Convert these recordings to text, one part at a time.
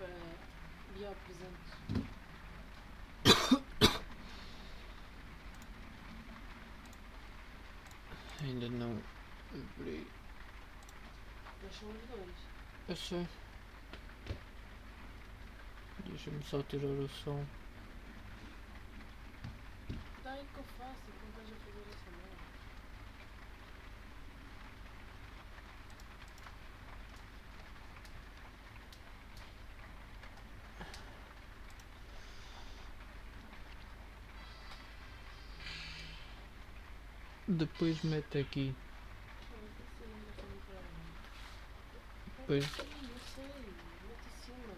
para guiar presentes. Ainda não abri. Mas são os dois. Eu sei. Deixa-me só tirar o som. Daí que eu faço quando estás a fazer essa merda. Depois mete aqui. Pois. Eu sei, mete acima.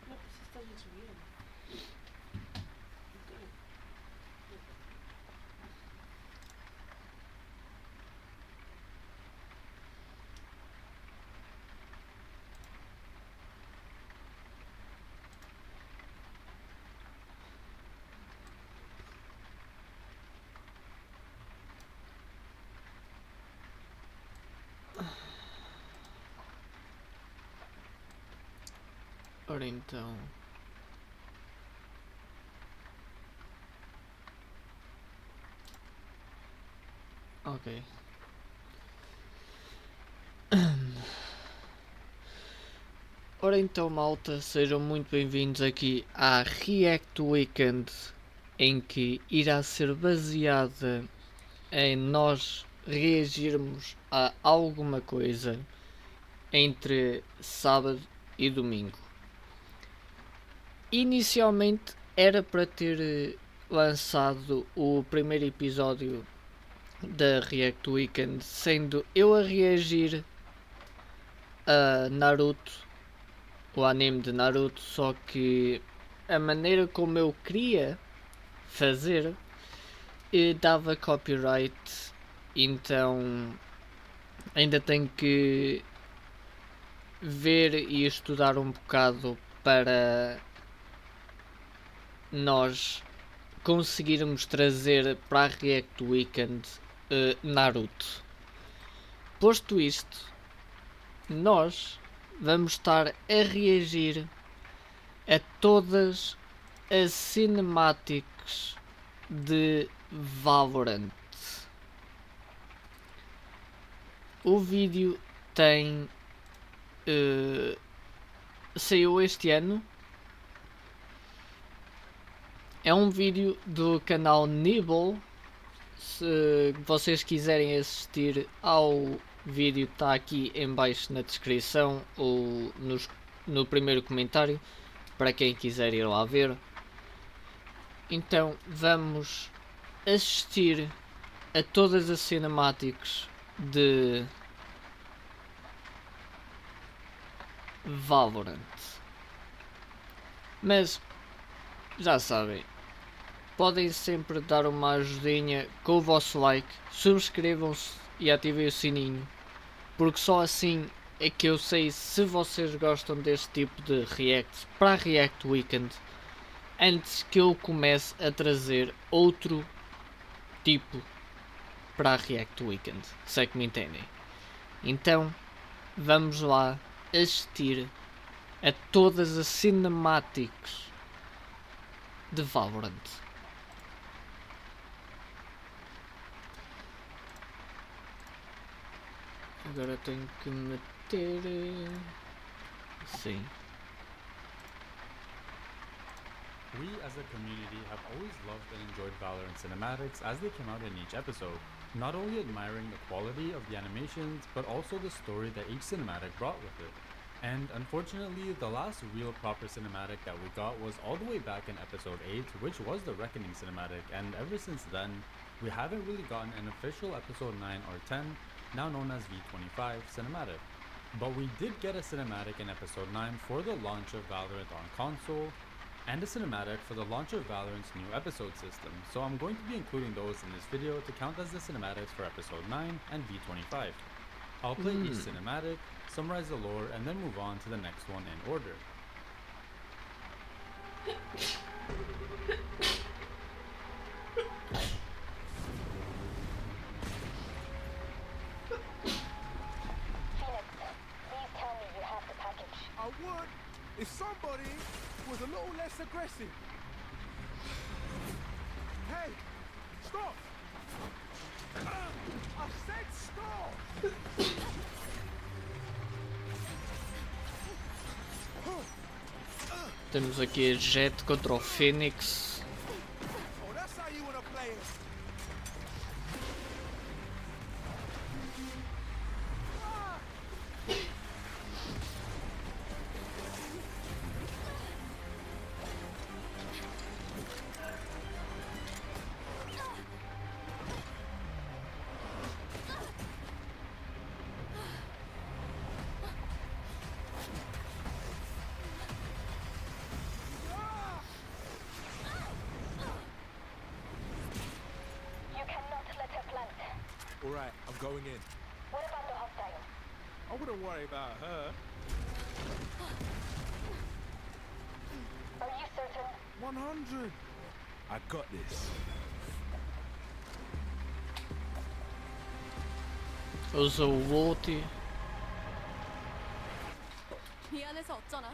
Não é preciso estar a desviar. Ok. Ora então. Ok. Ora então, malta, sejam muito bem-vindos aqui à React Weekend, em que irá ser baseada em nós reagirmos a alguma coisa entre sábado e domingo. Inicialmente era para ter lançado o primeiro episódio da React Weekend, sendo eu a reagir a Naruto, o anime de Naruto, só que a maneira como eu queria fazer dava copyright, então ainda tenho que ver e estudar um bocado para nós conseguirmos trazer para a React Weekend Naruto. Posto isto, nós vamos estar a reagir a todas as cinemáticas de Valorant. O vídeo tem saiu este ano. É um vídeo do canal Nibble. Se vocês quiserem assistir ao vídeo, está aqui em baixo na descrição ou no primeiro comentário para quem quiser ir lá ver. Então vamos assistir a todas as cinemáticas de Valorant. Mas já sabem, podem sempre dar uma ajudinha com o vosso like, subscrevam-se e ativem o sininho, porque só assim é que eu sei se vocês gostam deste tipo de reacts para a React Weekend, antes que eu comece a trazer outro tipo para a React Weekend, se é que me entendem. Então, vamos lá assistir a todas as cinemáticas de Valorant. Agora tenho que meter... Sim. We as a community have always loved and enjoyed Valorant cinematics as they came out in each episode, not only admiring the quality of the animations, but also the story that each cinematic brought with it. And unfortunately, the last real proper cinematic that we got was all the way back in episode 8, which was the Reckoning cinematic, and ever since then, we haven't really gotten an official episode 9 or 10, now known as V25 cinematic. But we did get a cinematic in episode 9 for the launch of Valorant on console, and a cinematic for the launch of Valorant's new episode system, so I'm going to be including those in this video to count as the cinematics for episode 9 and V25. I'll play each cinematic, summarize the lore, and then move on to the next one in order. Phoenix, please tell me you have the package. I would, if somebody was a little less aggressive. Hey, stop! I said stop! Temos aqui a Jet contra o Phoenix. Oh, that's how you wanna play it. You cannot let her plant. All right, I'm going in. What about the hostile? I wouldn't worry about her. Are you certain? 100. I got this. Usa o ulti. 이 안에서 어쩌나?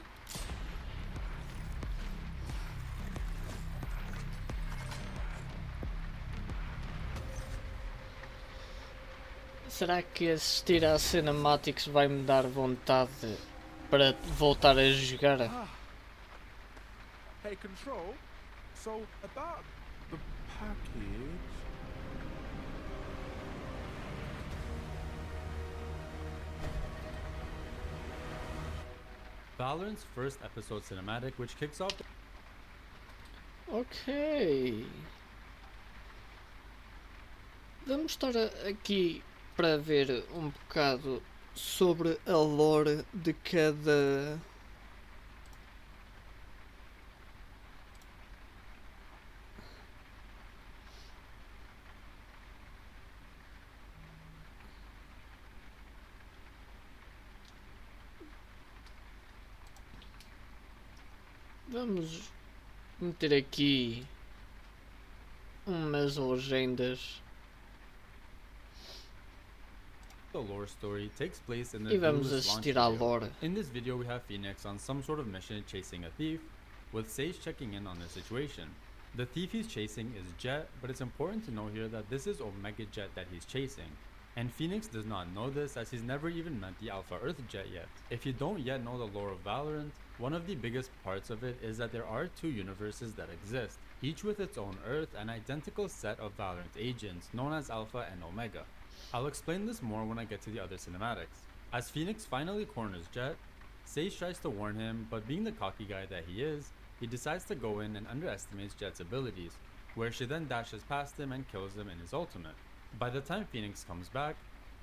Será que assistir à Cinematics vai me dar vontade para voltar a jogar? Hey, Control. So, about the package... Valorant's first episode cinematic, which kicks off Ok. Vamos estar aqui para ver um bocado sobre a lore de cada... Vamos meter aqui umas legendas the lore story takes place in the e vamos Duelist launch assistir à video. lore. In this video, we have Phoenix on some sort of mission chasing a thief, with Sage checking in on the situation. The thief he's chasing is Jet, but it's important to know here that this is Omega Jet that he's chasing. And Phoenix does not know this as he's never even met the Alpha Earth Jet yet. If you don't yet know the lore of Valorant, one of the biggest parts of it is that there are two universes that exist, each with its own Earth and identical set of Valorant agents, known as Alpha and Omega. I'll explain this more when I get to the other cinematics. As Phoenix finally corners Jet, Sage tries to warn him, but being the cocky guy that he is, he decides to go in and underestimates Jet's abilities, where she then dashes past him and kills him in his ultimate. By the time Phoenix comes back,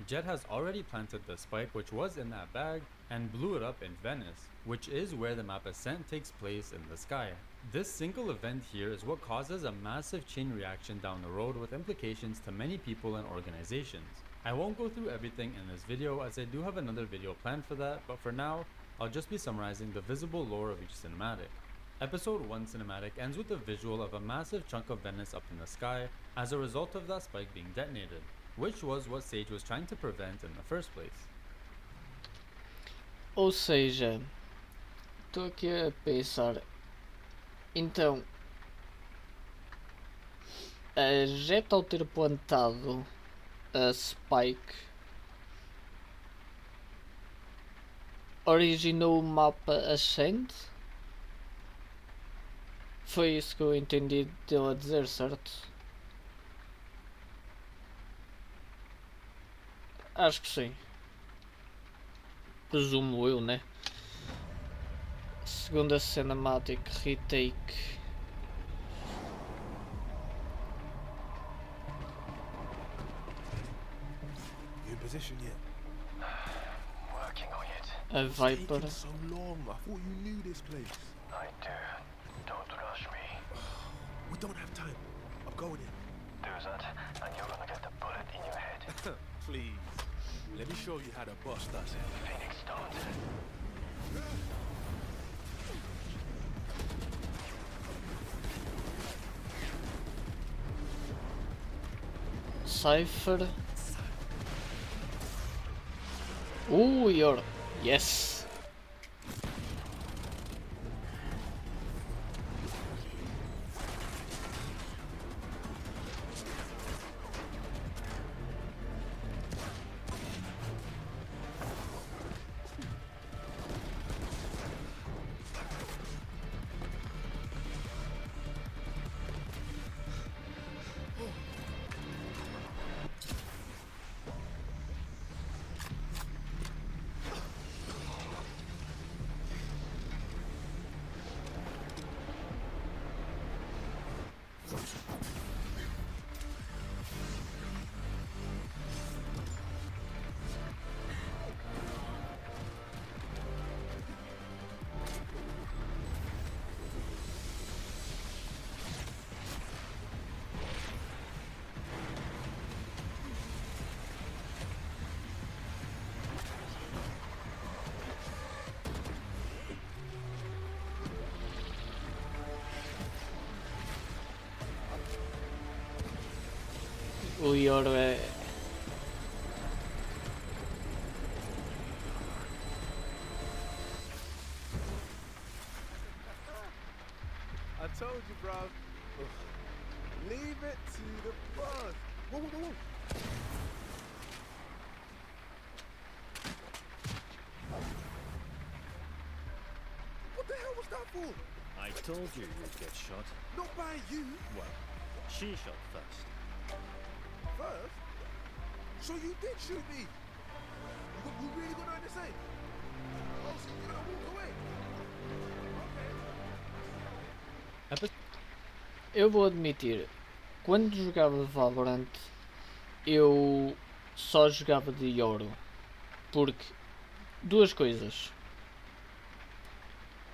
Jet has already planted the spike which was in that bag and blew it up in Venice, which is where the map Ascent takes place in the sky. This single event here is what causes a massive chain reaction down the road with implications to many people and organizations. I won't go through everything in this video as I do have another video planned for that, but for now, I'll just be summarizing the visible lore of each cinematic. Episode 1 cinematic ends with a visual of a massive chunk of Venice up in the sky as a result of that spike being detonated, which was what Sage was trying to prevent in the first place. Ou seja, estou aqui a pensar. Então, a Jet ao ter plantado a Spike originou o mapa Ascend? Foi isso que eu entendi dele a dizer, certo? Acho que sim. Presumo eu, né? Segunda cinematic retake. You in position yet? Working on it. A Viper. Taking so long. I thought you knew this place. I do. Don't rush me. We don't have time. I'm going in. Do that, and you're gonna get the bullet in your head. Please. Let me show you how the boss does it. Phoenix, don't. Cypher. You're... Yes. o Yoro é. I told you, bro. Ugh. Leave it to the boss. Whoa, whoa, whoa, whoa. What the hell was that for? I told you you'd get shot. Not by you Well, she shot first. first. So you did shoot me. You really got nothing to say? Oh, so you're gonna walk away? Okay. Eu vou admitir, quando jogava Valorant, eu só jogava de Yoro. Porque, duas coisas.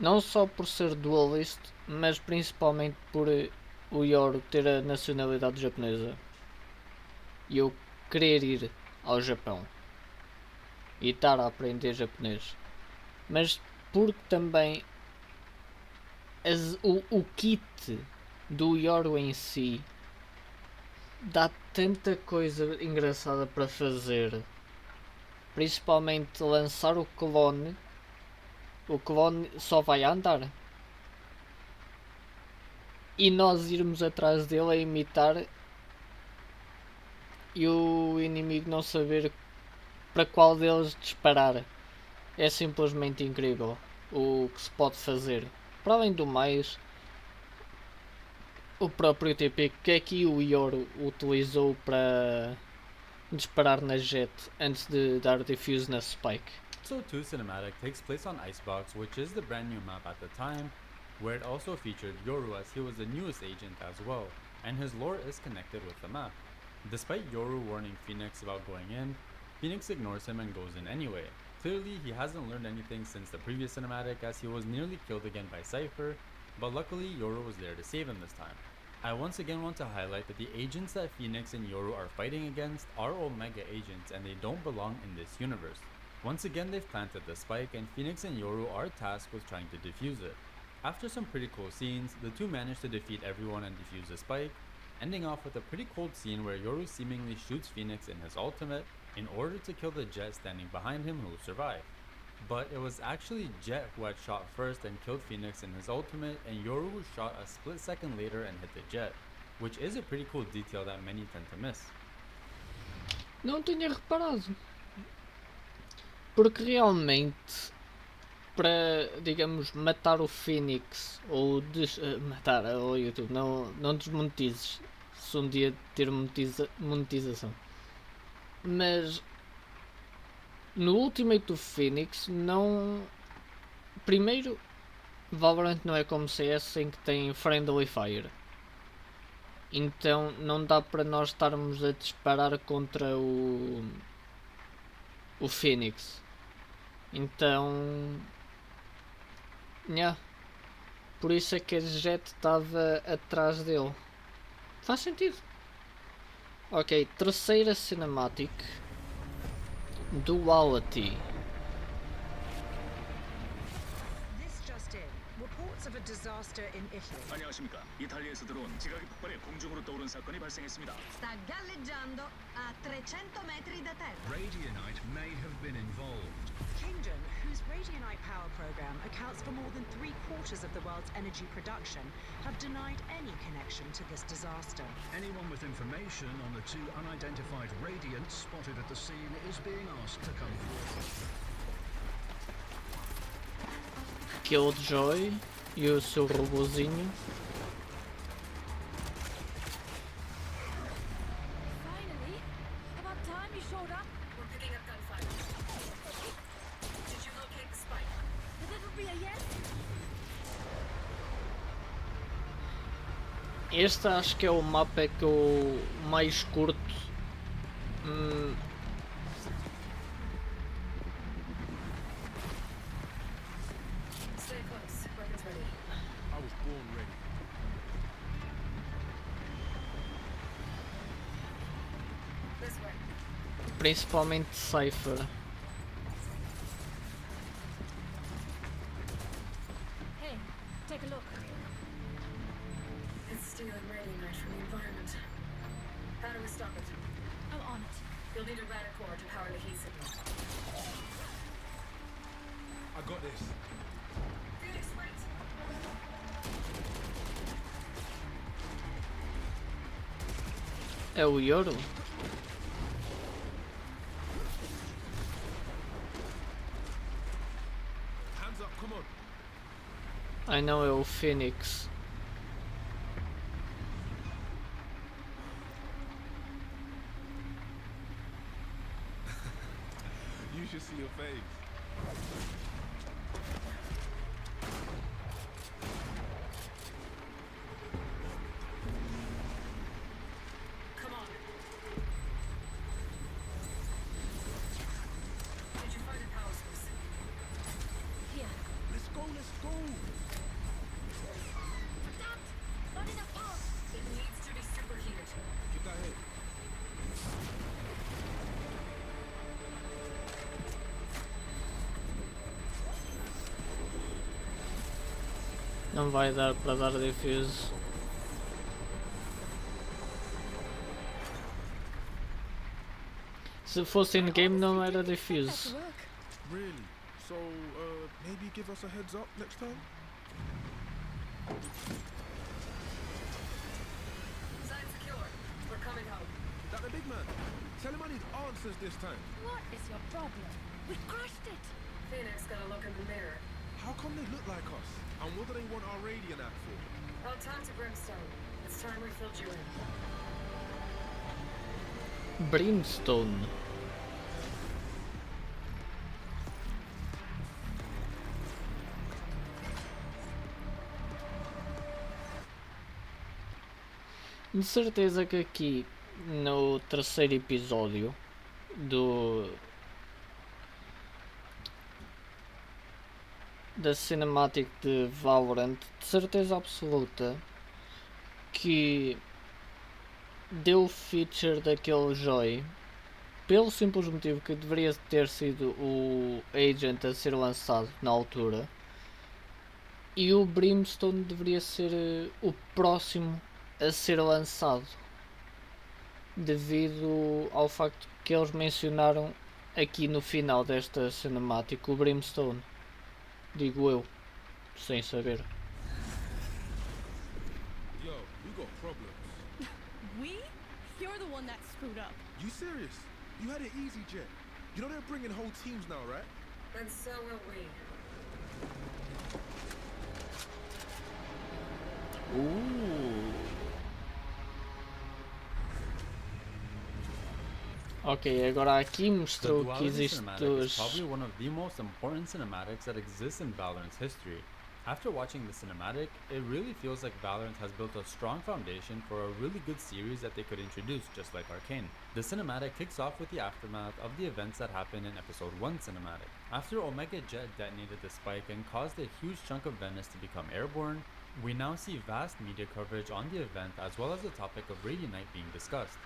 Não só por ser dualist, mas principalmente por o Yoro ter a nacionalidade japonesa. E eu querer ir ao Japão. E estar a aprender japonês. Mas porque também o kit do Yoro em si dá tanta coisa engraçada para fazer, principalmente lançar o clone só vai andar e nós irmos atrás dele a imitar e o inimigo não saber para qual deles disparar. É simplesmente incrível o que se pode fazer. Para além do mais, o próprio TP que aqui o Yoro utilizou para disparar na jet antes de dar defuse na Spike. Episode 2 cinematic takes place on Icebox, which is the brand new map at the time, where it also featured Yoru as he was the newest agent as well, and his lore is connected with the map. Despite Yoru warning Phoenix about going in, Phoenix ignores him and goes in anyway. Clearly, he hasn't learned anything since the previous cinematic, as he was nearly killed again by Cypher, but luckily Yoru was there to save him this time. I once again want to highlight that the agents that Phoenix and Yoru are fighting against are Omega agents and they don't belong in this universe. Once again they've planted the spike and Phoenix and Yoru are tasked with trying to defuse it. After some pretty cool scenes, the two manage to defeat everyone and defuse the spike, ending off with a pretty cold scene where Yoru seemingly shoots Phoenix in his ultimate in order to kill the Jet standing behind him who survived. But it was actually Jet who had shot first and killed Phoenix in his ultimate, and Yoru who shot a split second later and hit the Jet, which is a pretty cool detail that many tend to miss. Não tinha reparado. Porque realmente, para, digamos, matar o Phoenix, ou matar o YouTube, não desmonetizes, se um dia ter monetização. Mas no Ultimate do Phoenix não. Primeiro, Valorant não é como CS em que tem Friendly Fire. Então não dá para nós estarmos a disparar contra o Phoenix. Então. Por isso é que a Jet estava atrás dele. Faz sentido. Ok, terceira cinematic. Duality. This just in. Reports of a disaster in Italy. 안녕하십니까. 이탈리아에서 들어온 지각이 폭발해 공중으로 떠오른 사건이 발생했습니다. Sta galleggiando a 300 metri da terra. Radianite may have been involved. Kingdom, whose Radianite power program accounts for more than 3/4 of the world's energy production, have denied any connection to this disaster. Anyone with information on the two unidentified Radiants spotted at the scene is being asked to come forward. Killjoy e o seu robozinho. Finally, about time you showed up. We're picking up gunfire. Did you locate the spike? Will it be a yes? Este acho que é o mapa que eu mais curto. Stay close. Weapons ready. I was born ready. This way. Principalmente Cypher. Hey, take a look. It's stealing radiant from the environment. How do we stop it? I'm on it. You'll need a Radicore to power the heat signal. I got this. Phoenix, wait! É o Yoro? Hands up, come on. Ai não, é o Phoenix. You should see your face. Come on. Did you find a power source? Here. Let's go, let's go. Not enough power. It needs to be superheated. Get that head. Não vai dar para dar defuse. Se fosse in game não era defuse. Really? So, maybe give us a heads up next time? Sign secure. We're coming home. That the big man? Tell him I need answers this time. What is your problem? We crushed it. Phoenix got a look in the mirror. How come they look like us? And what do they want our Radiant Act for? I'll talk to Brimstone. It's time we filled you in. Brimstone. De certeza que aqui no terceiro episódio da Cinematic de Valorant, de certeza absoluta que deu o feature daquele Joy pelo simples motivo que deveria ter sido o Agent a ser lançado na altura e o Brimstone deveria ser o próximo a ser lançado, devido ao facto que eles mencionaram aqui no final desta cinemática o Brimstone, digo eu, sem saber. Yo, we got problems. We? You're the one that screwed up. You serious? You had it easy, Jet. You know they're bringing whole teams now, right? And so will we. Ok, agora aqui The mostrou que Duality existe cinematic is probably one of the most important cinematics that exists in Valorant's history. After watching the cinematic, it really feels like Valorant has built a strong foundation for a really good series that they could introduce, just like Arcane. The cinematic kicks off with the aftermath of the events that happened in Episode 1 cinematic. After Omega Jet detonated the spike and caused a huge chunk of Venice to become airborne, we now see vast media coverage on the event as well as the topic of Radiant Night being discussed.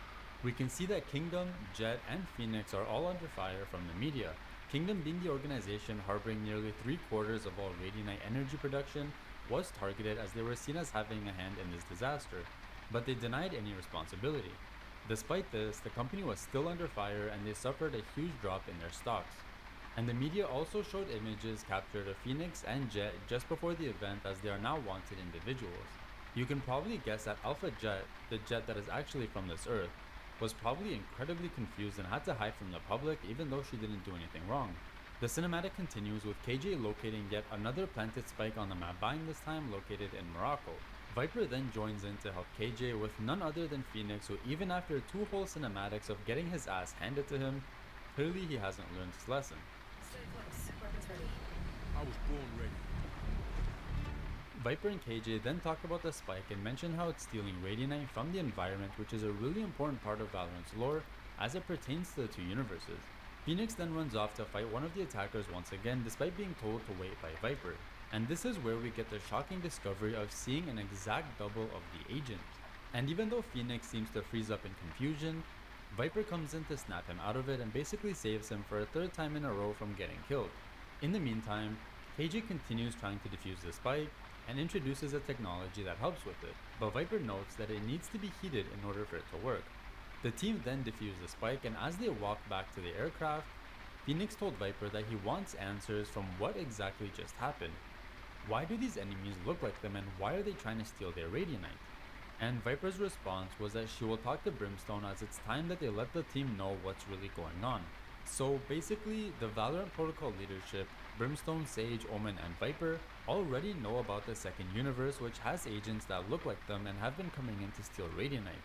We can see that Kingdom, Jet, and Phoenix are all under fire from the media. Kingdom, being the organization harboring nearly 3/4 of all Radiant Night energy production, was targeted as they were seen as having a hand in this disaster, but they denied any responsibility. Despite this, the company was still under fire and they suffered a huge drop in their stocks. And the media also showed images captured of Phoenix and Jet just before the event as they are now wanted individuals. You can probably guess that Alpha Jet, the jet that is actually from this Earth, was probably incredibly confused and had to hide from the public even though she didn't do anything wrong. The cinematic continues with KJ locating yet another planted spike on the map, buying this time located in Morocco. Viper then joins in to help KJ with none other than Phoenix, who even after 2 whole cinematics of getting his ass handed to him, clearly he hasn't learned his lesson. Stay close. Weapons ready. I was born ready. Viper and KJ then talk about the spike and mention how it's stealing Radiant from the environment, which is a really important part of Valorant's lore as it pertains to the 2 universes. Phoenix then runs off to fight one of the attackers once again despite being told to wait by Viper. And this is where we get the shocking discovery of seeing an exact double of the agent. And even though Phoenix seems to freeze up in confusion, Viper comes in to snap him out of it and basically saves him for a 3rd time in a row from getting killed. In the meantime, KJ continues trying to defuse the spike and introduces a technology that helps with it, but Viper notes that it needs to be heated in order for it to work. The team then defused the spike, and as they walked back to the aircraft, Phoenix told Viper that he wants answers from what exactly just happened. Why do these enemies look like them, and why are they trying to steal their Radianite? And Viper's response was that she will talk to Brimstone as it's time that they let the team know what's really going on. So basically, the Valorant Protocol leadership, Brimstone, Sage, Omen, and Viper already know about the second universe, which has agents that look like them and have been coming in to steal Radianite.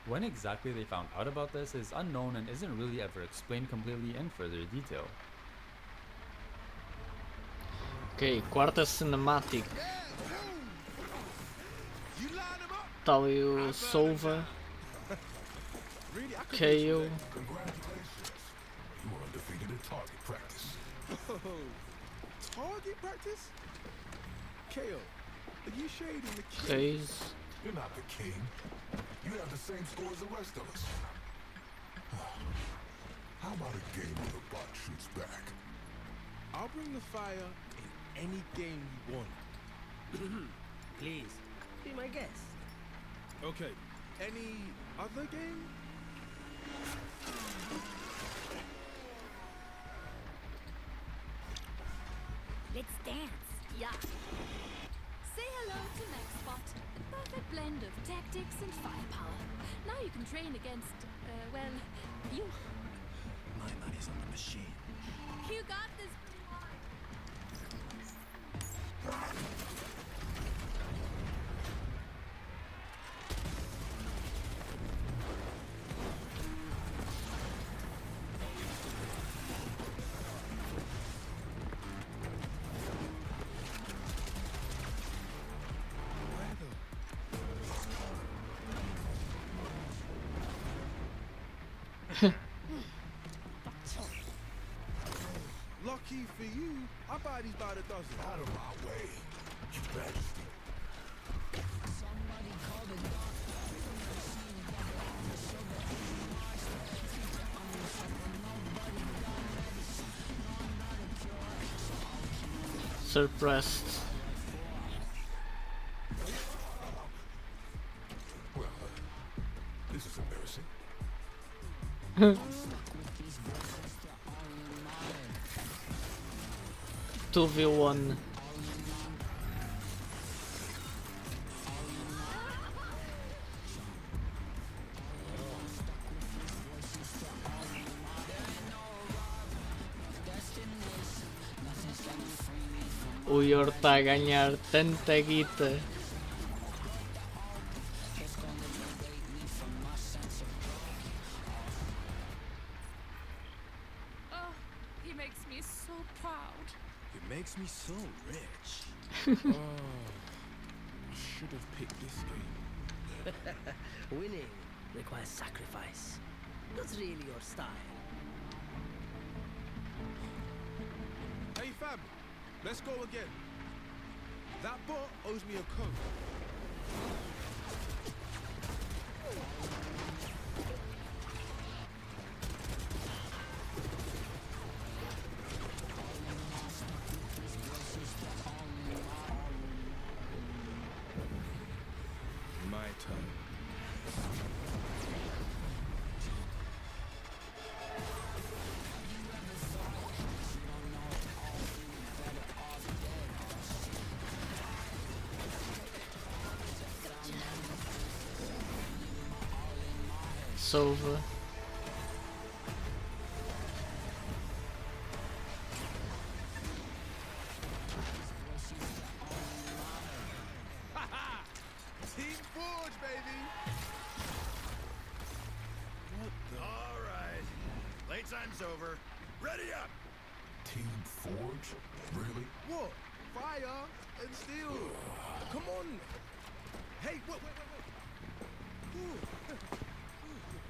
When exactly they found out about this is unknown and isn't really ever explained completely in further detail. Ok, quarta cinematic. You line them up. Tá ali o Sova, Really, I could Kayle. Congratulations. You were undefeated in target practice. Oh, target practice? Kayle, are you shading the king? Reis. You're not the king. You have the same score as the rest of us. How about a game where the bot shoots back? I'll bring the fire in any game you want. Please, be my guest. Okay. Any other game? Let's dance. Yeah. Say hello to MaxBot, the perfect blend of tactics and firepower. Now you can train against, well, you. My money's on the machine. You got this. Lucky for you, I buy these by the dozen. Out of my way, Your Majesty. Somebody call the Suppressed. Well, this is embarrassing. 2v1. O Yor está a ganhar tanta guita. Oh, he makes me so proud. It makes me so rich. Oh, I should have picked this game. Winning requires sacrifice. That's really your style. Hey fam, let's go again. That bot owes me a code. My turn. Sova. Team Forge, baby! What the? Alright. Playtime's over. Ready up! Team Forge? Really? What? Fire and steel. Come on. Hey, wait. Ooh.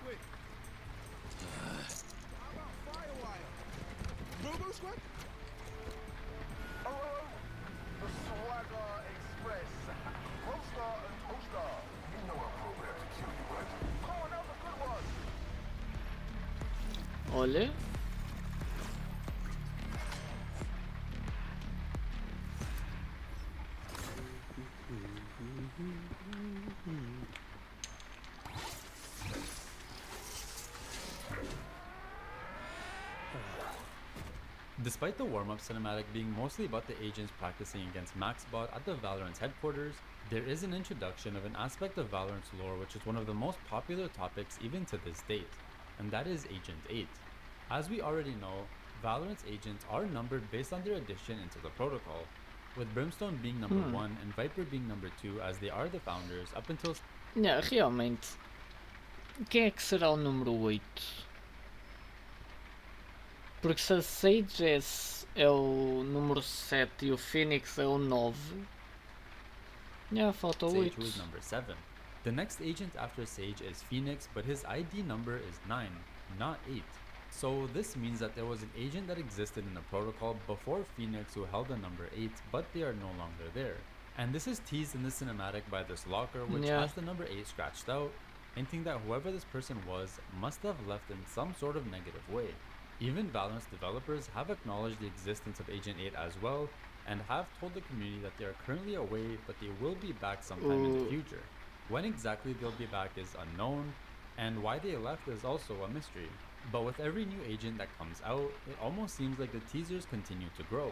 Wait. How about Firewire? Robo Squad? Hello, the Swagger Express. Roaster and Toaster. You know I'm programmed to kill you, right? Come on, that was a good one. Olha. Despite the warm-up cinematic being mostly about the agents practicing against MaxBot at the Valorant's headquarters, there is an introduction of an aspect of Valorant's lore which is one of the most popular topics even to this date, and that is Agent 8. As we already know, Valorant's agents are numbered based on their addition into the protocol, with Brimstone being number 1 and Viper being number 2 as they are the founders up until... Yeah, realmente, quem é que será o número 8? Porque se a Sage é o número 7 e o Phoenix é o 9, falta o Sage, 8. who is number 7. The next agent after Sage is Phoenix, but his ID number is 9, not 8. So this means that there was an agent that existed in the protocol before Phoenix who held the number 8, but they are no longer there. And this is teased in the cinematic by this locker which has the number 8 scratched out, hinting that whoever this person was must have left in some sort of negative way. Even Valorant's developers have acknowledged the existence of Agent 8 as well, and have told the community that they are currently away, but they will be back sometime in the future. When exactly they'll be back is unknown, and why they left is also a mystery. But with every new agent that comes out, it almost seems like the teasers continue to grow.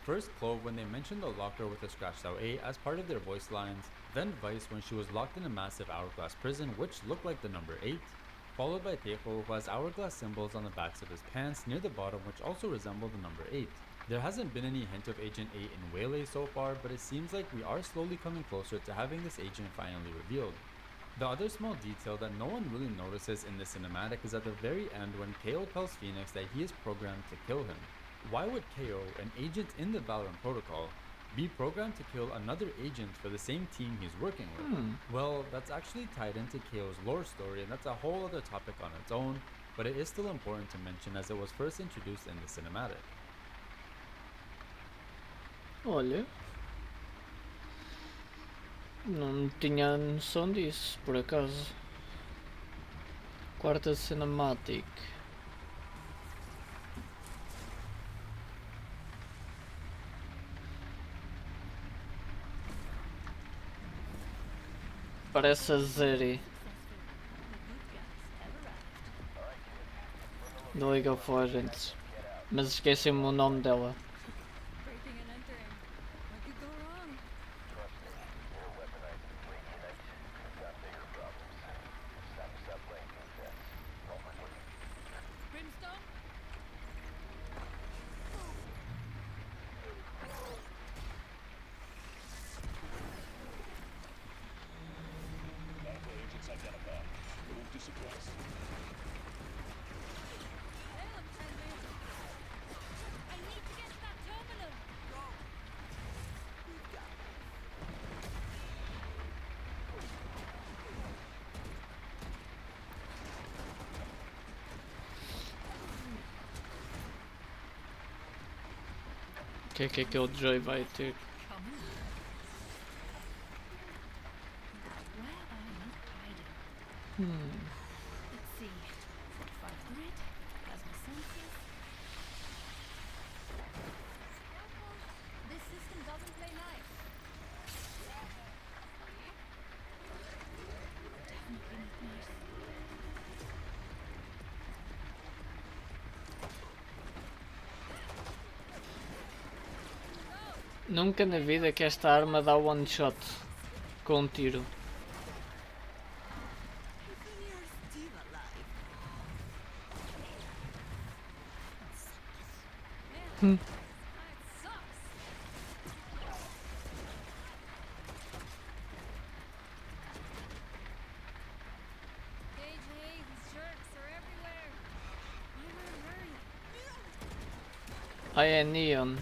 First Clove when they mentioned the locker with a scratched out 8 as part of their voice lines, then Vice when she was locked in a massive hourglass prison which looked like the number 8, followed by Tejo who has hourglass symbols on the backs of his pants near the bottom which also resemble the number 8. There hasn't been any hint of Agent 8 in Waylay so far, but it seems like we are slowly coming closer to having this agent finally revealed. The other small detail that no one really notices in the cinematic is at the very end when KO tells Phoenix that he is programmed to kill him. Why would KO, an agent in the Valorant protocol, be programmed to kill another agent for the same team he's working with? Well, that's actually tied into KO's lore story, and that's a whole other topic on its own, but it is still important to mention as it was first introduced in the cinematic. Olha, não tinha noção disso, por acaso. Quarta cinematic. Parece a Zeri do League of Legends, mas esqueci-me o nome dela. Breaking and entering. What could go wrong? Brimstone? I need to get to that terminal. O que é que aquele Joy vai ter? Come on. Where are you hiding? Let's see. Fortified grid, plasma sensors. This system doesn't play nice. Definitely not nice. Nunca na vida que esta arma dá one shot com um tiro. It sucks. Hey, these jerks are everywhere. Hurry. Ah, é Neon.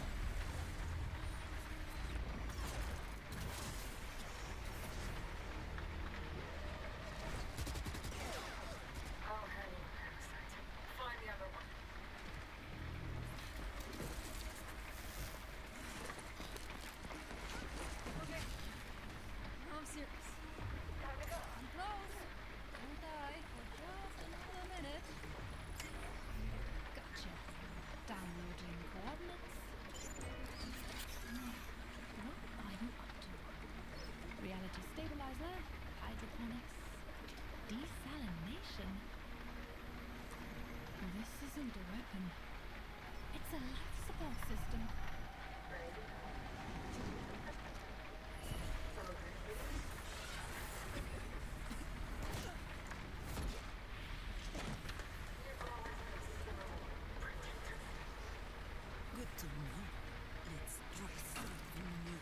Okay. Now I'm serious. I'm close. Don't die for just another minute. Gotcha. Downloading coordinates. What are you up to? Reality stabilizer, hydroponics, desalination. This isn't a weapon. It's a life support. health system. Good to know. Let's try something new.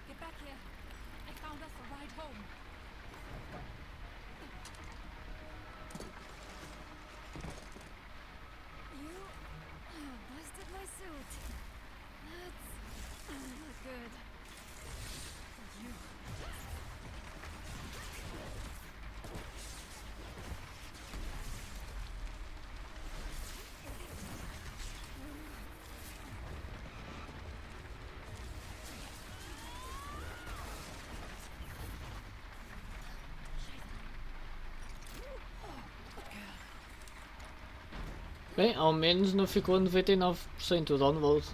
Get back here. I found us a ride home. You busted my suit. That's not good. You. Bem, ao menos não ficou 99% o download.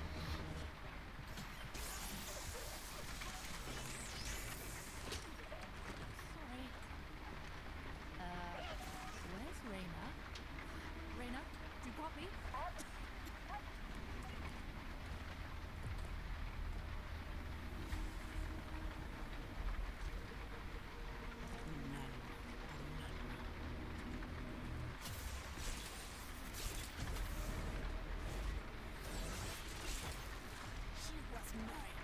Sorry. Where's Reyna? Reyna, do you got me? She was mine.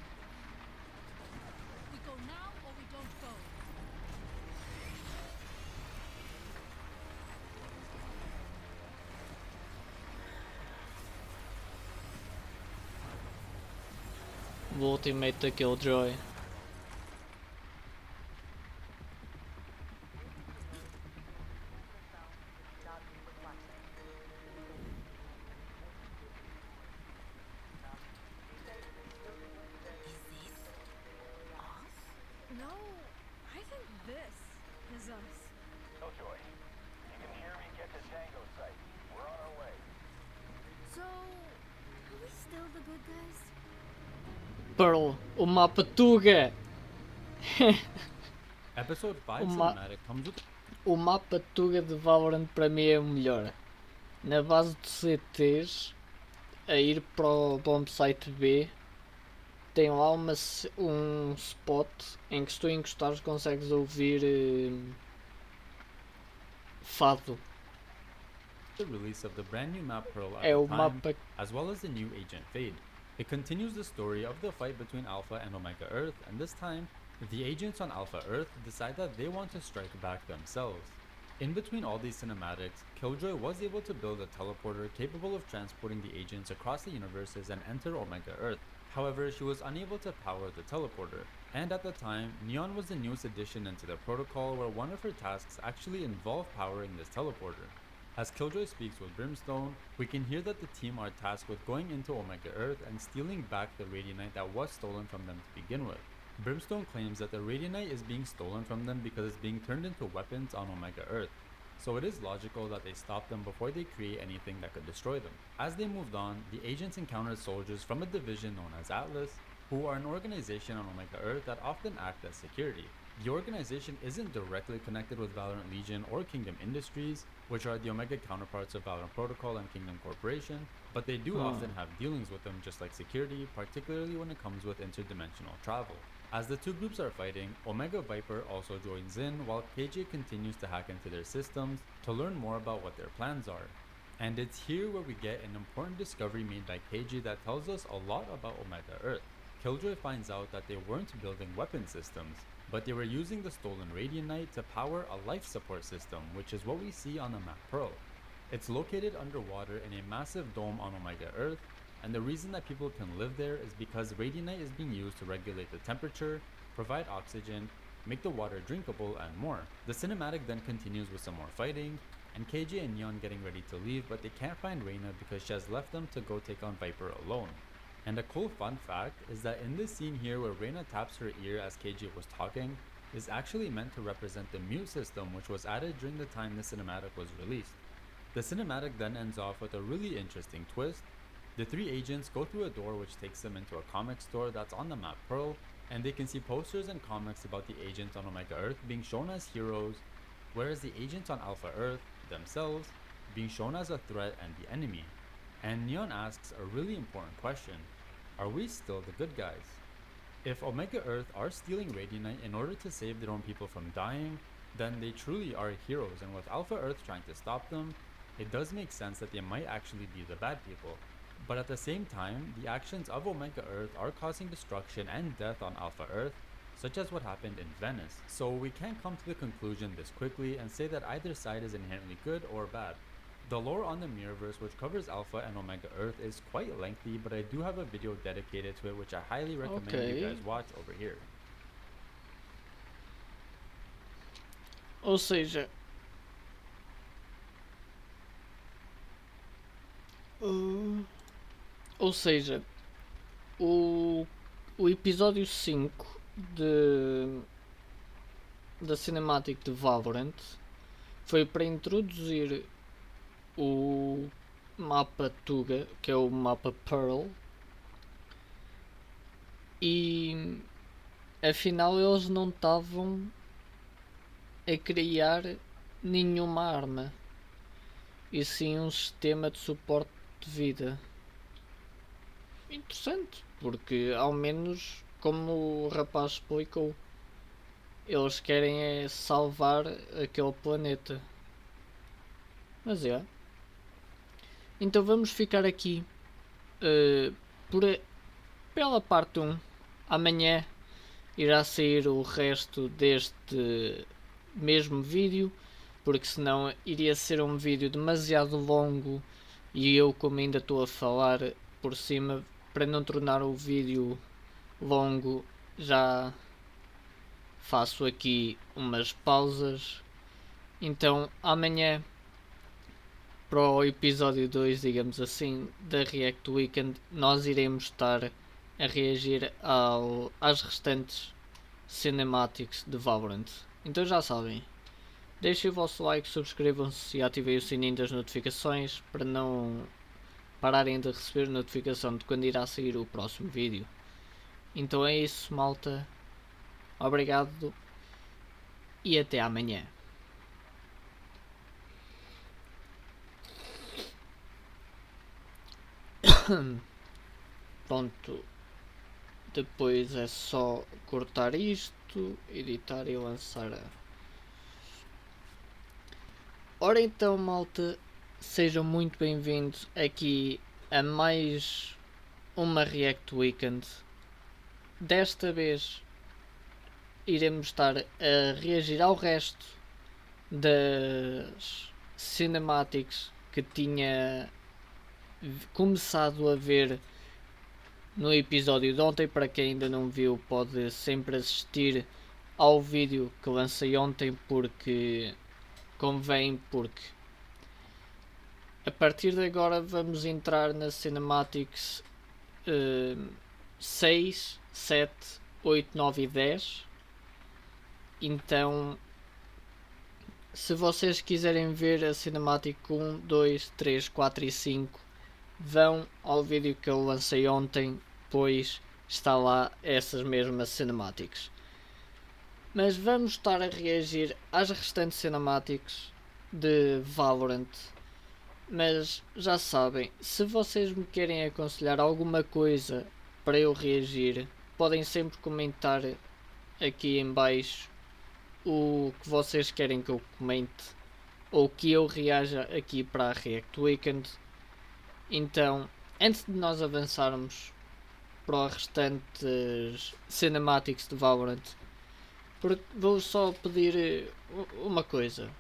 We go now or we don't go. O ultimate da Killjoy. No, I think this is us. Killjoy, you can hear me get to Tango site. We're on our way. So, are we still the good guys? Pearl, o mapa Tuga! Episode 5 Uma- cinematic comes with O mapa Tuga de Valorant para mim é o melhor. Na base de CTs, a ir para o bombsite B, tem lá um spot em que se tu encostares consegues ouvir fado. the release of the brand new map Pearl at É o the time, mapa as well as the new Agent Fade. It continues the story of the fight between Alpha and Omega Earth, and this time, the agents on Alpha Earth decide that they want to strike back themselves. In between all these cinematics, Killjoy was able to build a teleporter capable of transporting the agents across the universes and enter Omega Earth. However, she was unable to power the teleporter, and at the time, Neon was the newest addition into the protocol where one of her tasks actually involved powering this teleporter. As Killjoy speaks with Brimstone, we can hear that the team are tasked with going into Omega Earth and stealing back the Radianite that was stolen from them to begin with. Brimstone claims that the Radianite is being stolen from them because it's being turned into weapons on Omega Earth, so it is logical that they stop them before they create anything that could destroy them. As they moved on, the agents encountered soldiers from a division known as Atlas, who are an organization on Omega Earth that often act as security. The organization isn't directly connected with Valorant Legion or Kingdom Industries, which are the Omega counterparts of Valorant Protocol and Kingdom Corporation, but they do often have dealings with them just like security, particularly when it comes with interdimensional travel. As the two groups are fighting, Omega Viper also joins in while KJ continues to hack into their systems to learn more about what their plans are. And it's here where we get an important discovery made by KJ that tells us a lot about Omega Earth. Killjoy finds out that they weren't building weapon systems, but they were using the stolen Radianite to power a life support system, which is what we see on the map Pearl. It's located underwater in a massive dome on Omega Earth, and the reason that people can live there is because Radianite is being used to regulate the temperature, provide oxygen, make the water drinkable, and more. The cinematic then continues with some more fighting, and KJ and Neon getting ready to leave, but they can't find Reyna because she has left them to go take on Viper alone. And a cool fun fact is that in this scene here where Reyna taps her ear as KJ was talking, is actually meant to represent the mute system which was added during the time the cinematic was released. The cinematic then ends off with a really interesting twist. The three agents go through a door which takes them into a comic store that's on the map Pearl, and they can see posters and comics about the agents on Omega Earth being shown as heroes, whereas the agents on Alpha Earth themselves, being shown as a threat and the enemy. And Neon asks a really important question: are we still the good guys? If Omega Earth are stealing Radianite in order to save their own people from dying, then they truly are heroes, and with Alpha Earth trying to stop them, it does make sense that they might actually be the bad people. But at the same time, the actions of Omega Earth are causing destruction and death on Alpha Earth, such as what happened in Venice. So we can't come to the conclusion this quickly and say that either side is inherently good or bad. The lore on the Mirrorverse, which covers Alpha and Omega Earth, is quite lengthy, but I do have a video dedicated to it which I highly recommend you guys watch over here. Ou seja, o episódio 5 da Cinematic de Valorant foi para introduzir o mapa Tuga, que é o mapa Pearl, e afinal eles não estavam a criar nenhuma arma, e sim um sistema de suporte de vida. Interessante, porque ao menos, como o rapaz explicou, eles querem é salvar aquele planeta. Mas é. Então vamos ficar aqui pela parte 1. Amanhã irá sair o resto deste mesmo vídeo, porque senão iria ser um vídeo demasiado longo e eu, como ainda estou a falar por cima, para não tornar o vídeo longo, já faço aqui umas pausas. Então amanhã, para o episódio 2, digamos assim, da React Weekend, nós iremos estar a reagir às restantes cinematics de Valorant. Então já sabem, deixem o vosso like, subscrevam-se e ativem o sininho das notificações para não pararem de receber notificação de quando irá sair o próximo vídeo. Então é isso, malta. Obrigado e até amanhã. Pronto, depois é só cortar isto, editar e lançar. Ora então, malta, sejam muito bem-vindos aqui a mais uma React Weekend. Desta vez iremos estar a reagir ao resto das cinematics que tinha começado a ver no episódio de ontem. Para quem ainda não viu, pode sempre assistir ao vídeo que lancei ontem, porque convém, porque a partir de agora vamos entrar na Cinematics 6, 7, 8, 9 e 10. Então, se vocês quiserem ver a Cinematic 1, 2, 3, 4 e 5, vão ao vídeo que eu lancei ontem, pois está lá essas mesmas cinematics. Mas vamos estar a reagir às restantes cinematics de Valorant. Mas já sabem, se vocês me querem aconselhar alguma coisa para eu reagir, podem sempre comentar aqui em baixo o que vocês querem que eu comente ou que eu reaja aqui para a React Weekend. Então, antes de nós avançarmos para as restantes cinematics de Valorant, vou só pedir uma coisa: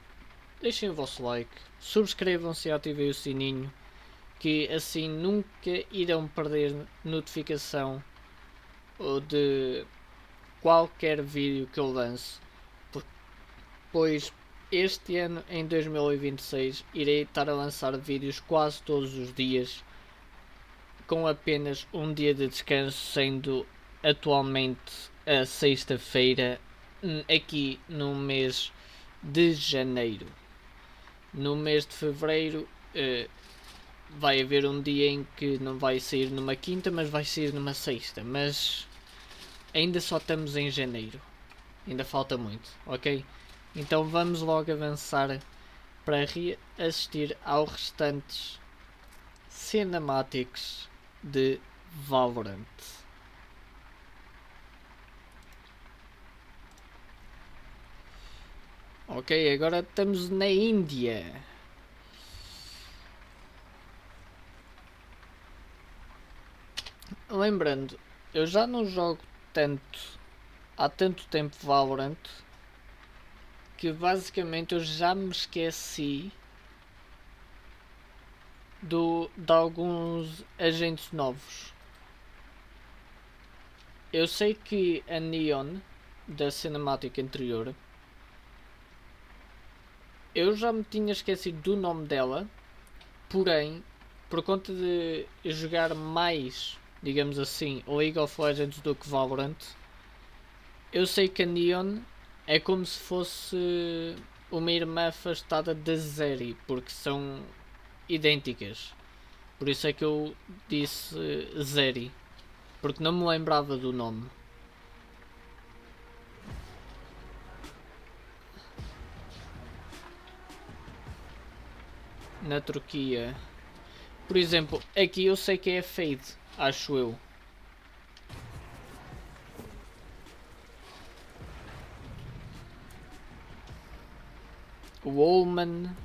deixem o vosso like, subscrevam-se e ativem o sininho, que assim nunca irão perder notificação de qualquer vídeo que eu lance, pois este ano, em 2026, irei estar a lançar vídeos quase todos os dias, com apenas um dia de descanso, sendo atualmente a sexta-feira, aqui no mês de janeiro. No mês de fevereiro vai haver um dia em que não vai sair numa quinta, mas vai sair numa sexta. Mas ainda só estamos em janeiro, ainda falta muito, ok? Então vamos logo avançar para reassistir aos restantes cinemáticos de Valorant. Ok, agora estamos na Índia. Lembrando, eu já não jogo há tanto tempo Valorant que basicamente eu já me esqueci de alguns agentes novos. Eu sei que a Neon da cinemática anterior, eu já me tinha esquecido do nome dela, porém, por conta de jogar mais, digamos assim, League of Legends do que Valorant, eu sei que a Neon é como se fosse uma irmã afastada da Zeri, porque são idênticas. Por isso é que eu disse Zeri, porque não me lembrava do nome. Na Turquia, por exemplo, aqui eu sei que é a Fade, acho eu. Woman.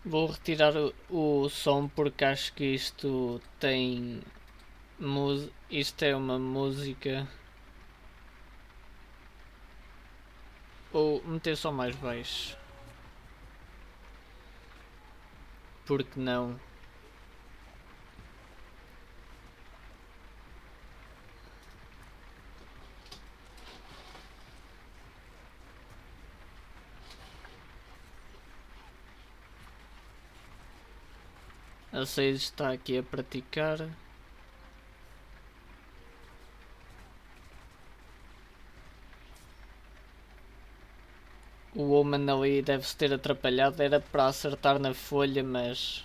Vou retirar o som porque acho que isto tem... Isto é uma música. Ou meter só mais baixo. Porque não? A 6 está aqui a praticar. O Woman ali deve-se ter atrapalhado. Era para acertar na folha, mas...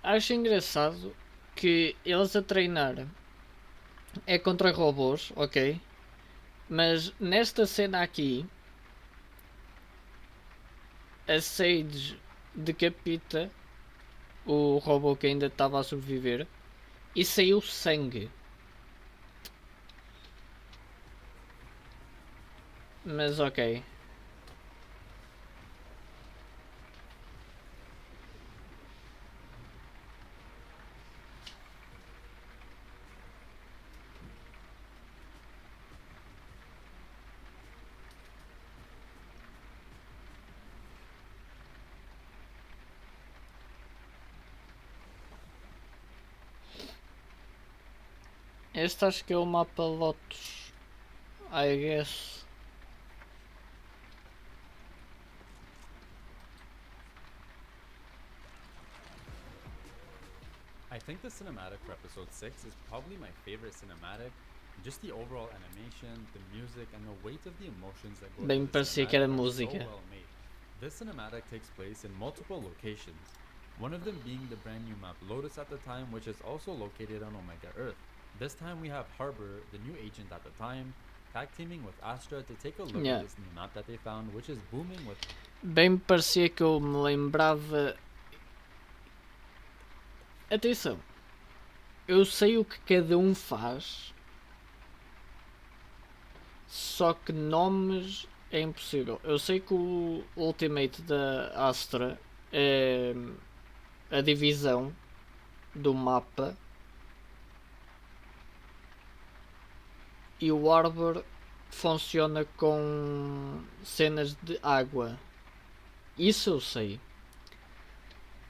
Acho engraçado que eles a treinar é contra robôs, ok? Mas nesta cena aqui, a Sage decapita o robô que ainda estava a sobreviver e saiu sangue. Mas ok. Este acho que é o mapa Lotus, I guess. I think the cinematic for episode 6 is probably my favorite cinematic. Just the overall animation, the music, and the weight of the emotions that go Bem into the parecia que era cinematic are so música. well made. This cinematic takes place in multiple locations, one of them being the brand new map Lotus at the time, which is also located on Omega Earth. This time we have Harbor, the new agent at the time, tag teaming with Astra to take a look Yeah. at this new map that they found, which is booming with. Bem me parecia que eu me lembrava. Atenção, eu sei o que cada um faz, só que nomes é impossível. Eu sei que o Ultimate da Astra é a divisão do mapa e o Arbor funciona com cenas de água. Isso eu sei.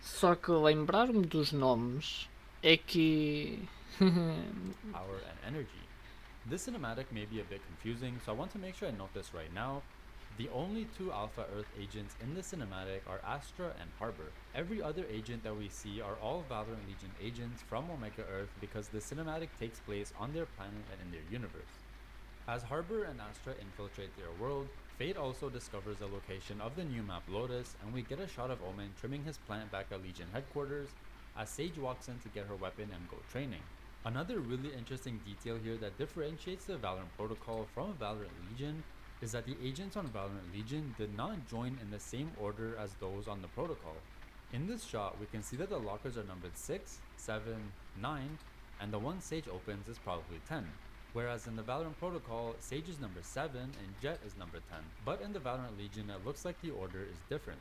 Só que lembrar-me dos nomes é que. Power and energy. This cinematic may be a bit confusing, so I want to make sure I note this right now. The only two Alpha Earth agents in the cinematic are Astra and Harbor. Every other agent that we see are all Valorant Legion agents from Omega Earth because the cinematic takes place on their planet and in their universe. As Harbor and Astra infiltrate their world, Fate also discovers the location of the new map Lotus, and we get a shot of Omen trimming his plant back at Legion headquarters as Sage walks in to get her weapon and go training. Another really interesting detail here that differentiates the Valorant Protocol from Valorant Legion is that the agents on Valorant Legion did not join in the same order as those on the Protocol. In this shot, we can see that the lockers are numbered 6, 7, 9, and the one Sage opens is probably 10. Whereas in the Valorant Protocol, Sage is number 7 and Jett is number 10. But in the Valorant Legion, it looks like the order is different.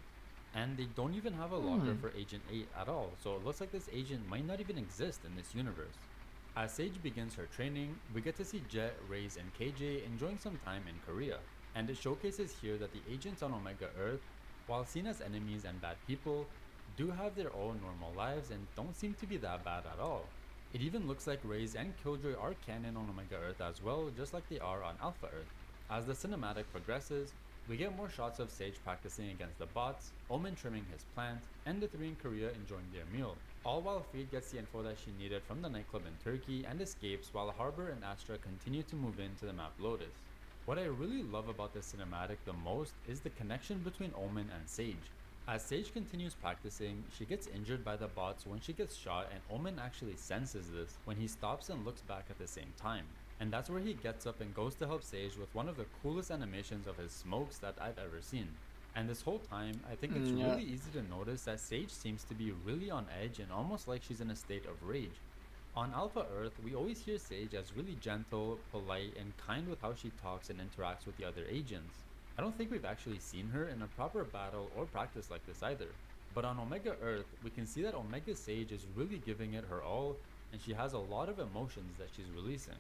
And they don't even have a locker for Agent 8 at all, so it looks like this agent might not even exist in this universe. As Sage begins her training, we get to see Jett, Raze, and KJ enjoying some time in Korea. And it showcases here that the agents on Omega Earth, while seen as enemies and bad people, do have their own normal lives and don't seem to be that bad at all. It even looks like Raze and Killjoy are canon on Omega Earth as well, just like they are on Alpha Earth. As the cinematic progresses, we get more shots of Sage practicing against the bots, Omen trimming his plant, and the three in Korea enjoying their meal. All while Fate gets the info that she needed from the nightclub in Turkey and escapes while Harbor and Astra continue to move into the map Lotus. What I really love about this cinematic the most is the connection between Omen and Sage. As Sage continues practicing, she gets injured by the bots when she gets shot, and Omen actually senses this when he stops and looks back at the same time. And that's where he gets up and goes to help Sage with one of the coolest animations of his smokes that I've ever seen. And this whole time, I think it's really easy to notice that Sage seems to be really on edge and almost like she's in a state of rage. On Alpha Earth, we always hear Sage as really gentle, polite, and kind with how she talks and interacts with the other agents. I don't think we've actually seen her in a proper battle or practice like this either. But on Omega Earth, we can see that Omega Sage is really giving it her all, and she has a lot of emotions that she's releasing.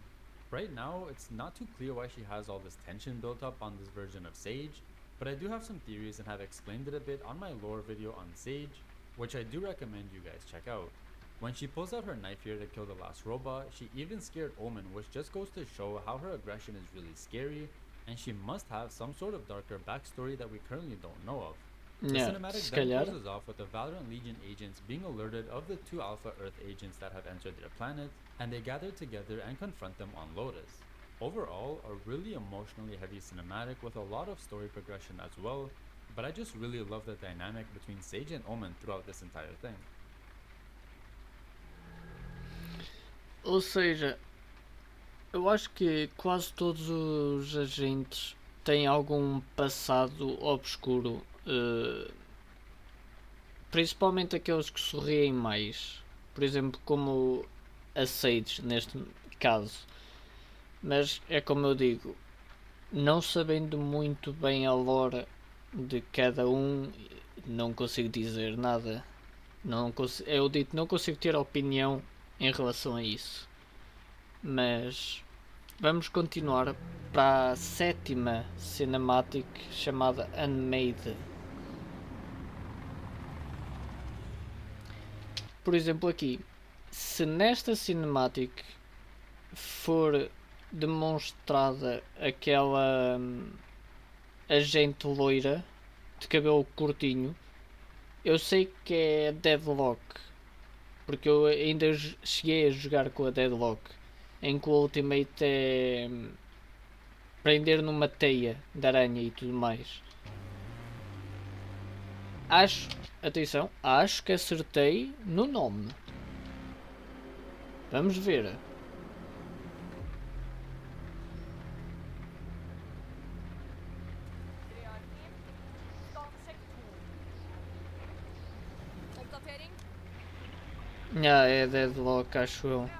Right now, it's not too clear why she has all this tension built up on this version of Sage, but I do have some theories and have explained it a bit on my lore video on Sage, which I do recommend you guys check out. When she pulls out her knife here to kill the last robot, she even scared Omen, which just goes to show how her aggression is really scary, and she must have some sort of darker backstory that we currently don't know of. The cinematic then closes off with the Valorant Legion agents being alerted of the two Alpha Earth agents that have entered their planet, and they gather together and confront them on Lotus. Overall, a really emotionally heavy cinematic with a lot of story progression as well, but I just really love the dynamic between Sage and Omen throughout this entire thing. Ou seja, eu acho que quase todos os agentes têm algum passado obscuro, principalmente aqueles que sorriem mais, por exemplo, como a Sage neste caso. Mas é como eu digo, não sabendo muito bem a lore de cada um, não consigo dizer nada. Não consigo ter opinião em relação a isso. Mas vamos continuar para a 7ª cinematic chamada Unmade. Por exemplo aqui, se nesta cinematic for demonstrada aquela agente loira de cabelo curtinho, eu sei que é Deadlock, porque eu ainda cheguei a jogar com a Deadlock, em que o Ultimate é prender numa teia de aranha e tudo mais. Atenção, acho que acertei no nome. Vamos ver. É Deadlock, acho eu.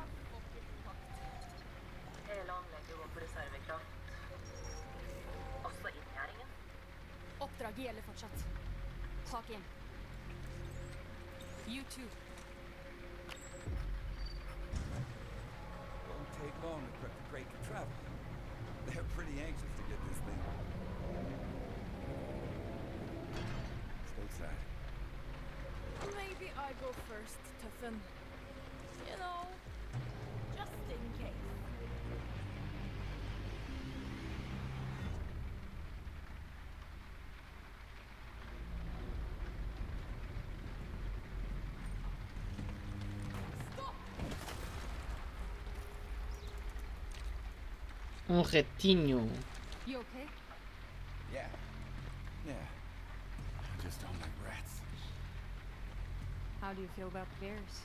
Oppdrag gjelder fortsatt. Tak inn. You too. Won't take long to prep the crate to travel. They're pretty anxious to get this thing. Stateside. Maybe I go first, Tuffen. You know, just in case. Ratinho. You okay? Yeah. Yeah. I just don't like rats. How do you feel about bears?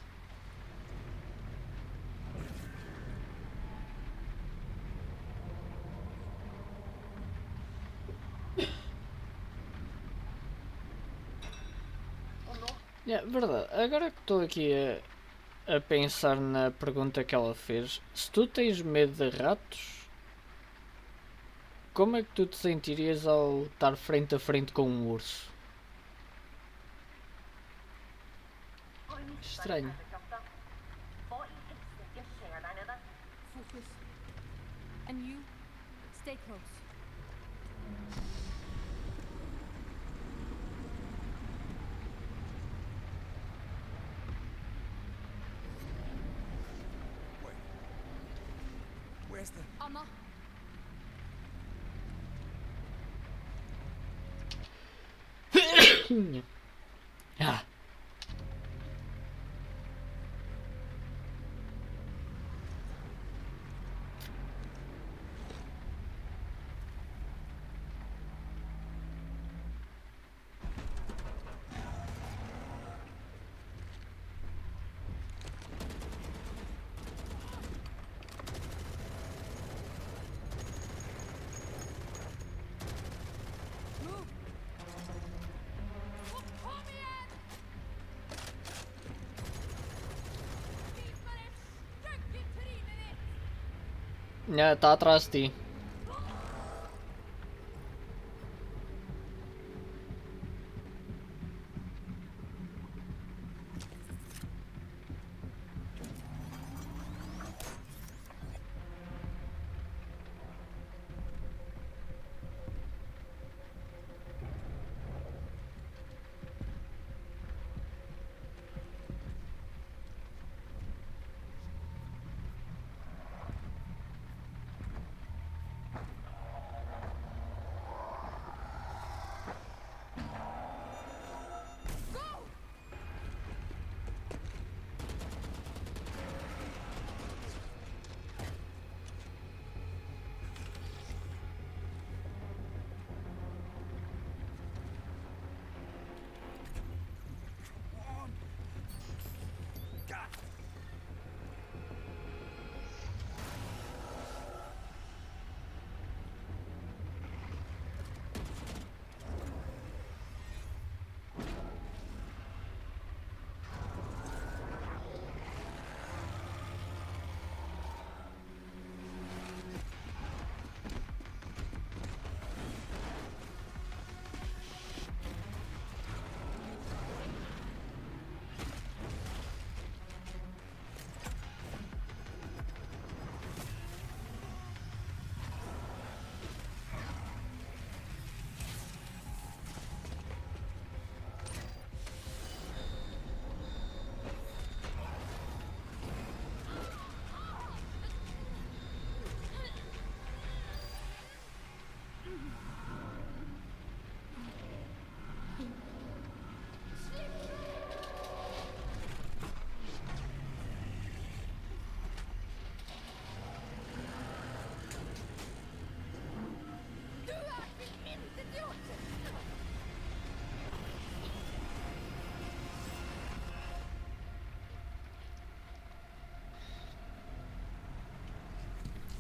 Verdade, agora que estou aqui a pensar na pergunta que ela fez, se tu tens medo de ratos, como é que tu te sentirias ao estar frente a frente com um urso? Estranho. Focus. And you, stay close. Where's the... Anna. Ah. Está atrás de ti.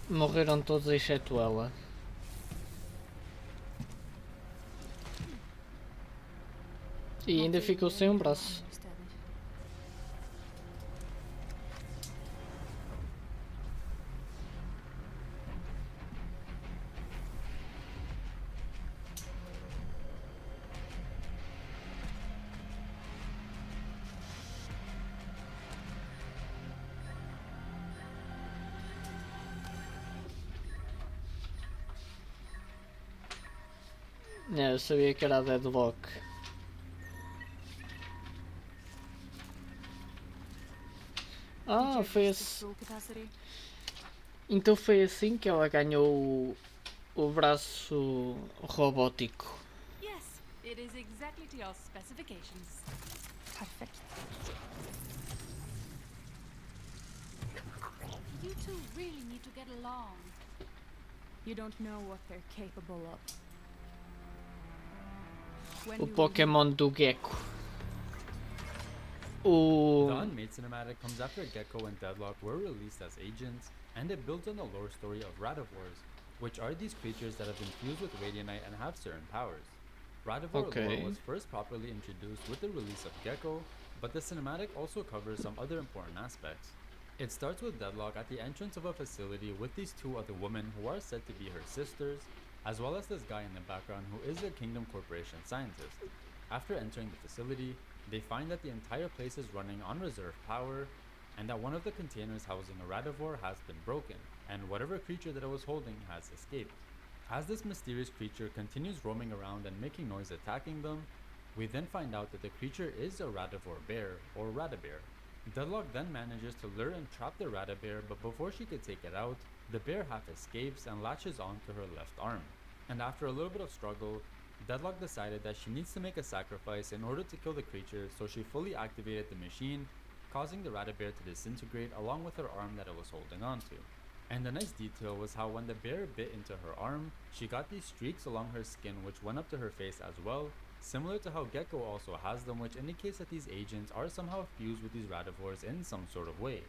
Morreram todos exceto ela. E ainda ficou sem um braço. Eu sabia que era a Deadlock. Ah, foi assim. Então foi assim que ela ganhou o braço robótico. Yes, it is exactly to your specifications. Perfect. You two really need to get along. You don't know what they're capable of. O Pokémon do Gecko. The Unmade cinematic comes after Gecko and Deadlock were released as agents, and it builds on the lore story of Radivores, which are these creatures that have been fused with Radianite and have certain powers. Radivore lore was first properly introduced with the release of Gecko, but the cinematic also covers some other important aspects. It starts with Deadlock at the entrance of a facility with these two other women who are said to be her sisters, as well as this guy in the background who is a Kingdom Corporation scientist. After entering the facility, they find that the entire place is running on reserve power, and that one of the containers housing a Radivore has been broken, and whatever creature that it was holding has escaped. As this mysterious creature continues roaming around and making noise attacking them, we then find out that the creature is a Radivore bear, or Radabear. Deadlock then manages to lure and trap the Radabear, but before she could take it out, the bear half escapes and latches onto her left arm. And after a little bit of struggle, Deadlock decided that she needs to make a sacrifice in order to kill the creature, so she fully activated the machine, causing the Radabear to disintegrate along with her arm that it was holding onto. And a nice detail was how when the bear bit into her arm, she got these streaks along her skin which went up to her face as well, similar to how Gecko also has them, which indicates that these agents are somehow fused with these Radivores in some sort of way.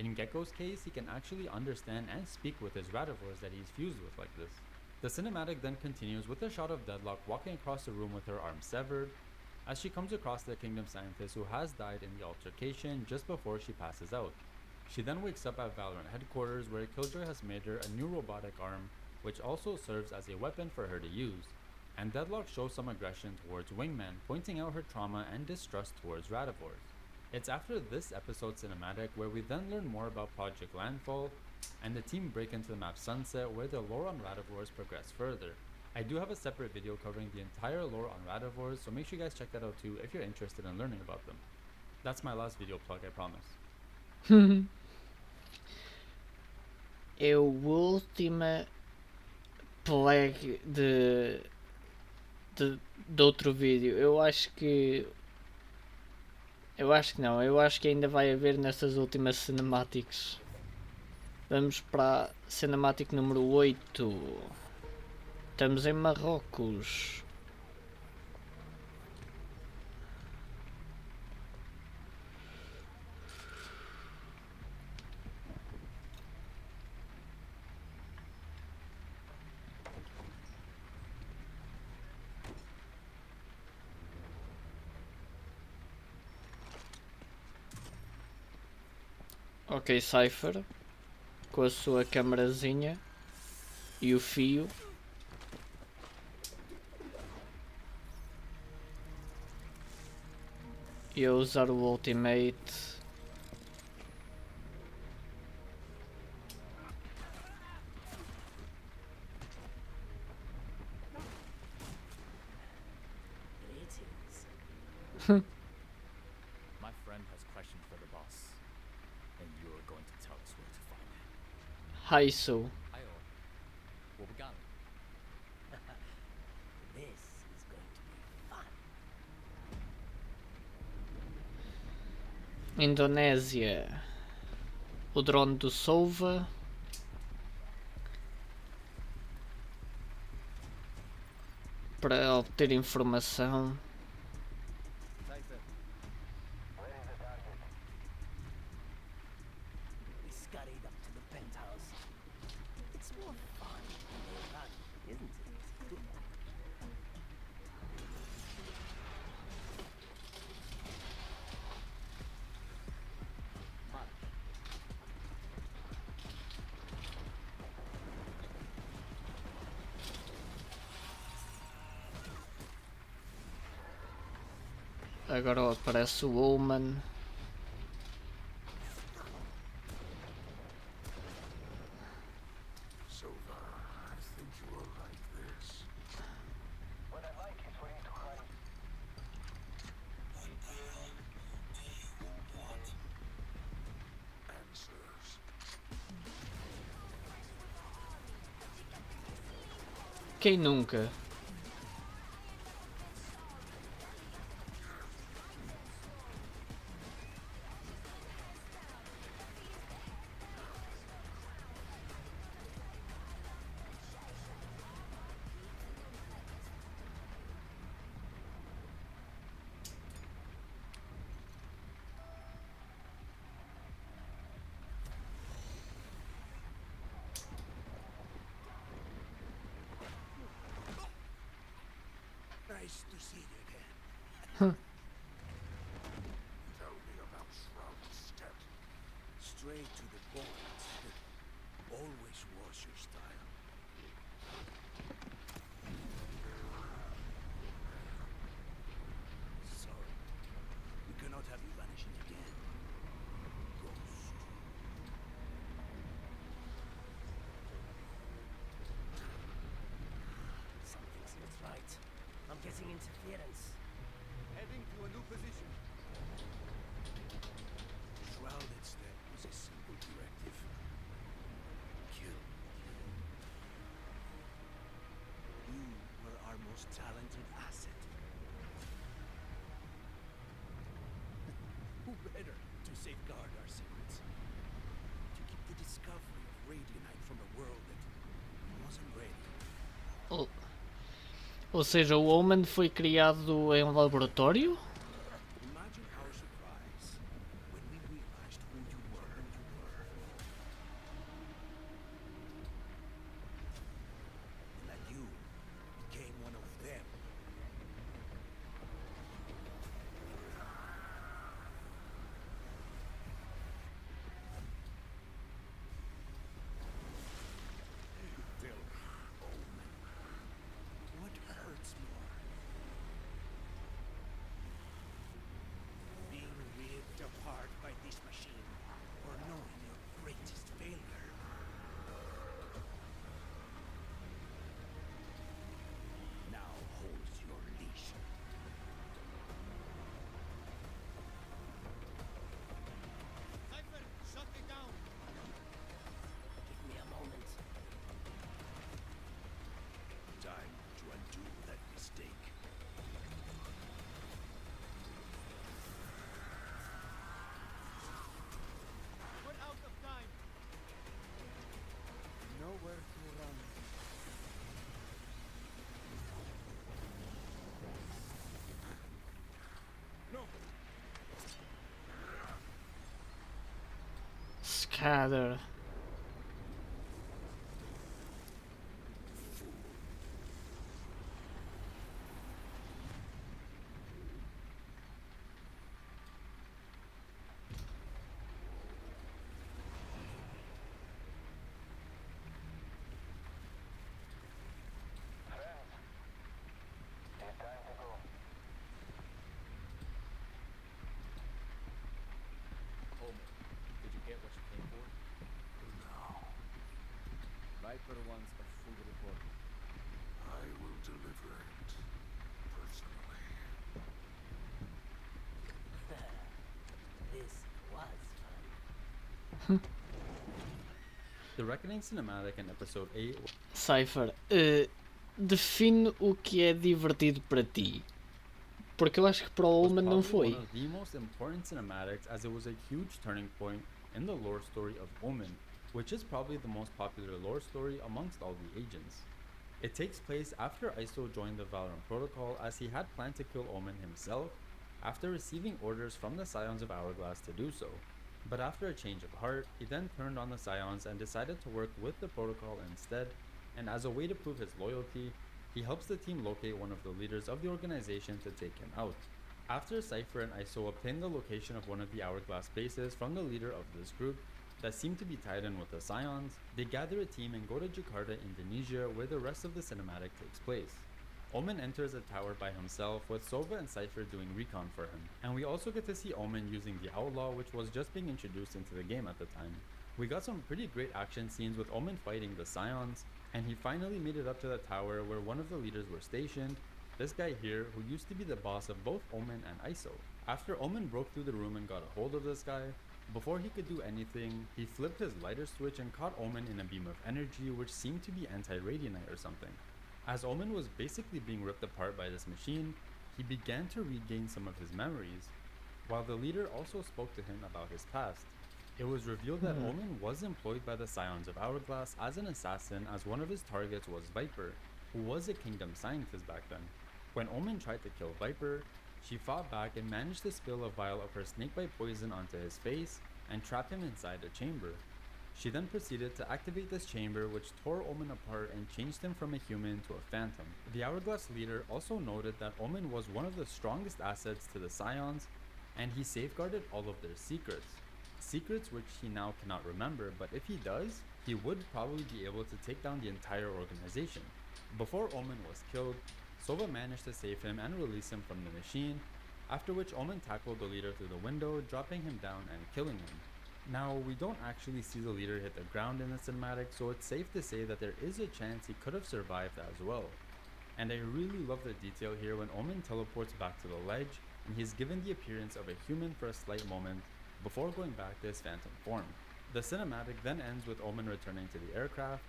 In Gecko's case, he can actually understand and speak with his Radivores that he's fused with like this. The cinematic then continues with a shot of Deadlock walking across the room with her arm severed, as she comes across the Kingdom scientist who has died in the altercation just before she passes out. She then wakes up at Valorant headquarters where Killjoy has made her a new robotic arm, which also serves as a weapon for her to use, and Deadlock shows some aggression towards Wingman, pointing out her trauma and distrust towards Radivores. It's after this episode cinematic where we then learn more about Project Landfall, and the team break into the map Sunset where the lore on Radivores progress further. I do have a separate video covering the entire lore on Radivores, so make sure you guys check that out too if you're interested in learning about them. That's my last video plug, I promise. É a última plug de outro vídeo. Eu acho que não, eu acho que ainda vai haver nestas últimas cinemáticas. Vamos para a cinemática número 8. Estamos em Marrocos. Ok, Cypher com a sua camarazinha e o fio. E a usar o ultimate. My friend has questions for the boss, and you're going to tell us where to find him. Hi, so. Hi, all. we got? This is going to be fun. Indonésia. O drone do Sova. Para obter informação. We scurried up to the penthouse. It's more fun when they run, isn't it? Agora aparece o Omen. Silva, I think you will like this. What I like is for you to hide. Answers. Quem nunca? Nice to see you again. Tell me about Shroud's step. Straight to the point. Always was your style. Sorry. We cannot have you vanishing again. Ghost. Something seems right. I'm getting interference. Heading to a new position. Shrouded step was a simple directive. Kill. You were our most talented asset. Who better to safeguard our secrets? To keep the discovery of Radianite from a world that wasn't ready. Ou seja, o Omen foi criado em laboratório? Imagine our surprise when we realized who you were. And that you became one of them. Tell me, Omen, what hurts more? Being ripped apart by this machine, or knowing your greatest failure? Now hold your leash. Cypher, shut it down! Give me a moment. Time to undo that mistake. We're out of time. Nowhere to run. No. Scatter. Friends, it's time to go. Omen, did you get what you came for? No, Viper wants a full report. I will deliver it personally. This was fun. The Reckoning cinematic in episode 8 Cypher, define o que é divertido para ti. Porque eu acho que para o was Omen não probably foi. one of the most important cinematics, as it was a huge turning point in the lore story of Omen, which is probably the most popular lore story amongst all the agents. It takes place after Iso joined the Valorant Protocol, as he had planned to kill Omen himself after receiving orders from the Scions of Hourglass to do so. But after a change of heart, he then turned on the Scions and decided to work with the Protocol instead, and as a way to prove his loyalty, he helps the team locate one of the leaders of the organization to take him out. After Cypher and ISO obtain the location of one of the Hourglass bases from the leader of this group that seem to be tied in with the Scions, they gather a team and go to Jakarta, Indonesia, where the rest of the cinematic takes place. Omen enters a tower by himself with Sova and Cypher doing recon for him, and we also get to see Omen using the Outlaw, which was just being introduced into the game at the time. We got some pretty great action scenes with Omen fighting the Scions, and he finally made it up to the tower where one of the leaders were stationed, this guy here who used to be the boss of both Omen and ISO. After Omen broke through the room and got a hold of this guy, before he could do anything, he flipped his lighter switch and caught Omen in a beam of energy which seemed to be anti-radianite or something. As Omen was basically being ripped apart by this machine, he began to regain some of his memories, while the leader also spoke to him about his past. It was revealed that Omen was employed by the Scions of Hourglass as an assassin, as one of his targets was Viper, who was a kingdom scientist back then. When Omen tried to kill Viper, she fought back and managed to spill a vial of her snakebite poison onto his face and trap him inside a chamber. She then proceeded to activate this chamber, which tore Omen apart and changed him from a human to a phantom. The Hourglass leader also noted that Omen was one of the strongest assets to the Scions, and he safeguarded all of their secrets. Secrets which he now cannot remember, but if he does, he would probably be able to take down the entire organization. Before Omen was killed, Sova managed to save him and release him from the machine, after which Omen tackled the leader through the window, dropping him down and killing him. Now, we don't actually see the leader hit the ground in the cinematic, so it's safe to say that there is a chance he could have survived as well. And I really love the detail here when Omen teleports back to the ledge, and he's given the appearance of a human for a slight moment, before going back to his phantom form. The cinematic then ends with Omen returning to the aircraft,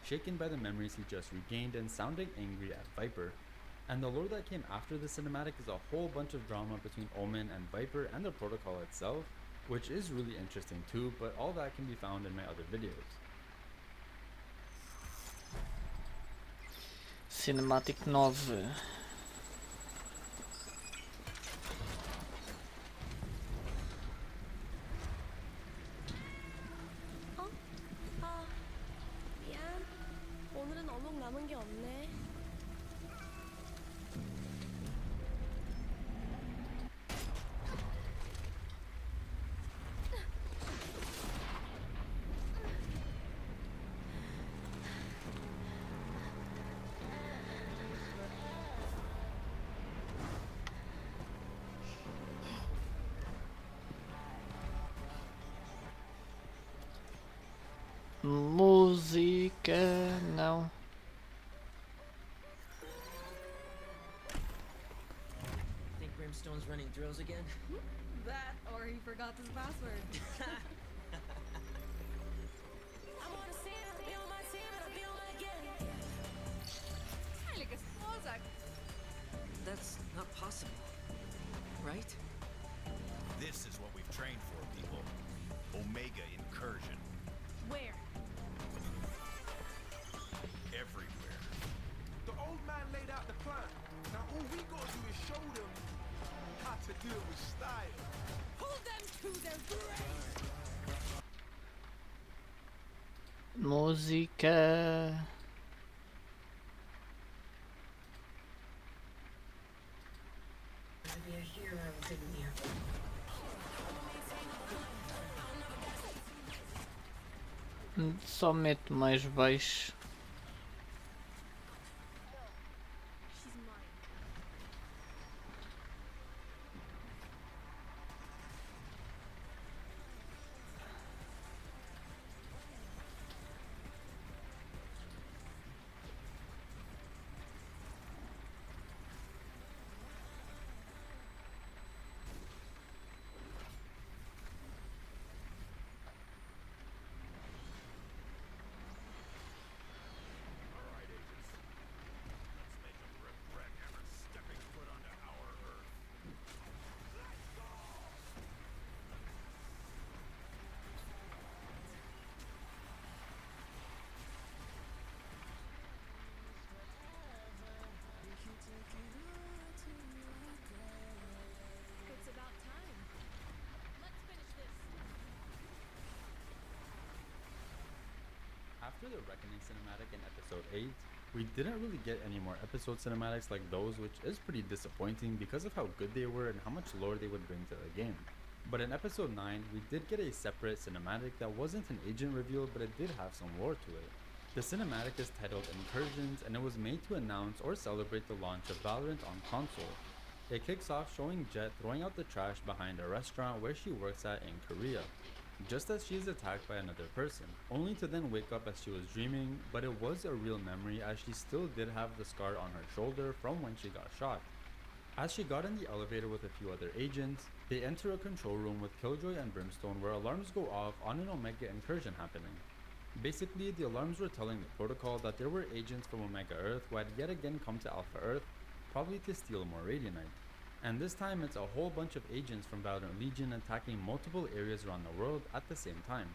shaken by the memories he just regained and sounding angry at Viper. And the lore that came after the cinematic is a whole bunch of drama between Omen and Viper and the Protocol itself, which is really interesting too, but all that can be found in my other videos. Cinematic 9. 미안. 오늘은 어묵 남은 게 없네. Música não. Think Brimstone's running drills again? That, or he forgot his password. Heilige Strohsack. That's not possible, right? This is what we've trained for, people. Omega incursion. Where? Everywhere. The old man laid out the plan. Now all we gotta do is show them how to do it with style. Hold them to their grave. Música. Be a hero, didn't you? Só meto mais baixo. She's mine. After the Reckoning cinematic in episode 8, we didn't really get any more episode cinematics like those, which is pretty disappointing because of how good they were and how much lore they would bring to the game. But in episode 9, we did get a separate cinematic that wasn't an agent reveal, but it did have some lore to it. The cinematic is titled Incursions, and it was made to announce or celebrate the launch of Valorant on console. It kicks off showing Jet throwing out the trash behind a restaurant where she works at in Korea, just as she is attacked by another person, only to then wake up as she was dreaming, but it was a real memory as she still did have the scar on her shoulder from when she got shot. As she got in the elevator with a few other agents, they enter a control room with Killjoy and Brimstone where alarms go off on an Omega incursion happening. Basically, the alarms were telling the protocol that there were agents from Omega Earth who had yet again come to Alpha Earth, probably to steal more Radianite. And this time it's a whole bunch of agents from Valorant Legion attacking multiple areas around the world at the same time.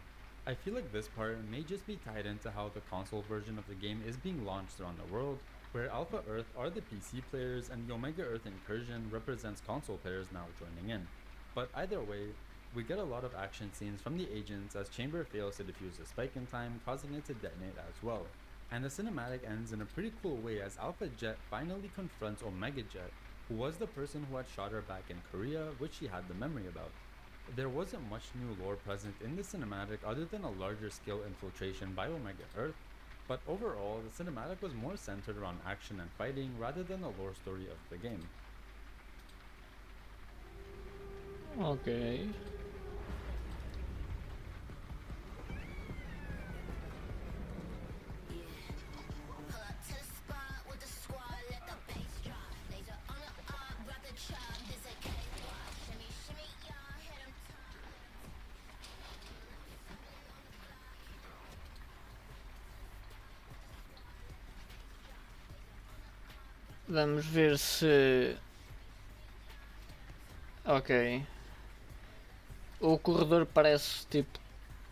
I feel like this part may just be tied into how the console version of the game is being launched around the world, where Alpha Earth are the PC players and the Omega Earth incursion represents console players now joining in. But either way, we get a lot of action scenes from the agents as Chamber fails to defuse the spike in time, causing it to detonate as well. And the cinematic ends in a pretty cool way as Alpha Jet finally confronts Omega Jet, who was the person who had shot her back in Korea, which she had the memory about. There wasn't much new lore present in the cinematic other than a larger scale infiltration by Omega Earth, but overall the cinematic was more centered around action and fighting rather than the lore story of the game. Okay. Vamos ver se... Ok. O corredor parece tipo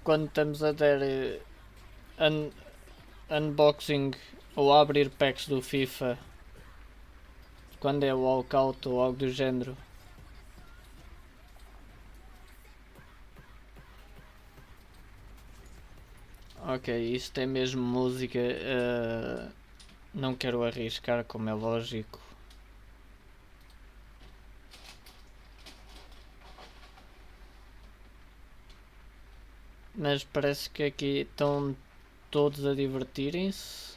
quando estamos a dar unboxing ou a abrir packs do FIFA, quando é walkout ou algo do género. Ok, isso tem mesmo música. Não quero arriscar, como é lógico. Mas parece que aqui estão todos a divertirem-se.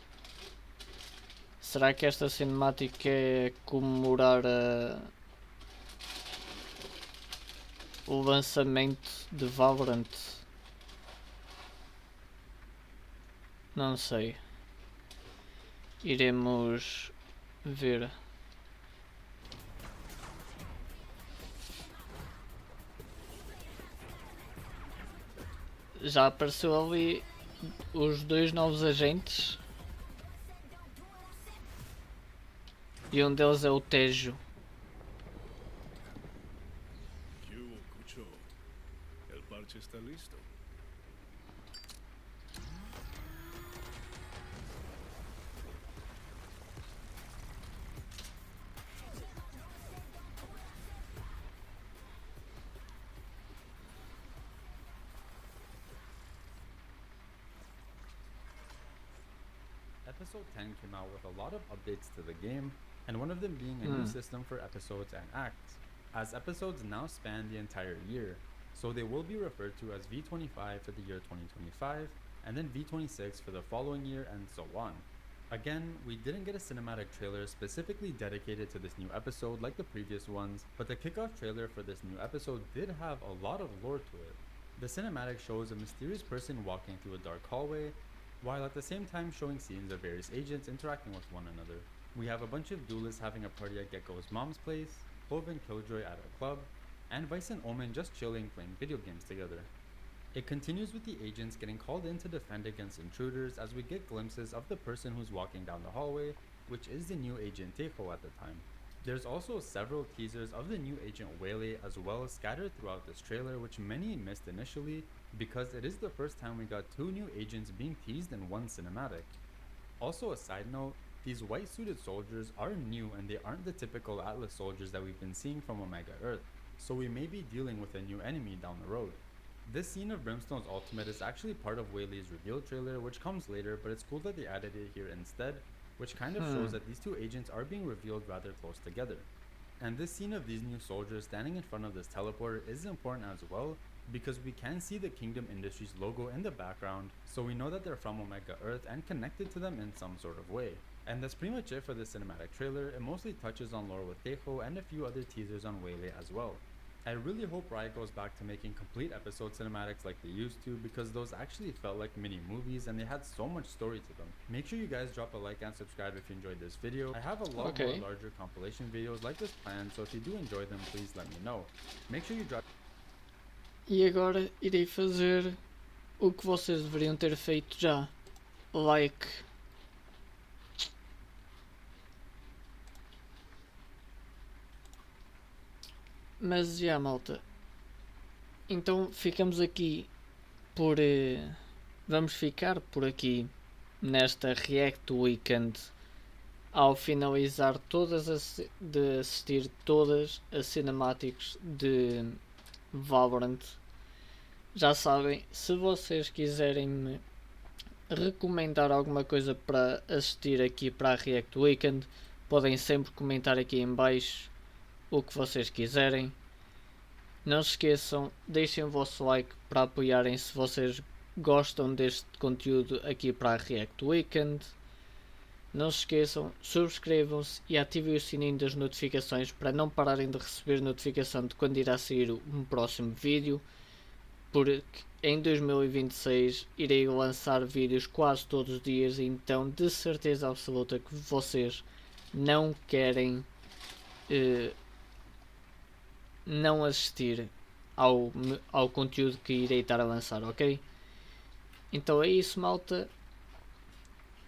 Será que esta cinemática é comemorar o lançamento de Valorant? Não sei. Iremos ver. Já apareceu ali os dois novos agentes. E um deles é o Tejo. ¿Qué hubo, Cucho? El parche está listo. Episode 10 came out with a lot of updates to the game, and one of them being a new system for episodes and acts, as episodes now span the entire year, so they will be referred to as V25 for the year 2025, and then V26 for the following year, and so on. Again, we didn't get a cinematic trailer specifically dedicated to this new episode like the previous ones, but the kickoff trailer for this new episode did have a lot of lore to it. The cinematic shows a mysterious person walking through a dark hallway, while at the same time showing scenes of various agents interacting with one another. We have a bunch of duelists having a party at Gecko's mom's place, Hove and Killjoy at a club, and Vice and Omen just chilling playing video games together. It continues with the agents getting called in to defend against intruders as we get glimpses of the person who's walking down the hallway, which is the new agent Teiko at the time. There's also several teasers of the new agent Wele as well scattered throughout this trailer, which many missed initially because it is the first time we got two new agents being teased in one cinematic. Also, a side note, these white suited soldiers are new and they aren't the typical Atlas soldiers that we've been seeing from Omega Earth, so we may be dealing with a new enemy down the road. This scene of Brimstone's ultimate is actually part of Whaley's reveal trailer, which comes later, but it's cool that they added it here instead, which kind of shows that these two agents are being revealed rather close together. And this scene of these new soldiers standing in front of this teleporter is important as well, because we can see the Kingdom Industries logo in the background, so we know that they're from Omega Earth and connected to them in some sort of way. And that's pretty much it for this cinematic trailer. It mostly touches on lore with Tejo and a few other teasers on Whaley as well. I really hope Riot goes back to making complete episode cinematics like they used to, because those actually felt like mini movies and they had so much story to them. Make sure you guys drop a like and subscribe if you enjoyed this video. I have a lot more larger compilation videos like this planned, so if you do enjoy them, please let me know. Make sure you drop... E agora irei fazer o que vocês deveriam ter feito já. Like. Mas já, malta. Então ficamos aqui por... vamos ficar por aqui nesta React Weekend ao finalizar de assistir todas as cinemáticas de Valorant. Já sabem, se vocês quiserem me recomendar alguma coisa para assistir aqui para a React Weekend, podem sempre comentar aqui em baixo o que vocês quiserem. Não se esqueçam, deixem o vosso like para apoiarem se vocês gostam deste conteúdo aqui para a React Weekend. Não se esqueçam, subscrevam-se e ativem o sininho das notificações para não pararem de receber notificação de quando irá sair um próximo vídeo, porque em 2026 irei lançar vídeos quase todos os dias, então de certeza absoluta que vocês não querem não assistir ao conteúdo que irei estar a lançar, ok? Então é isso, malta.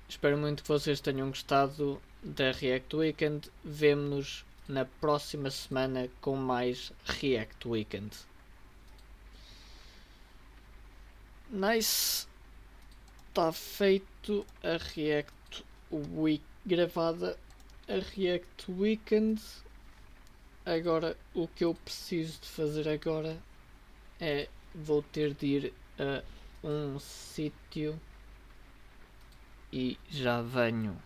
Espero muito que vocês tenham gostado da React Weekend. Vemo-nos na próxima semana com mais React Weekend. Nice. Está feito a React Week gravada. A React Weekend. Agora o que eu preciso de fazer agora é vou ter de ir a um sítio e já venho.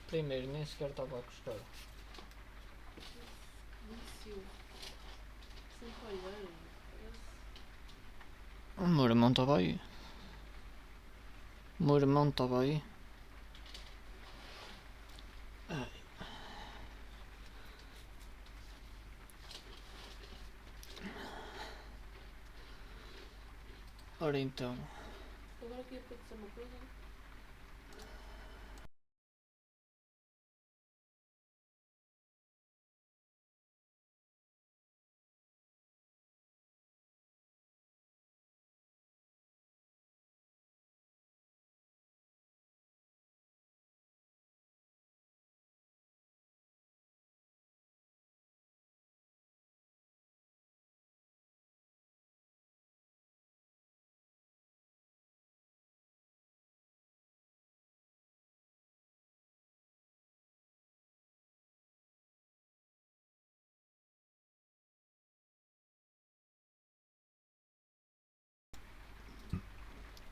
Primeiro, nem sequer estava a gostar. Vício. Sempre olhar. Parece. O meu irmão estava aí. O meu irmão estava aí. Ai. Ora então. Agora queria para dizer uma coisa.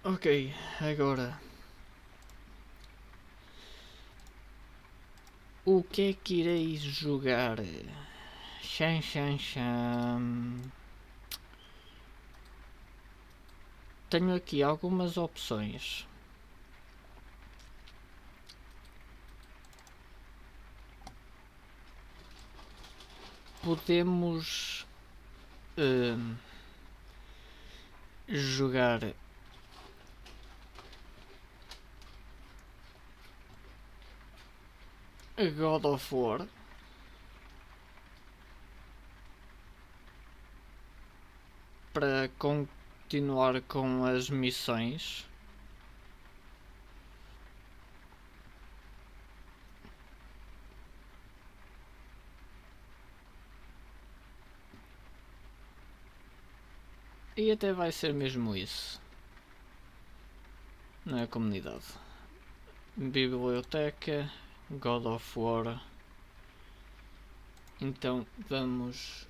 Ok, agora. O que é que ireis jogar? Xan. Tenho aqui algumas opções. Podemos jogar God of War. Para continuar com as missões. E até vai ser mesmo isso. Na comunidade. Biblioteca. God of War. Então vamos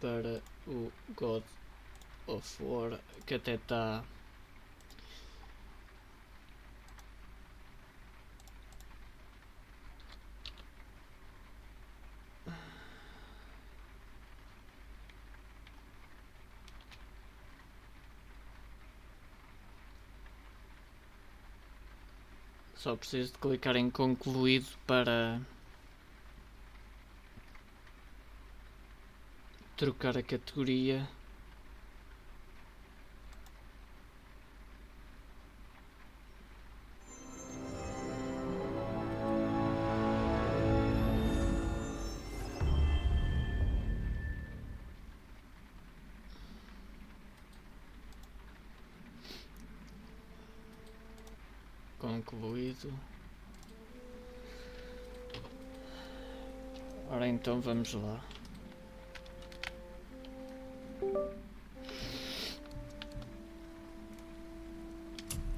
para o God of War, que até está só preciso de clicar em concluído para trocar a categoria. Concluído. Ora então vamos lá.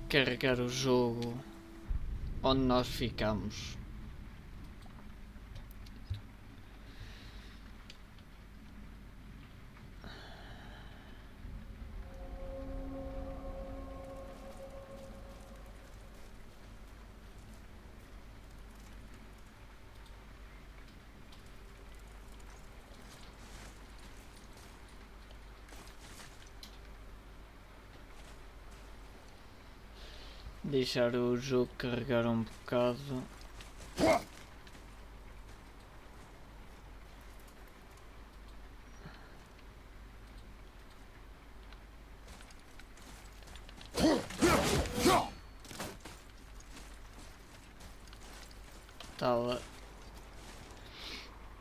Carregar o jogo onde nós ficamos. Deixar o jogo carregar um bocado.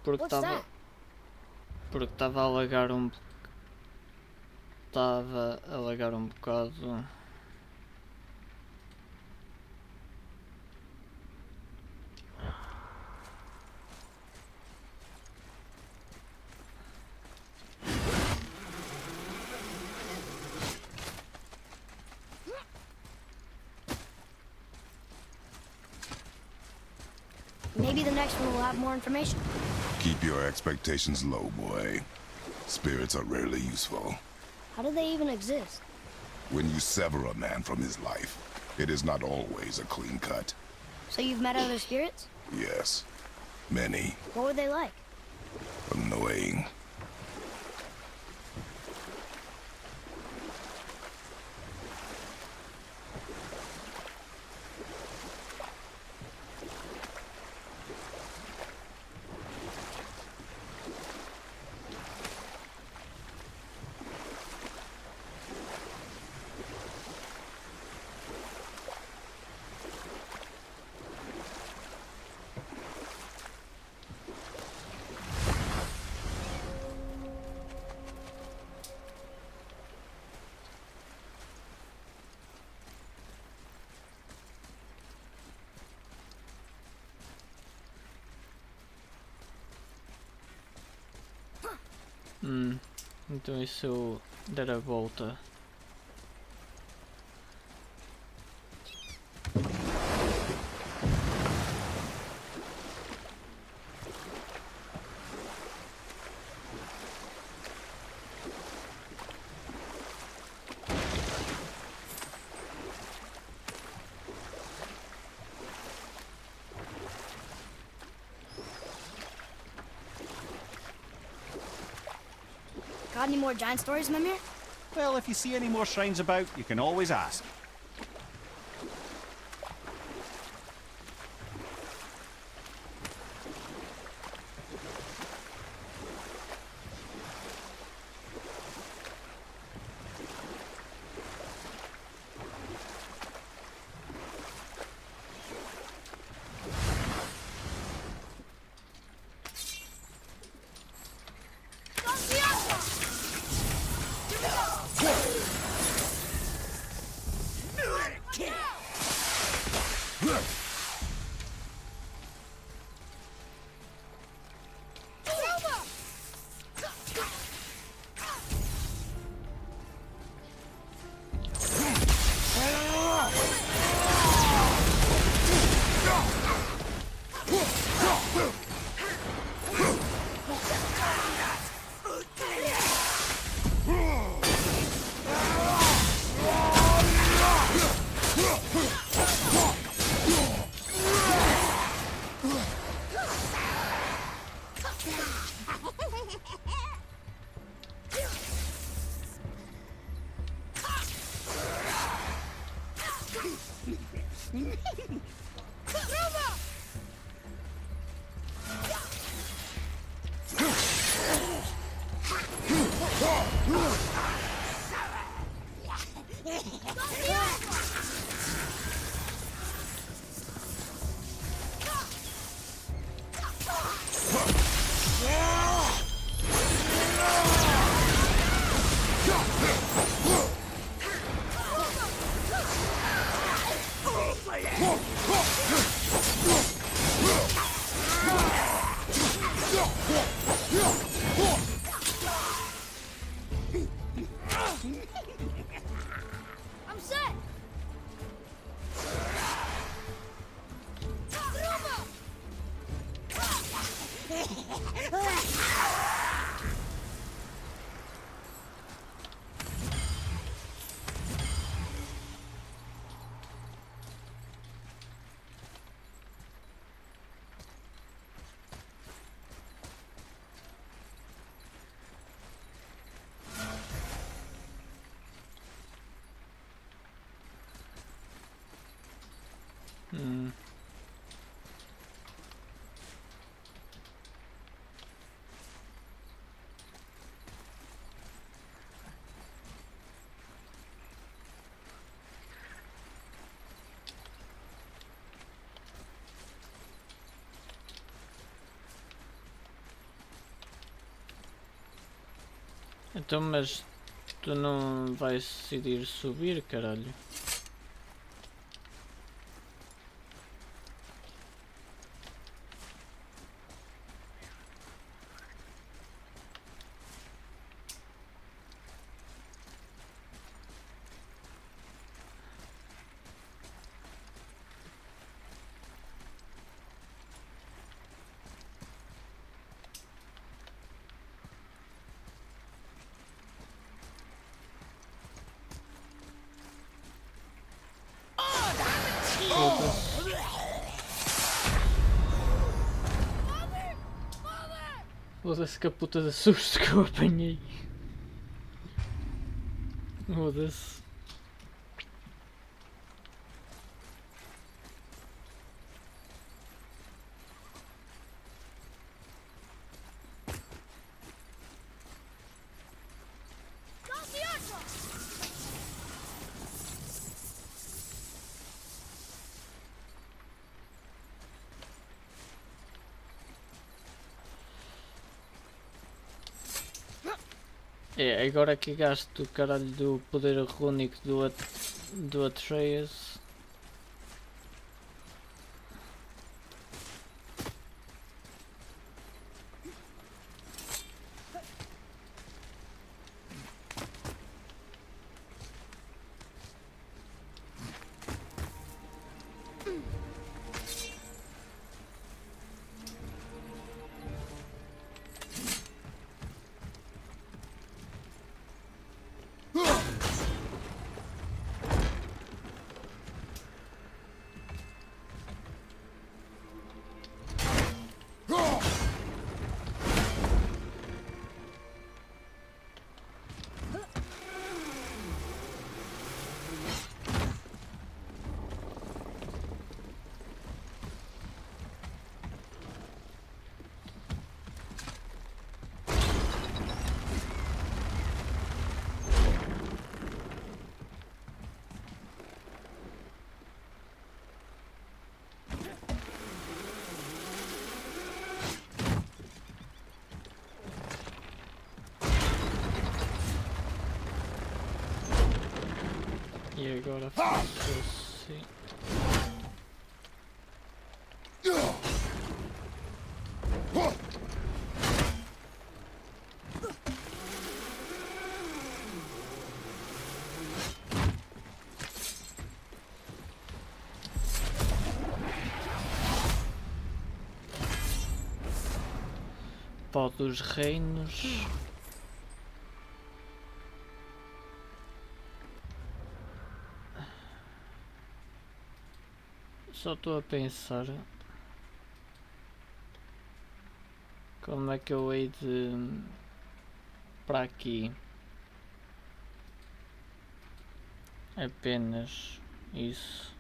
Estava porque estava a lagar um bocado. Maybe the next one will have more information. Keep your expectations low, boy. Spirits are rarely useful. How do they even exist? When you sever a man from his life, it is not always a clean cut. So you've met other spirits? Yes. Many. What were they like? Annoying. Então e se eu der a volta? Got any more giant stories, Mimir? Well, if you see any more shrines about, you can always ask. I'm set! Então, mas tu não vais decidir subir, caralho? Foda-se que a puta de susto que eu apanhei. Foda-se. É, agora que gasto o caralho do poder rúnico do Atreus. E agora faço assim. Pó dos reinos. Só estou a pensar como é que eu hei de para aqui apenas isso.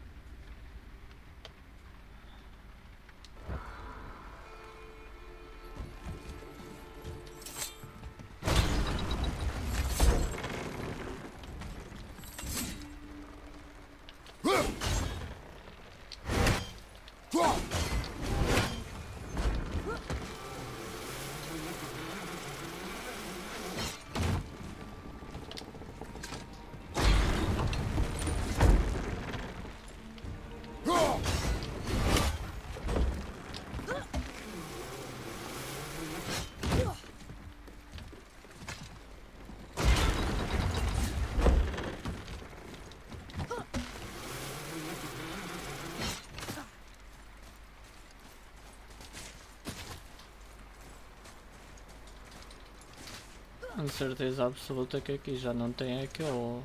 Com certeza absoluta que aqui já não tem aquele.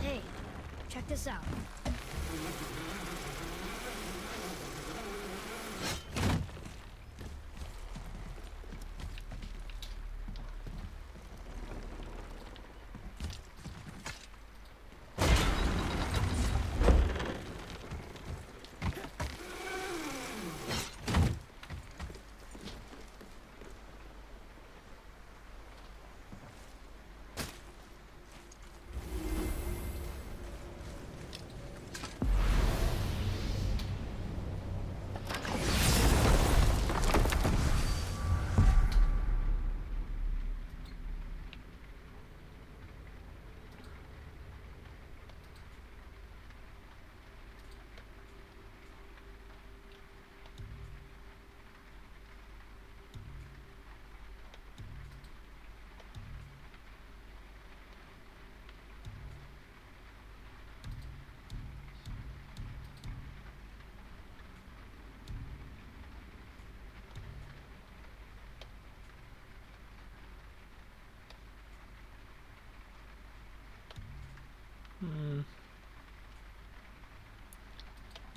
Hey, check this out.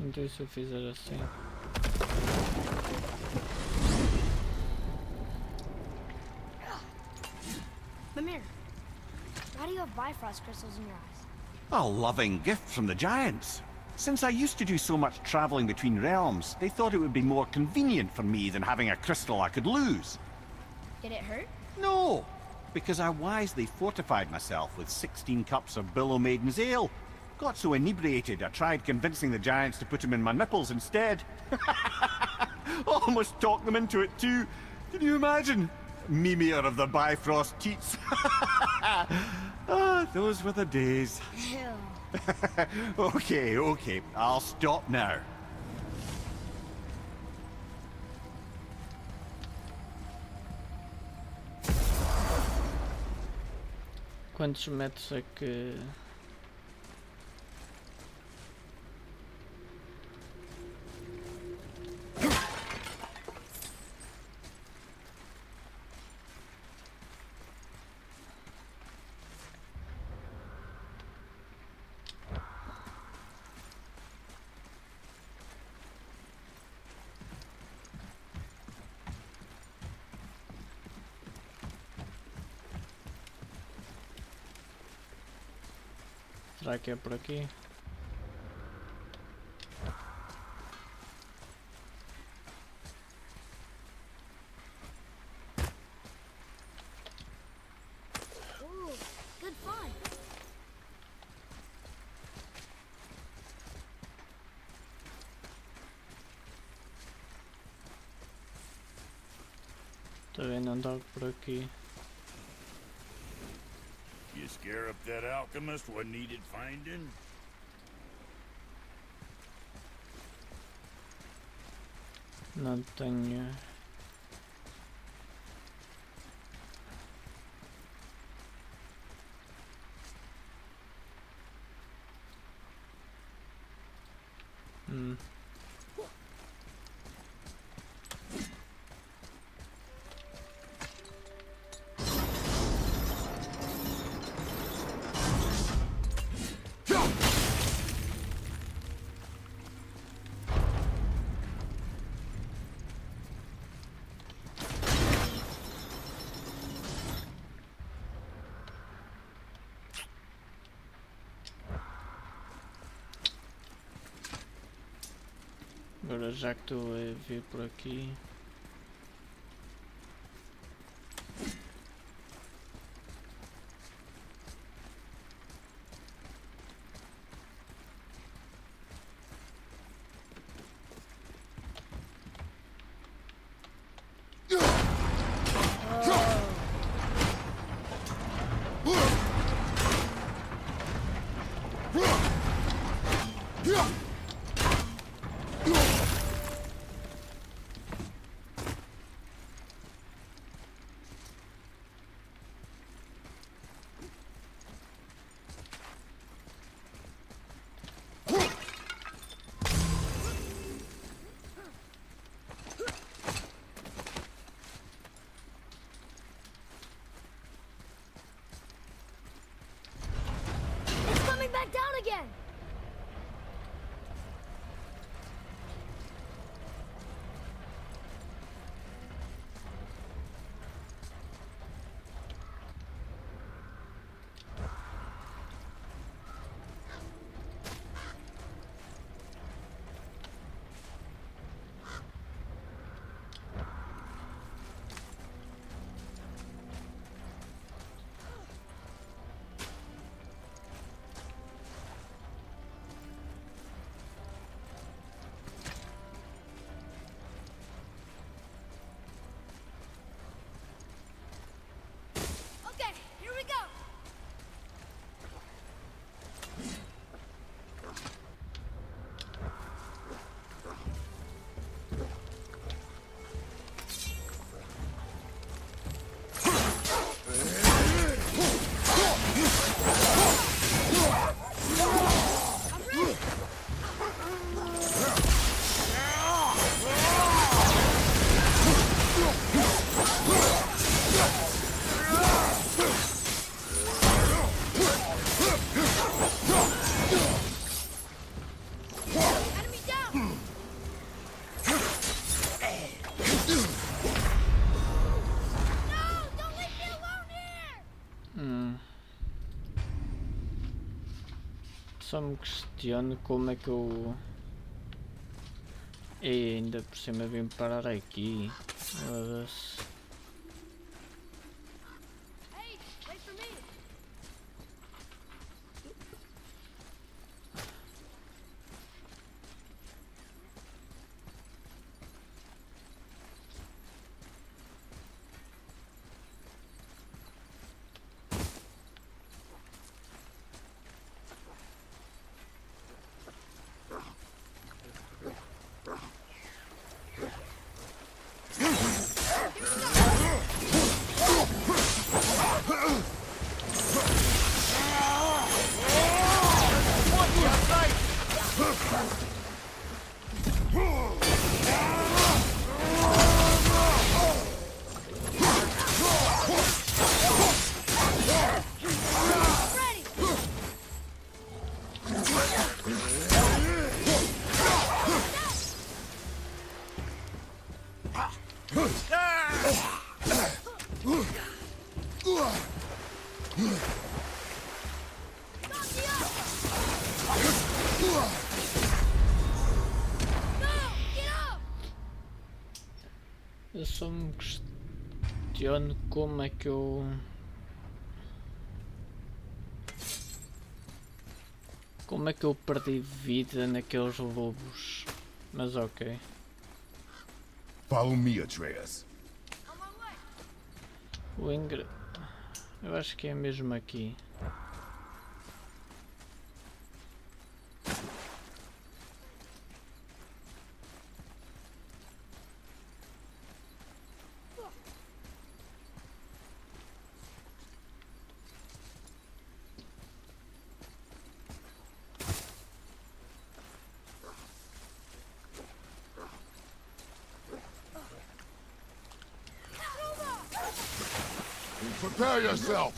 Então e se eu fizer assim? Mimir, why do you have Bifrost crystals in your eyes? A loving gift from the giants. Since I used to do so much traveling between realms, they thought it would be more convenient for me than having a crystal I could lose. Did it hurt? No, because I wisely fortified myself with 16 cups of Billow Maiden's ale. Got so inebriated I tried convincing the giants to put him in my nipples instead. Almost talked them into it too. Can you imagine? Mimir of the Bifrost Teats. Ah, those were the days. Ew. Okay, I'll stop now. Quantos metros é que... Será que é por aqui? Ooh, good find. Também não dá por aqui. You scare up that alchemist what needed finding? Não tenho... Agora já que estou a vir por aqui... Back down again. Só me questiono como é que eu... E ainda por cima vim parar aqui. Foda-se. Eu só me questiono como é que eu... Como é que eu perdi vida naqueles lobos? Mas ok. Follow me, Atreus. O eu acho que é mesmo aqui. Prepare yourself.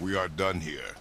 We are done here.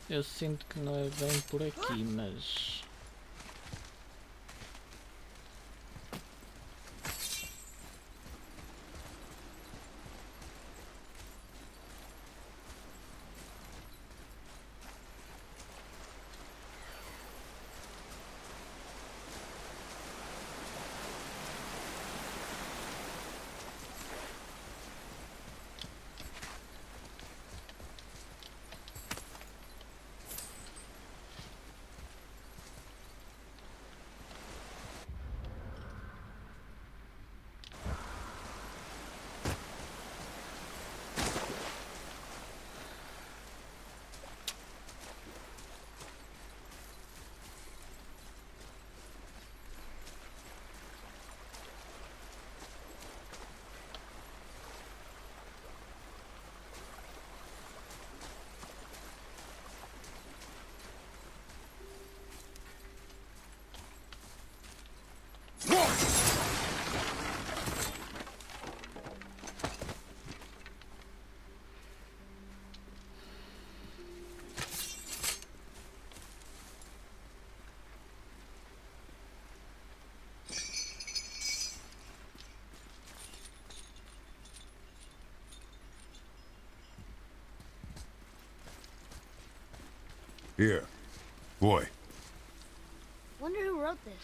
Eu sinto que não é bem por aqui, mas... Here. Boy. Wonder who wrote this.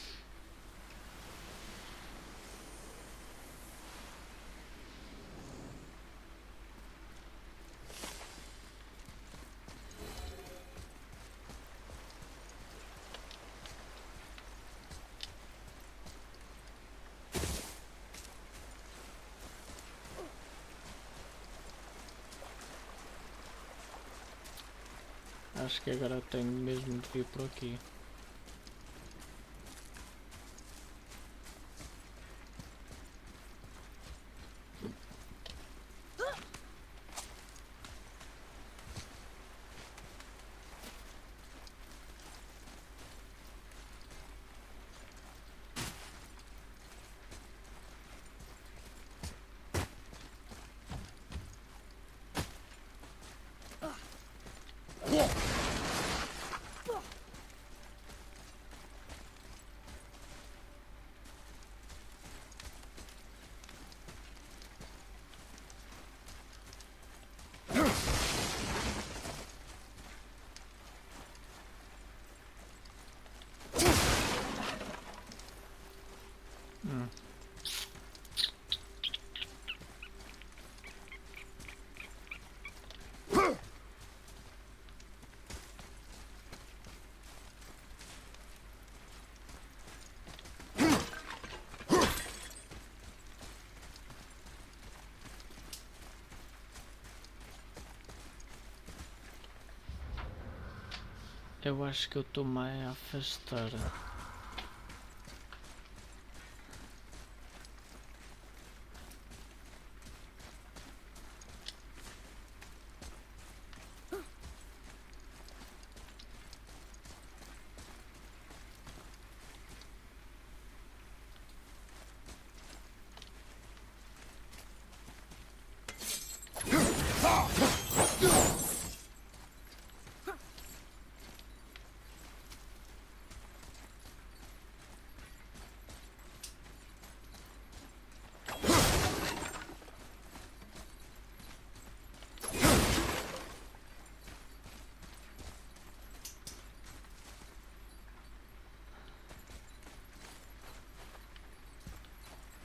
Acho que agora tenho mesmo de vir por aqui. Eu acho que eu estou-me a afastar.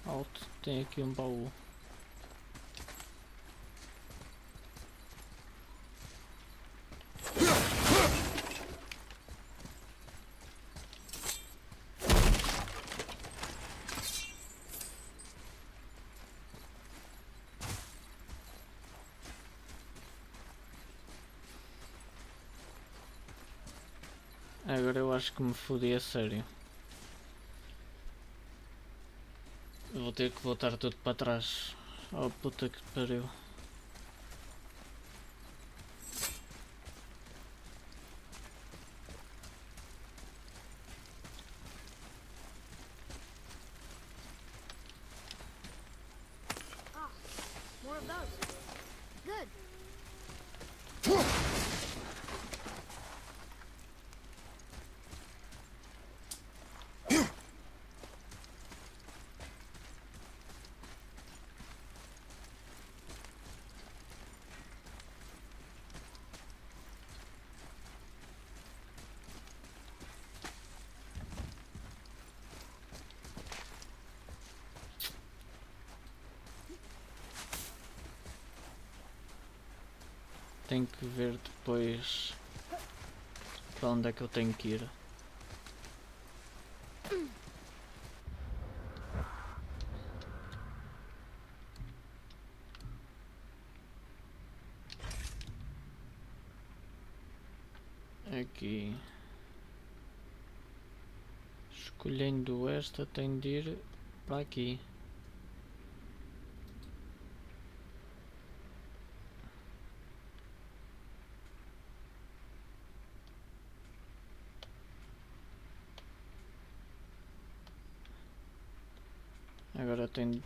Alto, tem aqui um baú. Agora eu acho que me fodi a sério. Vou ter que voltar tudo para trás. Oh puta que pariu. Ah, more of those. Good. Tenho que ver depois para onde é que eu tenho que ir. Aqui. Escolhendo esta, tenho de ir para aqui. Agora tenho...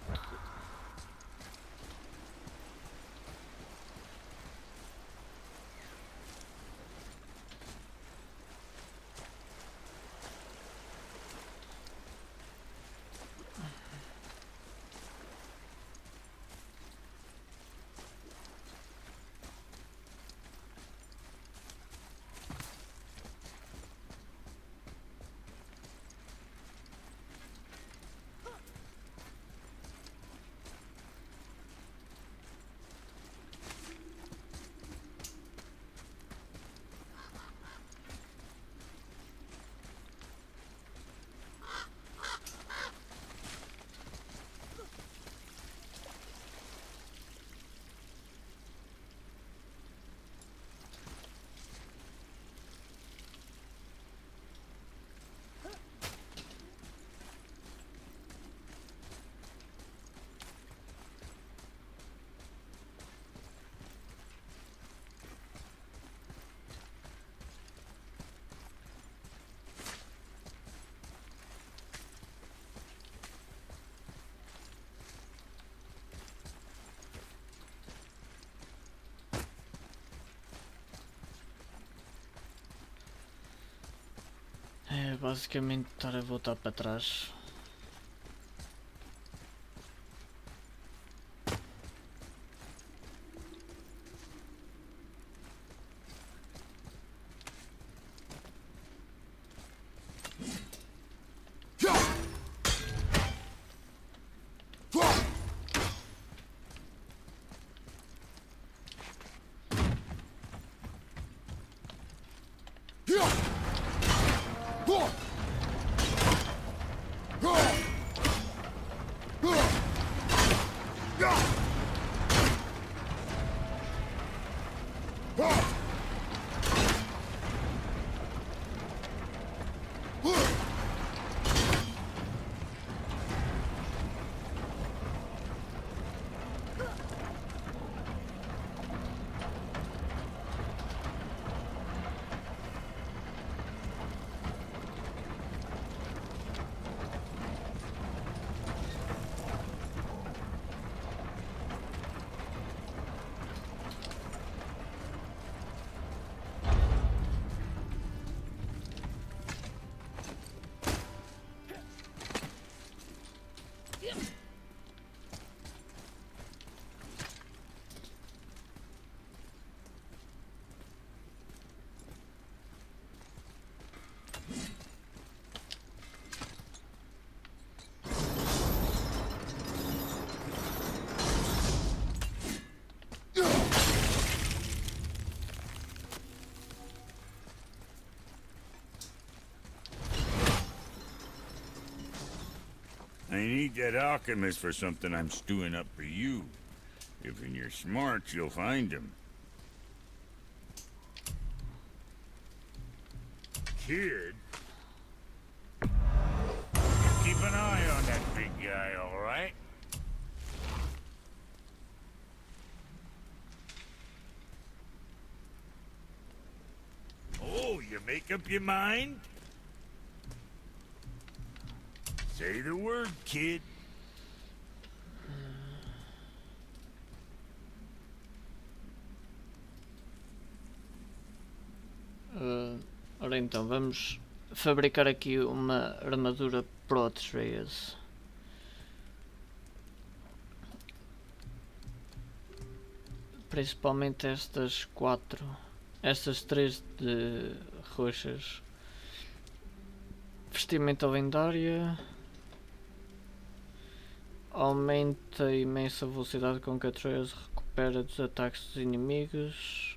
basicamente estar a voltar para trás. I need that alchemist for something I'm stewing up for you. If you're smart, you'll find him. Kid? Keep an eye on that big guy, all right? Oh, you make up your mind? Say the word, kid. Ora então, vamos fabricar aqui uma armadura pro Atreus. Principalmente estas três de roxas. Vestimenta lendária. Aumenta a imensa velocidade com que Atreus recupera dos ataques dos inimigos.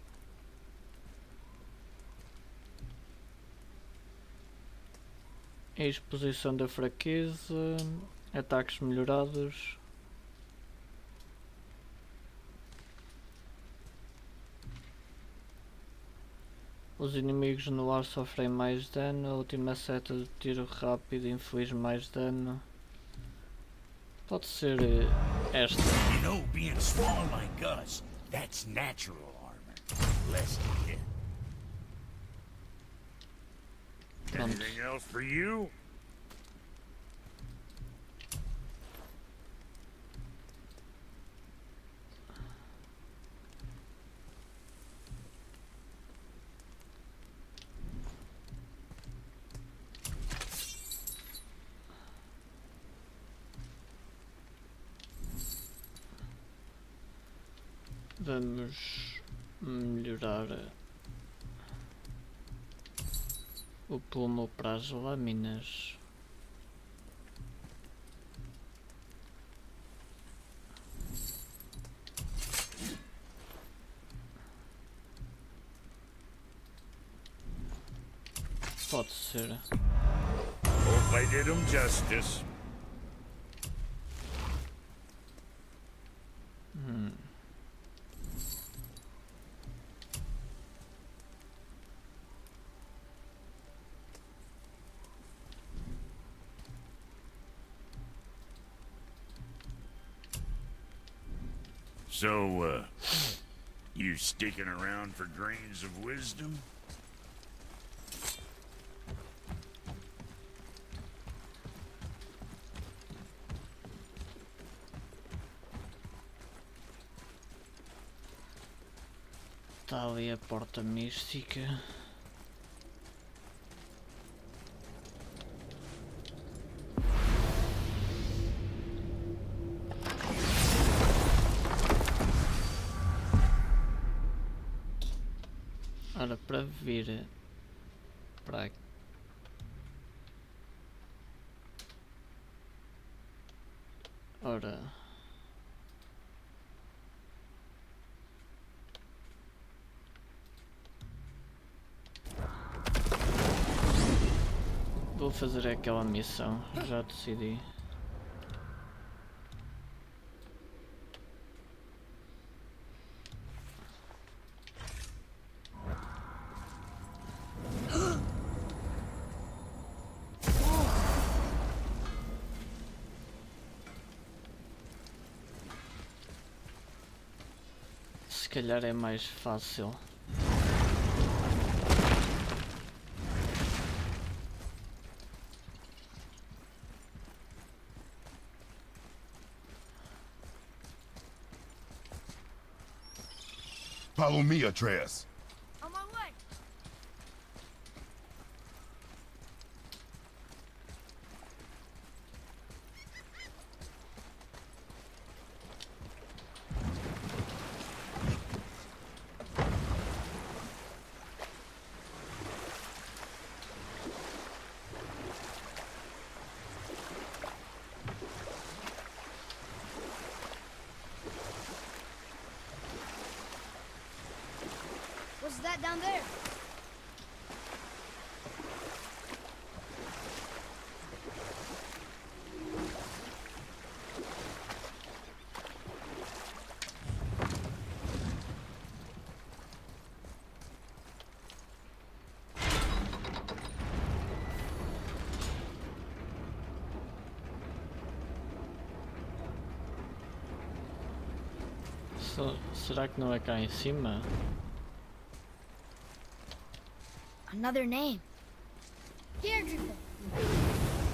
A exposição da fraqueza. Ataques melhorados. Os inimigos no ar sofrem mais dano. A última seta de tiro rápido inflige mais dano. Pode ser esta. You know, being small like us, that's natural armor. Less to hit. Anything else for you? Vamos melhorar o plumo para as lâminas. Pode ser. Hope I did him justice. So, you sticking around for grains of wisdom? Está ali a porta mística. Ora, para vir para aqui. Ora. Vou fazer aquela missão, já decidi. Se calhar é mais fácil. Follow me, Atreus. On my way. What's that down there? Será que não é cá em cima? Another name. Deirdre.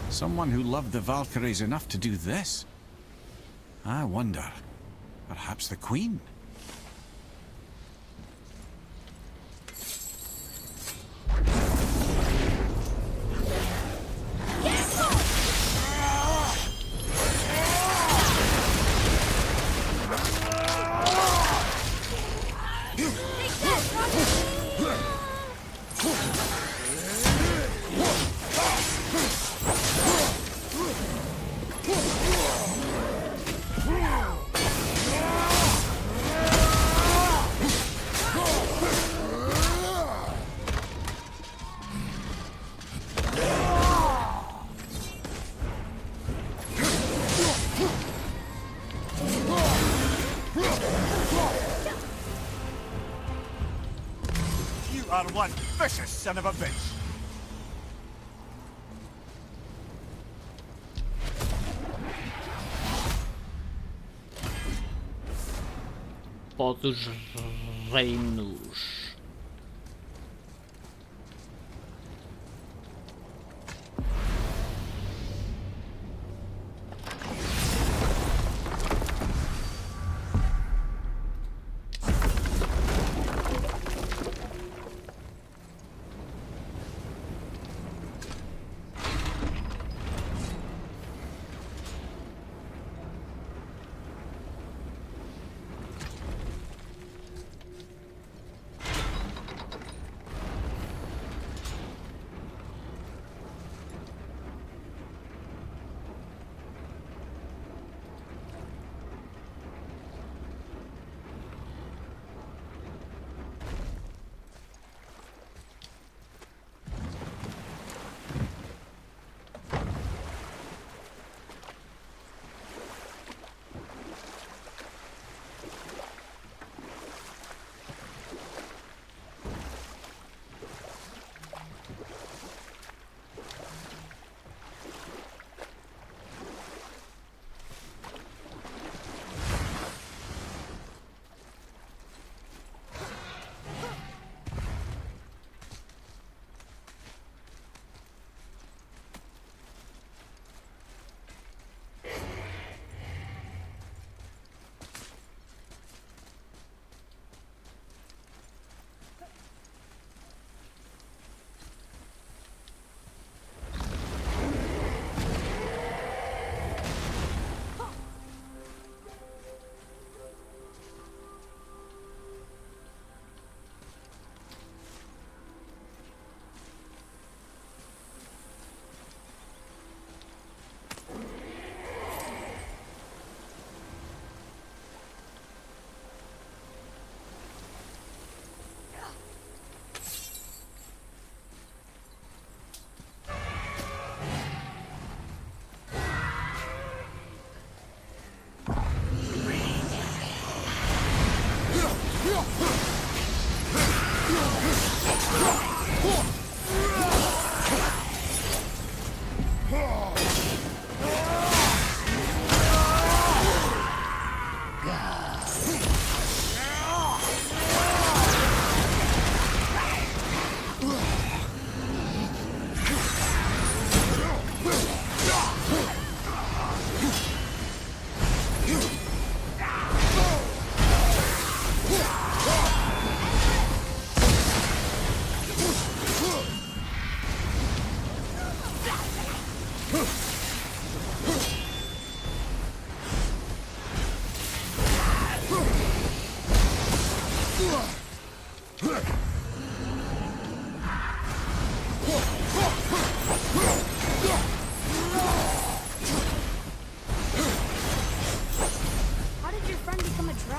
Someone who loved the Valkyries enough to do this? I wonder. Perhaps the Queen? You are one vicious son of a bitch! Pó dos reinos.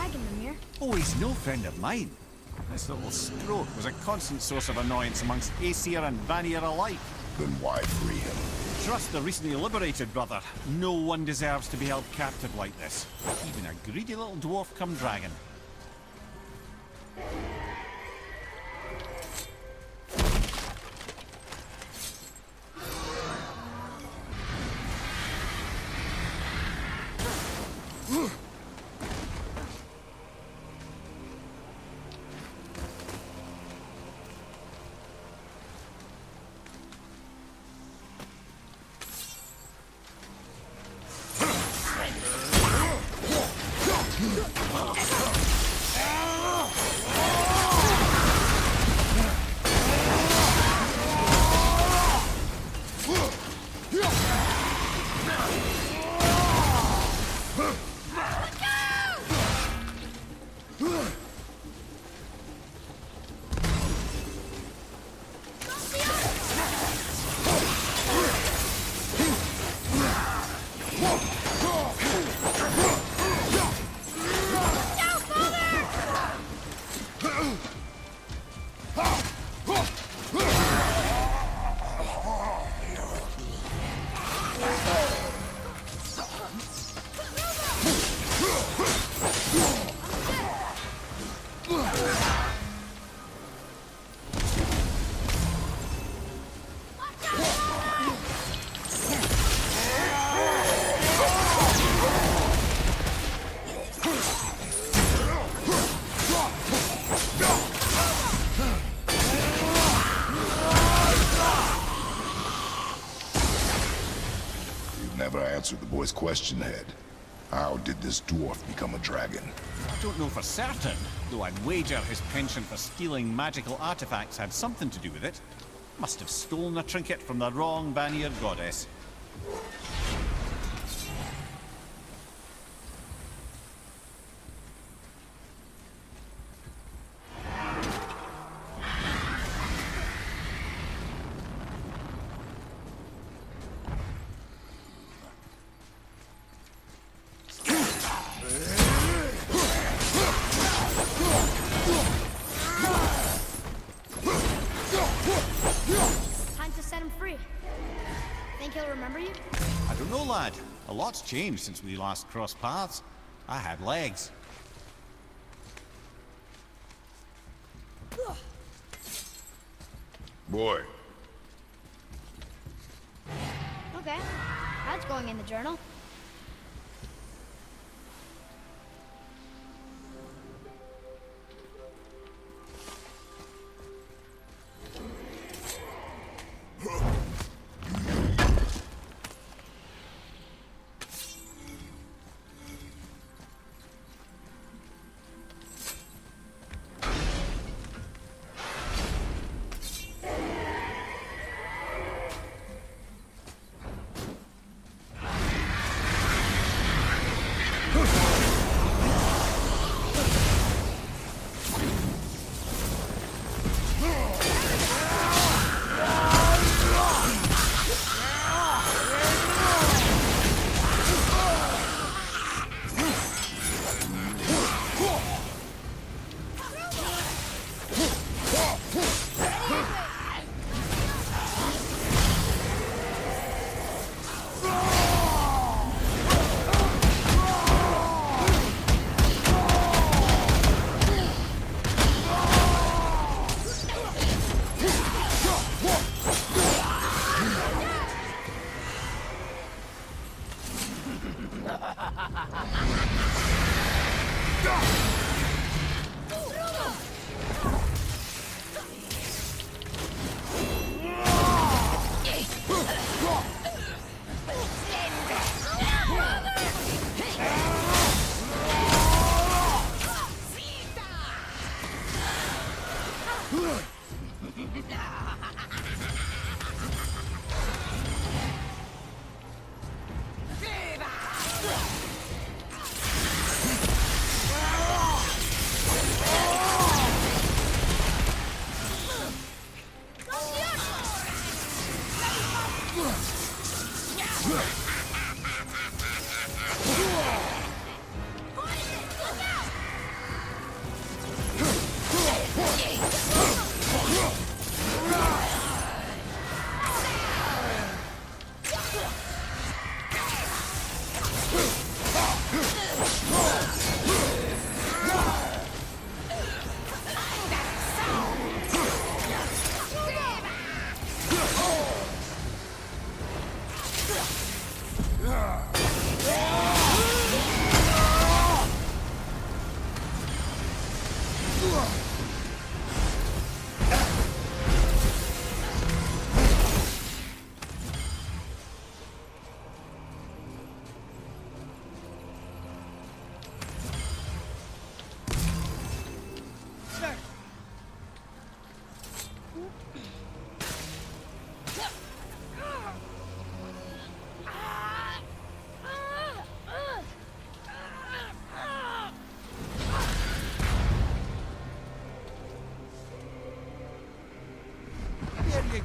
dragon, Mimir? Oh, he's no friend of mine. This little scrote was a constant source of annoyance amongst Aesir and Vanir alike. Then why free him? Trust the recently liberated, brother. No one deserves to be held captive like this. Even a greedy little dwarf come dragon. Never answered the boy's question, Head. How did this dwarf become a dragon? I don't know for certain, though I'd wager his penchant for stealing magical artifacts had something to do with it. Must have stolen a trinket from the wrong Vanir goddess. Time to set him free. Think he'll remember you? I don't know, lad. A lot's changed since we last crossed paths. I had legs. Boy. Okay. That's going in the journal.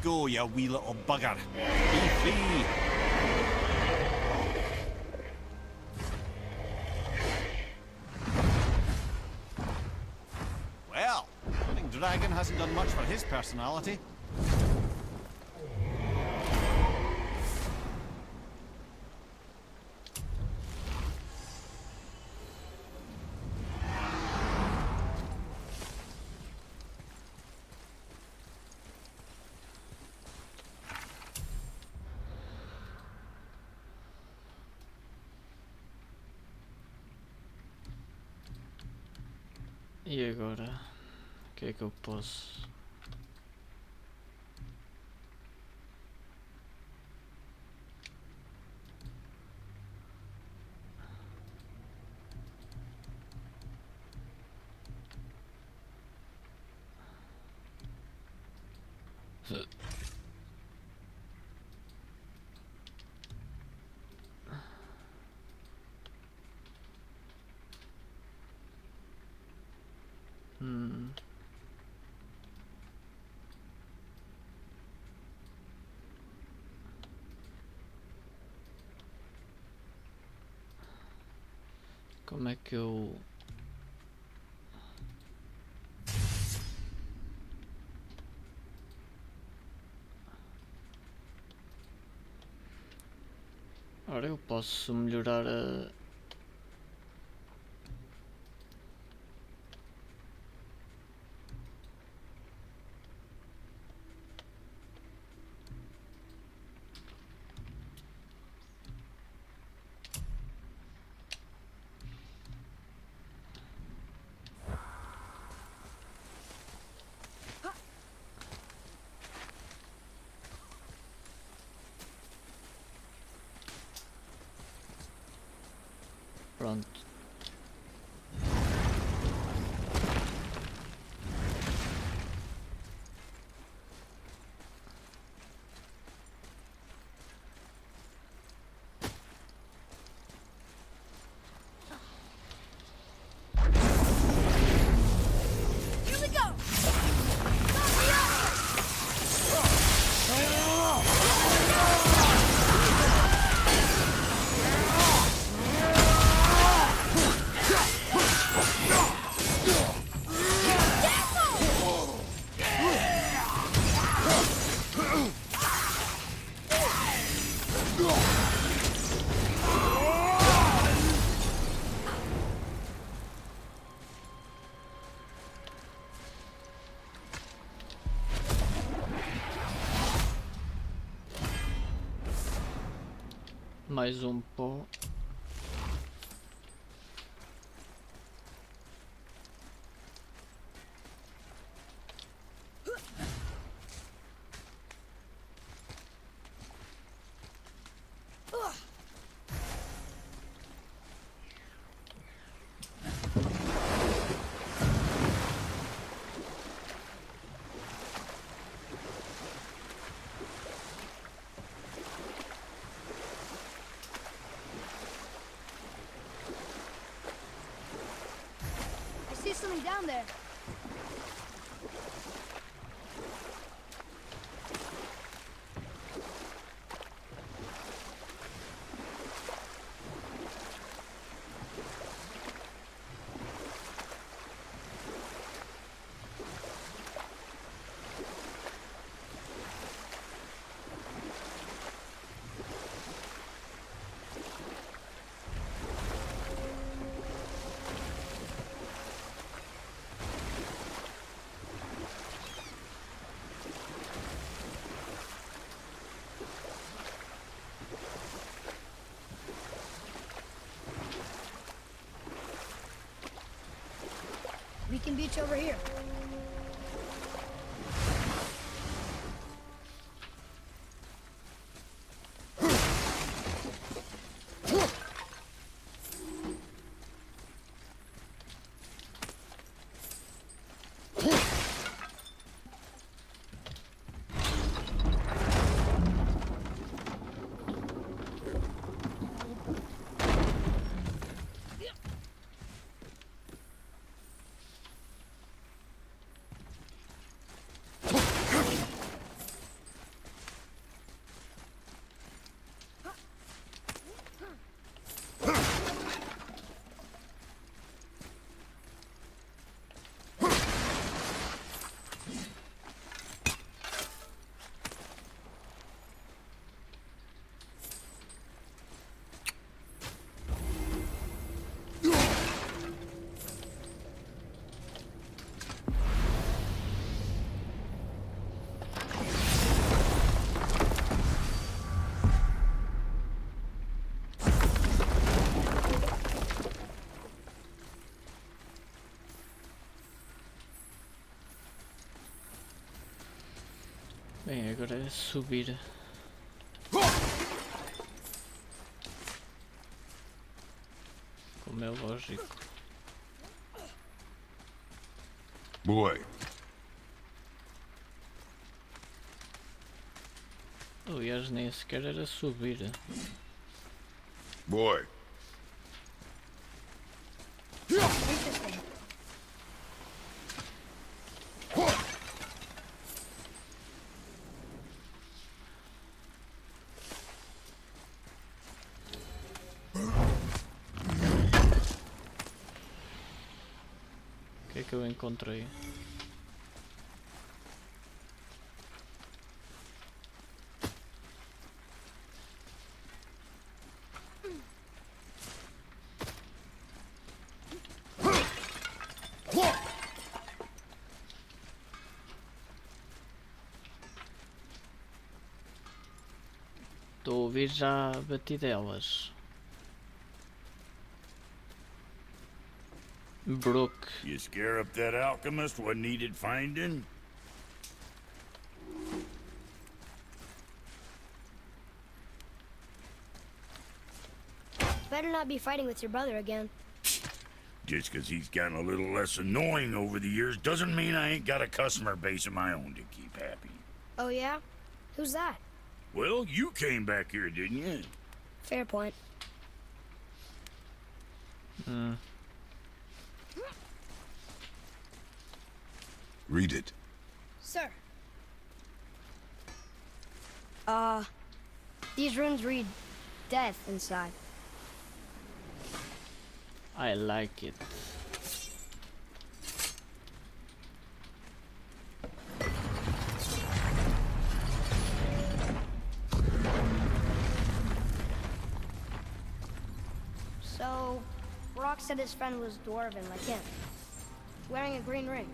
go, you wee little bugger. Be free. Well, Running Dragon hasn't done much for his personality. E agora? O que é que eu posso? Como é que eu... Ora, eu posso melhorar a... Pronto. Here we go! Mais um pó. I see something down there. We can beach over here. Bem, agora é subir. Como é lógico. Boy. Aliás, nem sequer era subir. Boy. Interesting. O que é que eu encontrei? Estou a ouvir já batidelas. Brooke. You scare up that alchemist what needed finding? Better not be fighting with your brother again. Just 'cause he's gotten a little less annoying over the years doesn't mean I ain't got a customer base of my own to keep happy. Oh yeah? Who's that? Well, you came back here, didn't you? Fair point. Read it. Sir. These runes read death inside. I like it. So, Brock said his friend was dwarven like him, wearing a green ring.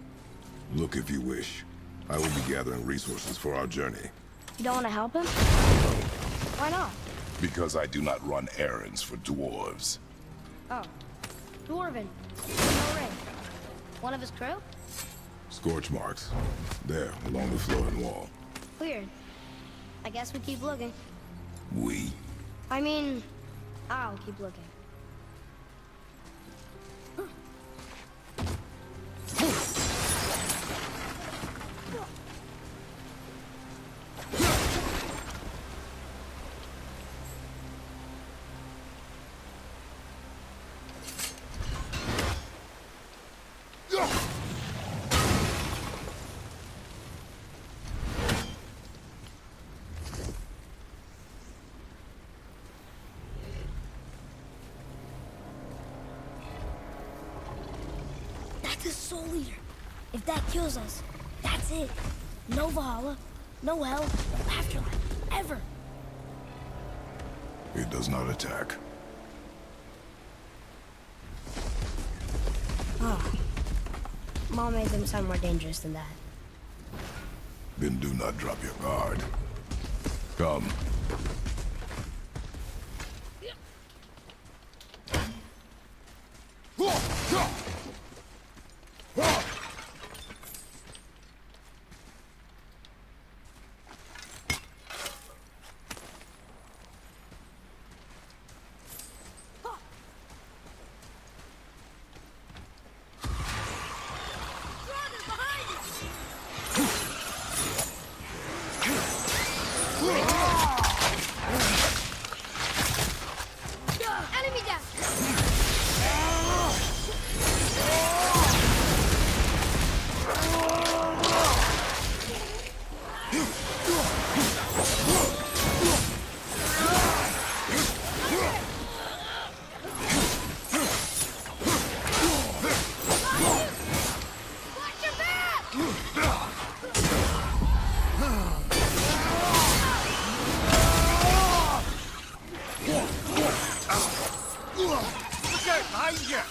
Look if you wish. I will be gathering resources for our journey. You don't want to help him? Why not? Because I do not run errands for dwarves. Oh. Dwarven. No ring. One of his crew? Scorch marks. There, along the floor and wall. Weird. I guess we keep looking. We? I mean, I'll keep looking. That's a soul eater. If that kills us, that's it. No Valhalla, no hell, no afterlife, ever. It does not attack. Oh. Mom made them sound more dangerous than that. Then do not drop your guard. Come. Enemy down! Watch your back! Look out behind you!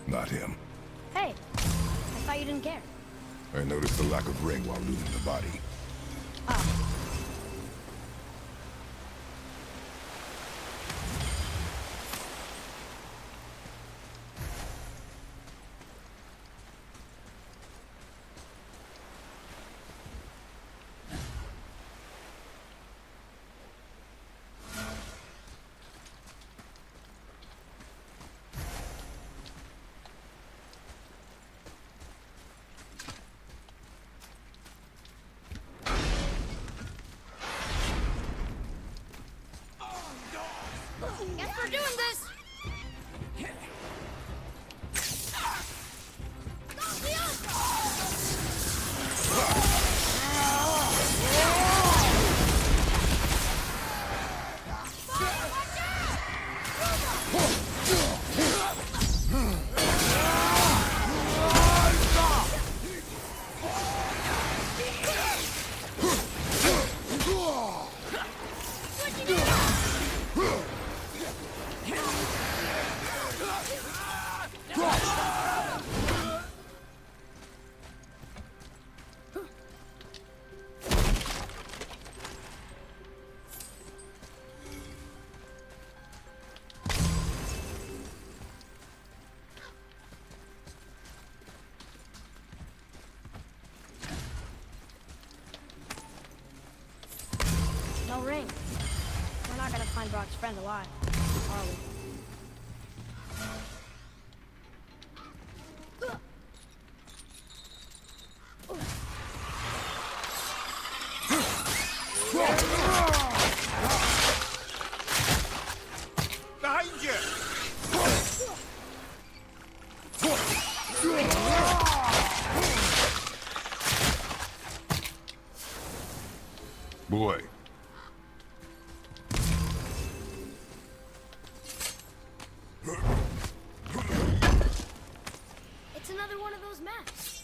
Not him. Hey, I thought you didn't care. I noticed the lack of ring while looting the body. Oh. Guess we're doing this! No ring. We're not gonna find Brock's friend alive, are we? Behind you! Boy. It's another one of those maps.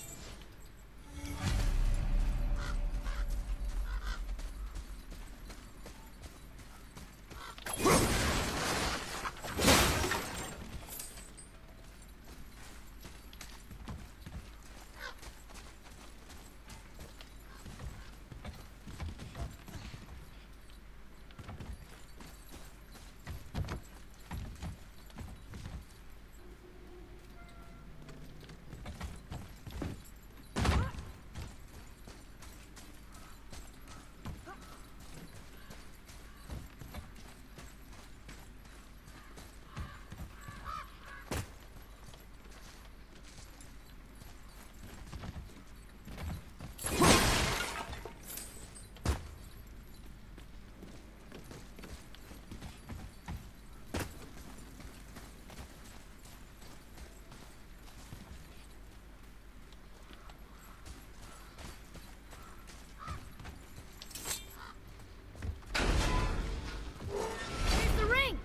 Here's the ring!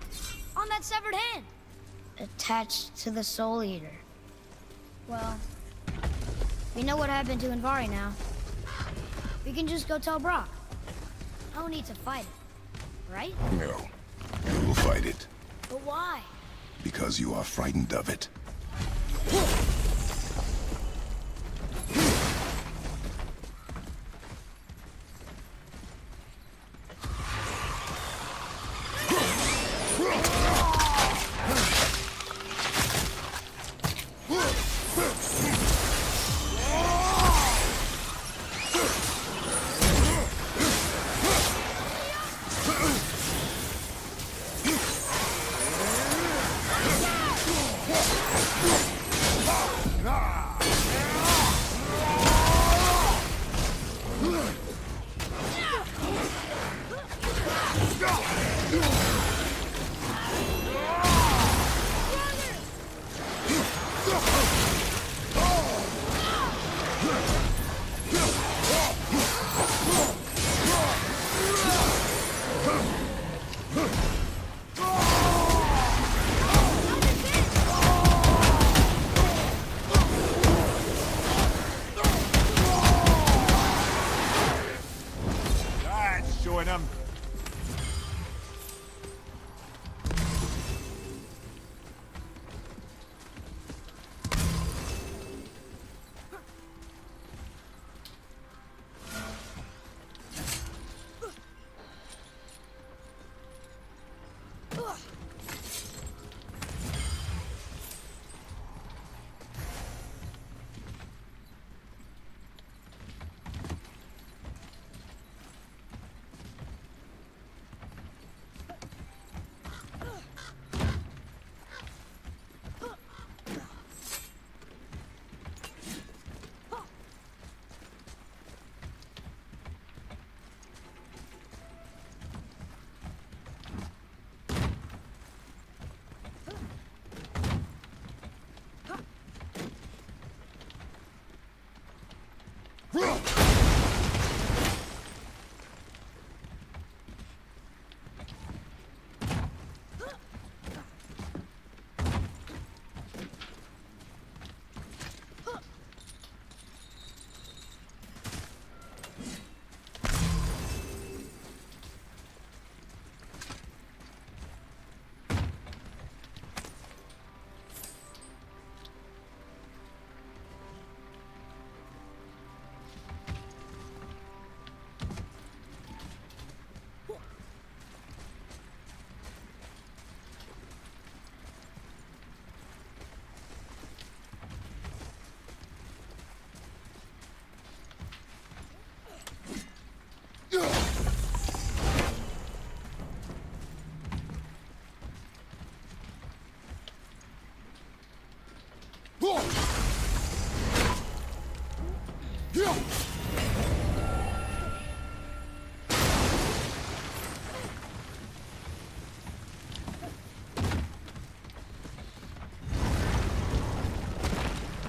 On that severed hand! Attached to the Soul Eater. Well, we know what happened to Invari now. We can just go tell Brock. No need to fight it, right? No. You will fight it. But why? Because you are frightened of it.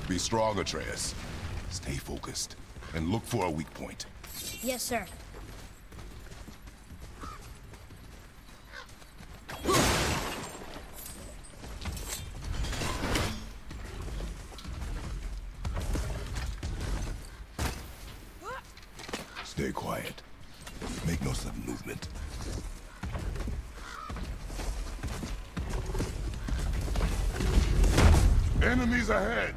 Be strong, Atreus. Stay focused, and look for a weak point. Yes, sir. Stay quiet. Make no sudden movement. Enemies ahead!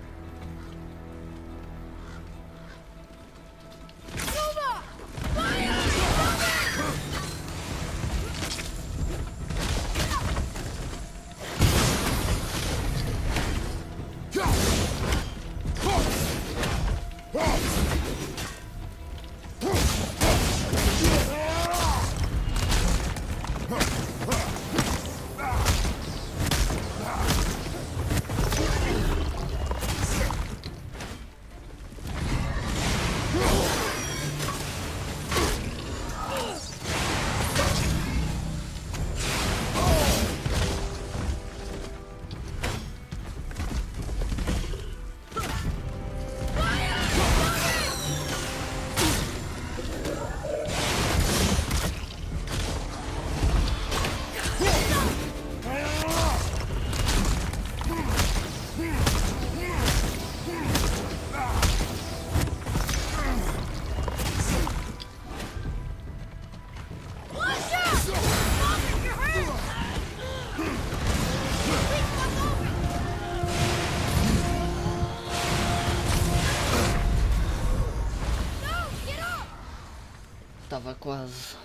Estava quase.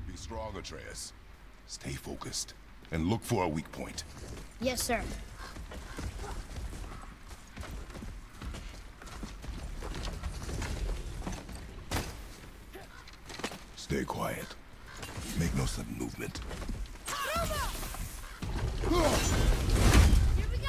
Be strong, Atreus. Stay focused, and look for a weak point. Yes, sir. Stay quiet. Make no sudden movement. Here we go!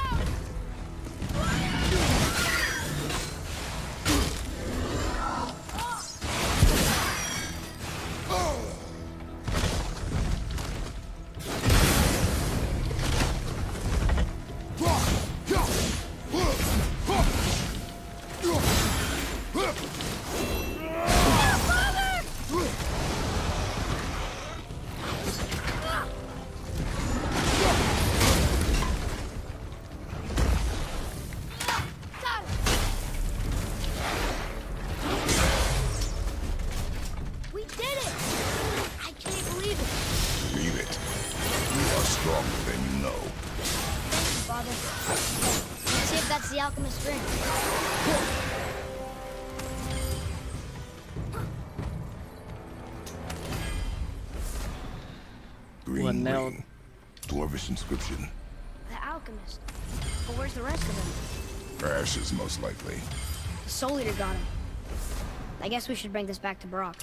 We did it! I can't believe it. Believe it. You are stronger than you know. Thank you, Father. Let's see if that's the alchemist's ring. Green ring. Dwarvish inscription. The alchemist. But where's the rest of them? Ashes, most likely. The Soul Eater got him. I guess we should bring this back to Brock.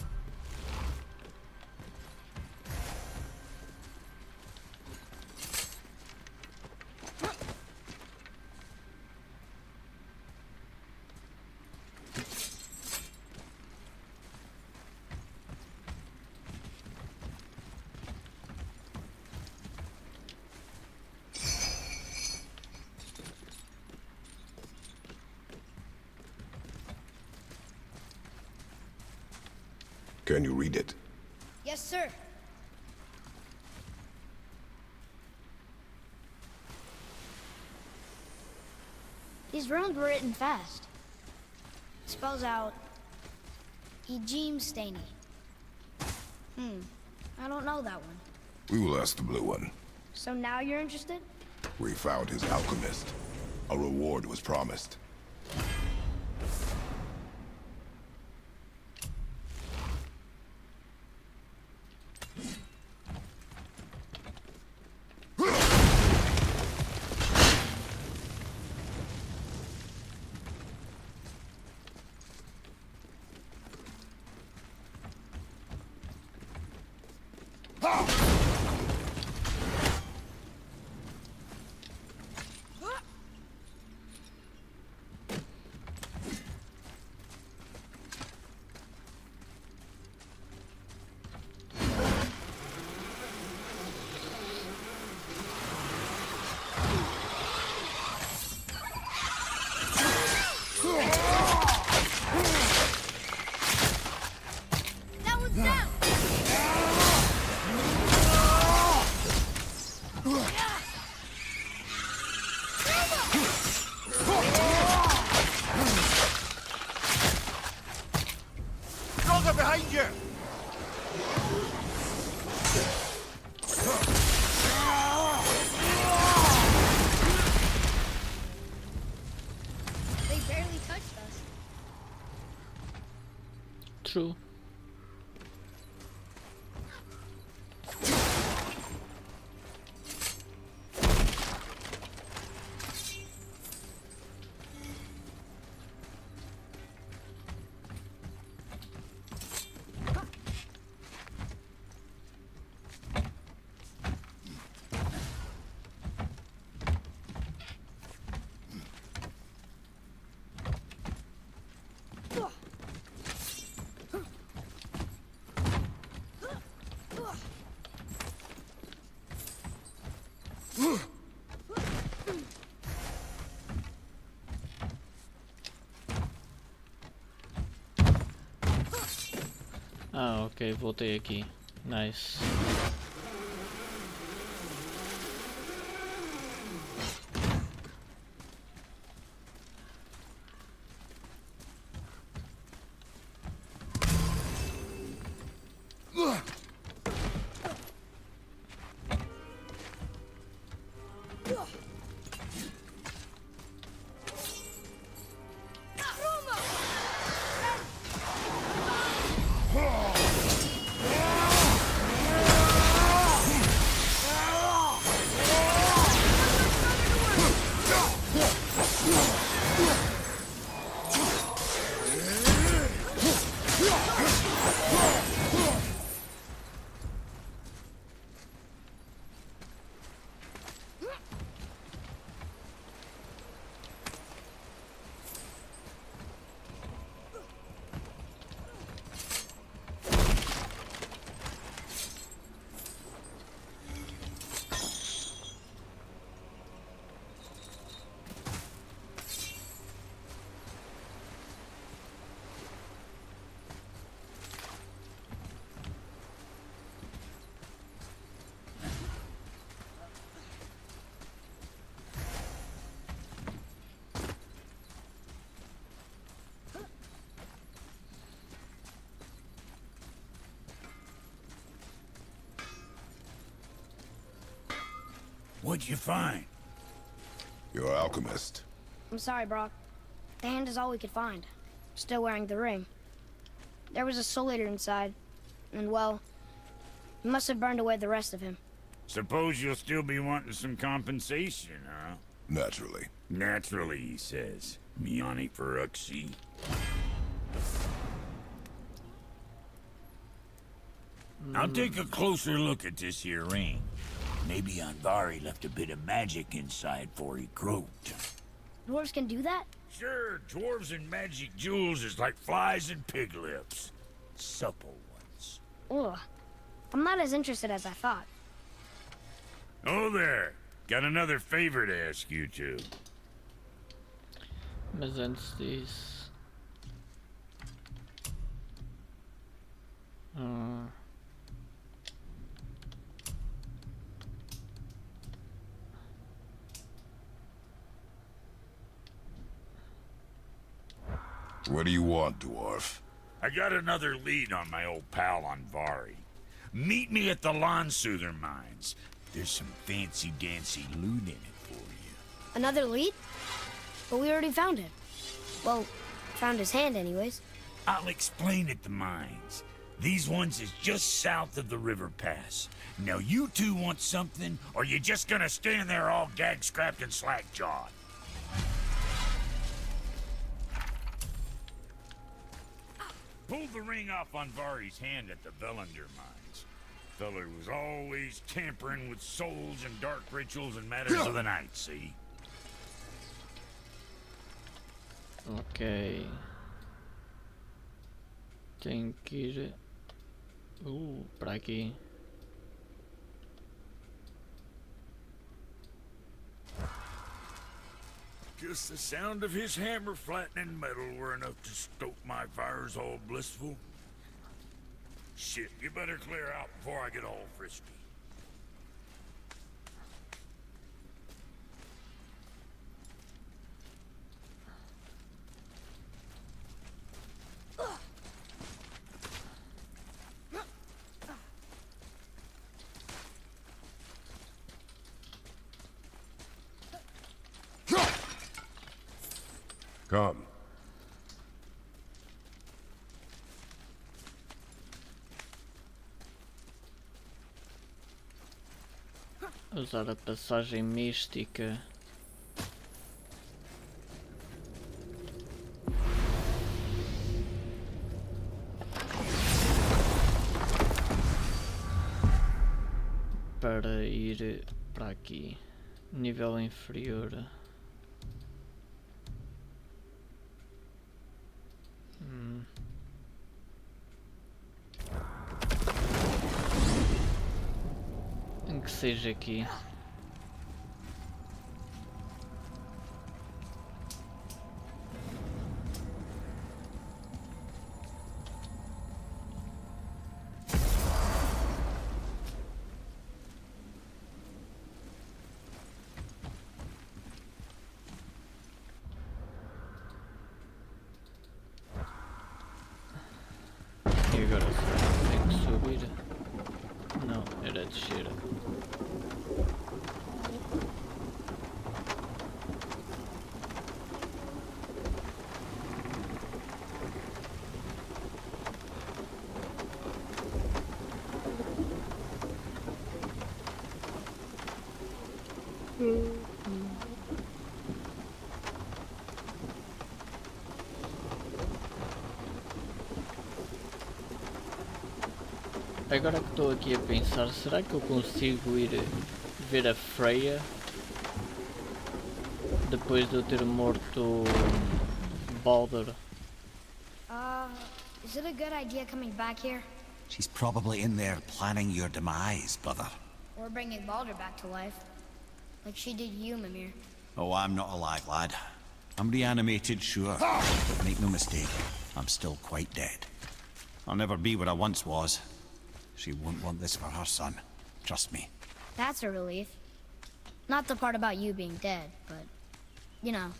Can you read it? Yes, sir. These runes were written fast. It spells out Ejim Staney. I don't know that one. We will ask the blue one. So now you're interested? We found his alchemist. A reward was promised. That one's down! Draugr behind you! They barely touched us. True. Ah, ok, voltei aqui. Nice. What'd you find? Your alchemist. I'm sorry, Brock. The hand is all we could find. Still wearing the ring. There was a soul eater inside, and well, he must have burned away the rest of him. Suppose you'll still be wanting some compensation, huh? Naturally. Naturally, he says. Miani Feruxi. I'll take a closer look at this here ring. Maybe Andvari left a bit of magic inside before he croaked. Dwarves can do that? Sure, dwarves and magic jewels is like flies and pig lips. Supple ones. Ugh. I'm not as interested as I thought. Oh there! Got another favor to ask you two. Mas antes disso... What do you want, dwarf? I got another lead on my old pal Anvari. Meet me at the Lawnsoother mines. There's some fancy-dancy loot in it for you. Another lead? But we already found him. Well, found his hand anyways. I'll explain at the mines. These ones is just south of the river pass. Now you two want something, or you just gonna stand there all gag-scrapped and slack-jawed? Pulled the ring off Anvari's hand at the Velander mines. Feller was always tampering with souls and dark rituals and matters of the night, see? Ok. Tenho que ir... para aqui. Just the sound of his hammer flattening metal were enough to stoke my fires all blissful. Shit, you better clear out before I get all frisky. Come. Usar a passagem mística. Para ir para aqui. Nível inferior. Que seja aqui. E agora tem que subir. Não, era descer. Agora que estou aqui a pensar, será que eu consigo ir ver a Freya depois de eu ter morto Baldur? Is it a good idea coming back here? She's probably in there planning your demise, brother. Or bringing Baldur back to life? Like she did you, Mimir. Oh, I'm not alive, lad. I'm reanimated, sure. But make no mistake, I'm still quite dead. I'll never be what I once was. She won't want this for her son. Trust me. That's a relief. Not the part about you being dead, but, you know.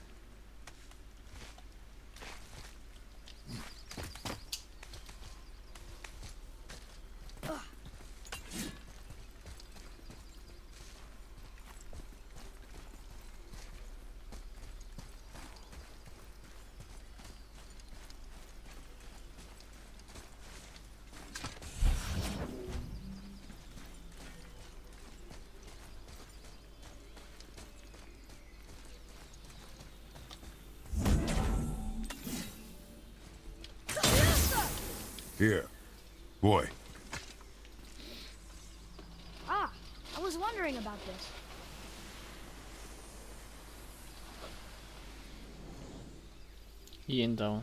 Here. Boy. Ah, I was wondering about this. E então?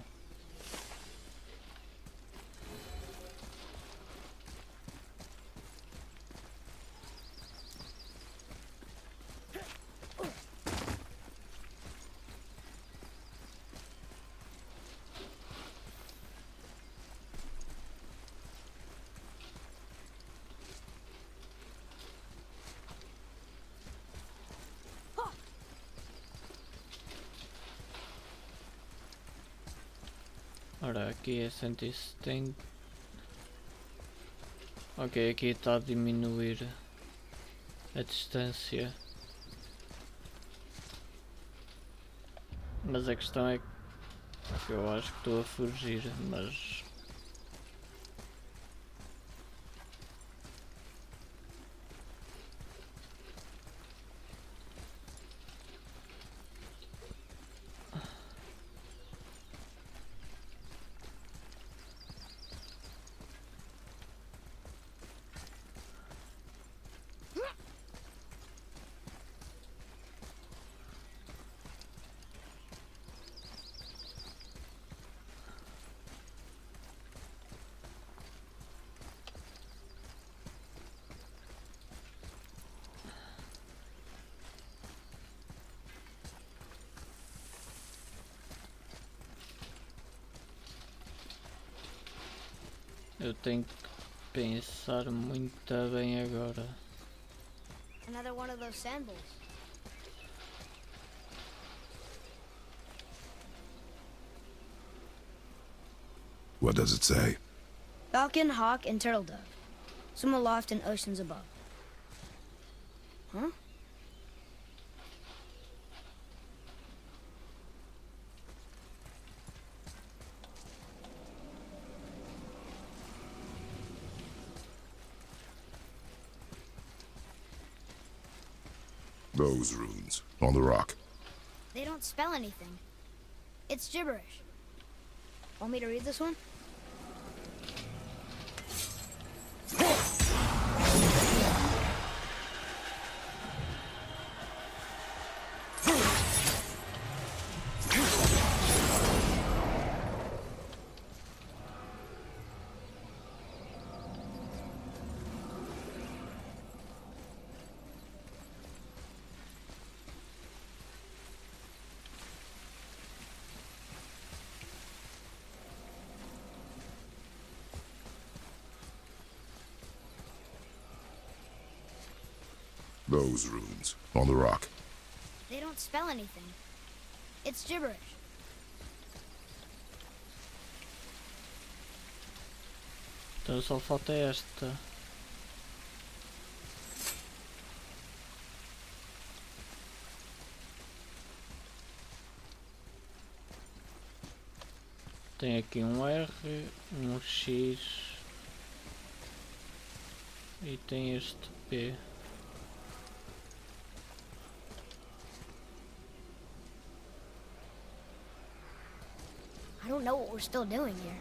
Ora, aqui é 170. Ok, aqui está a diminuir a distância. Mas a questão é que eu acho que estou a fugir, mas... Eu tenho que pensar muito bem agora. Another one of those sandals. What does it say? Falcon, hawk, and turtle dove. Swim aloft in oceans above. Huh? Those runes on the rock. They don't spell anything. It's gibberish. Want me to read this one? Those runes on the rock. They don't spell anything. It's gibberish. Então só falta esta. Tem aqui um R, um X e tem este P. I don't know what we're still doing here.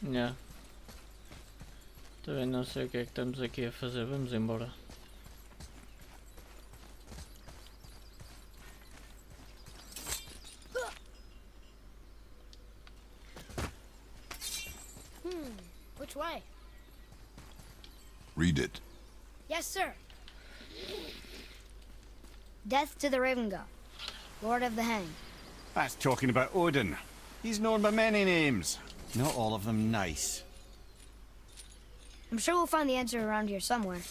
Yeah. Também não sei o que é que estamos aqui a fazer, vamos embora. Which way? Read it. Yes, sir. Death to the Raven God, Lord of the Hang. That's talking about Odin. He's known by many names. Not all of them nice. I'm sure we'll find the answer around here somewhere.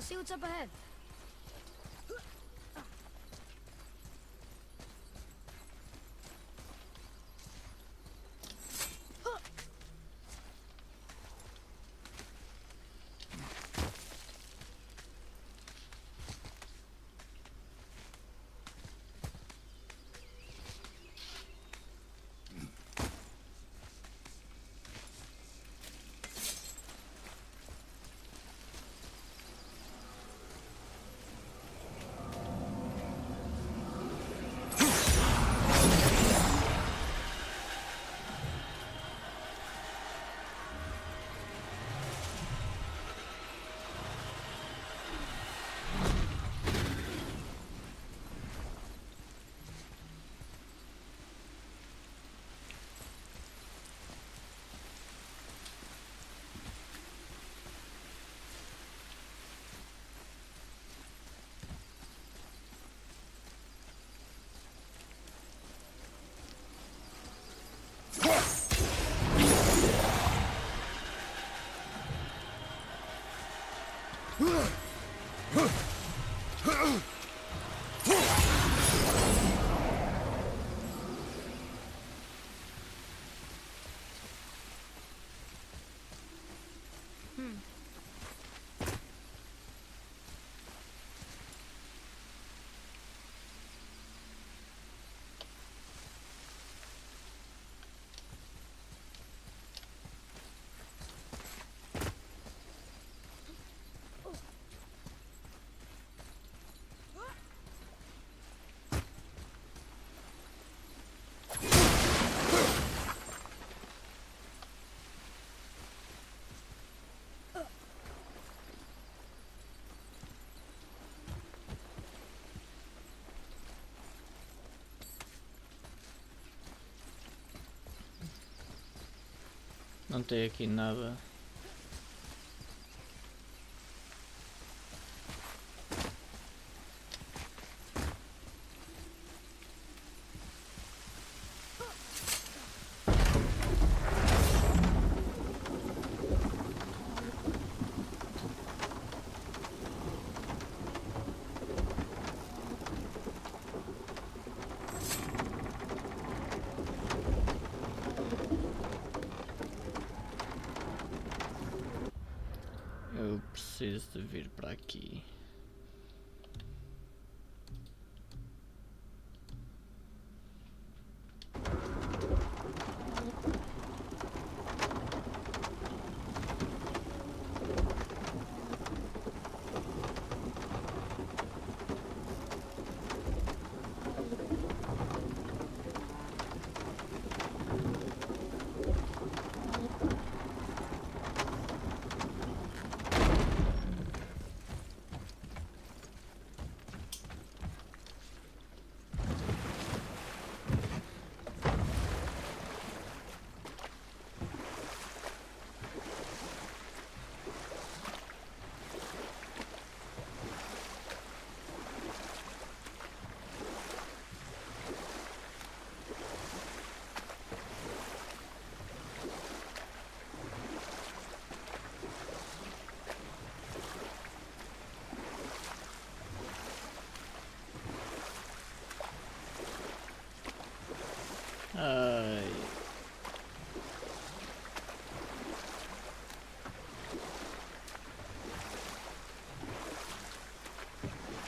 see what's up ahead. Não tem aqui nada. Eu preciso de vir para aqui. I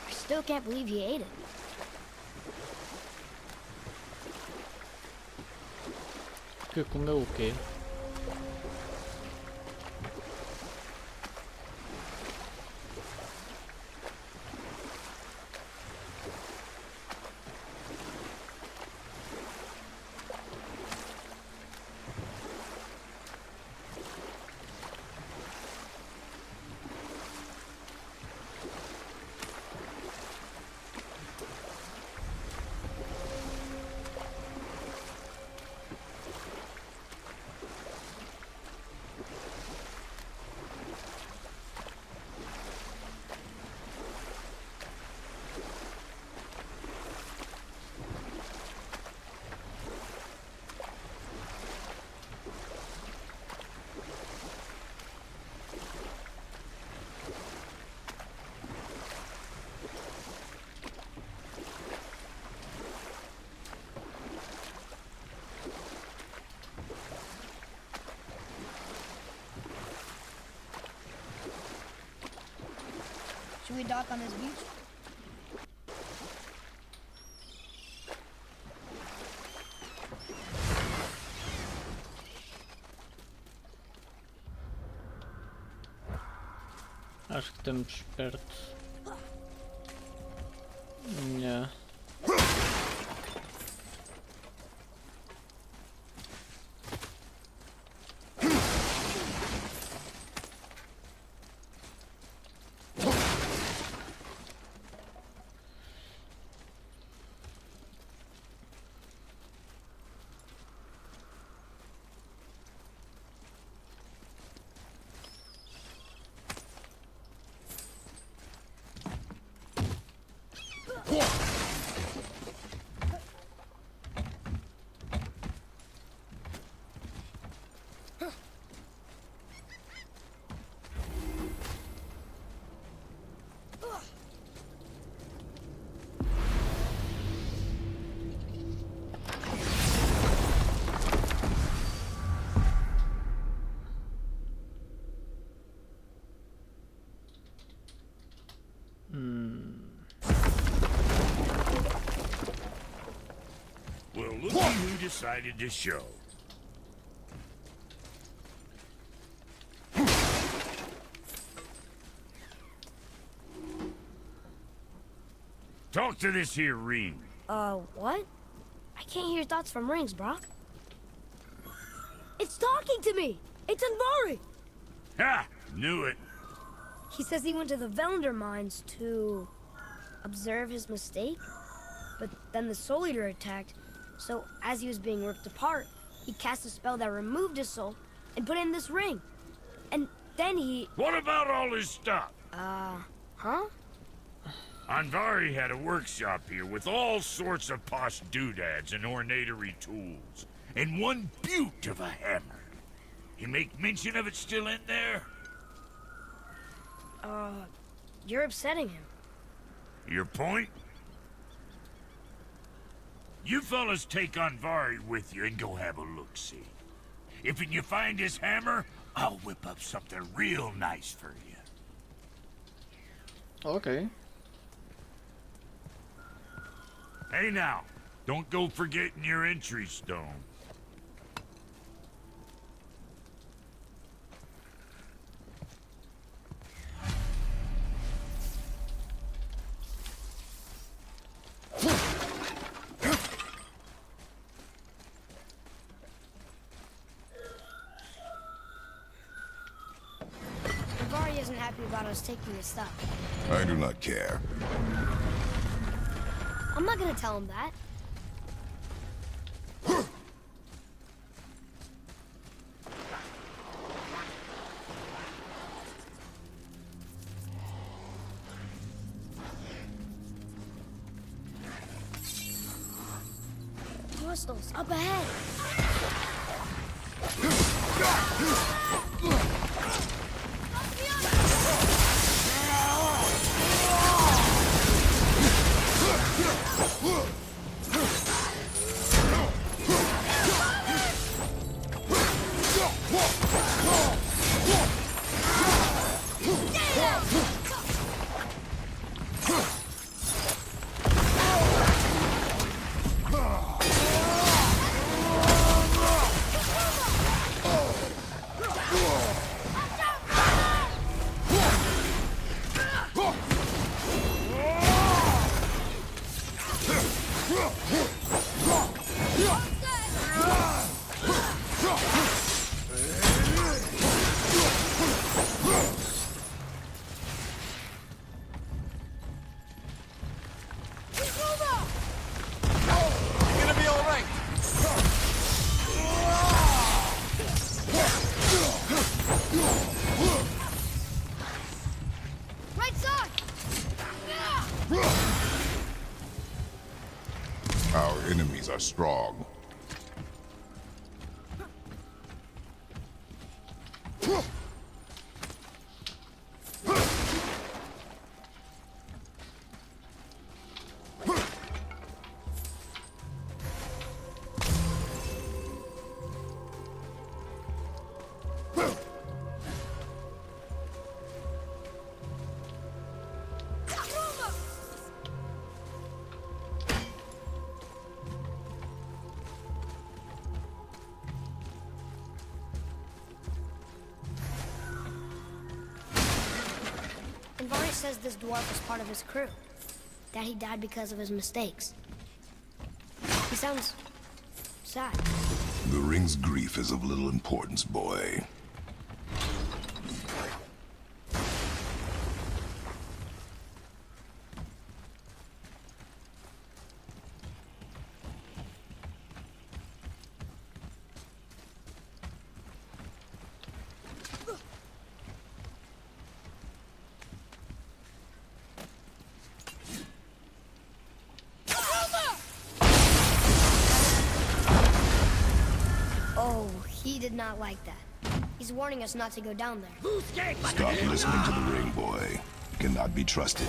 still can't believe you ate it. Que comeu o quê? we dock on this beach? Acho que estamos perto. Yeah. Well, look who decided to show. Talk to this here ring. What? I can't hear thoughts from rings, Brock. It's talking to me! It's Andvari! Ha! Knew it. He says he went to the Velander mines to observe his mistake, but then the Soul Eater attacked, so as he was being ripped apart, he cast a spell that removed his soul and put it in this ring. And then he... What about all his stuff? Huh? Andvari had a workshop here with all sorts of posh doodads and ornatory tools, and one beaut of a hammer. You make mention of it still in there? You're upsetting him. Your point? You fellas take Andvari with you and go have a look-see. If you find his hammer, I'll whip up something real nice for you. Okay. Hey now, don't go forgetting your entry stone. Andvari isn't happy about us taking his stuff. I do not care. I'm not gonna tell him that. Crystals up ahead. Our enemies are strong. says this dwarf was part of his crew. That he died because of his mistakes. He sounds sad. The ring's grief is of little importance, boy. Oh, he did not like that. He's warning us not to go down there. Stop listening to the ring, boy. Cannot be trusted.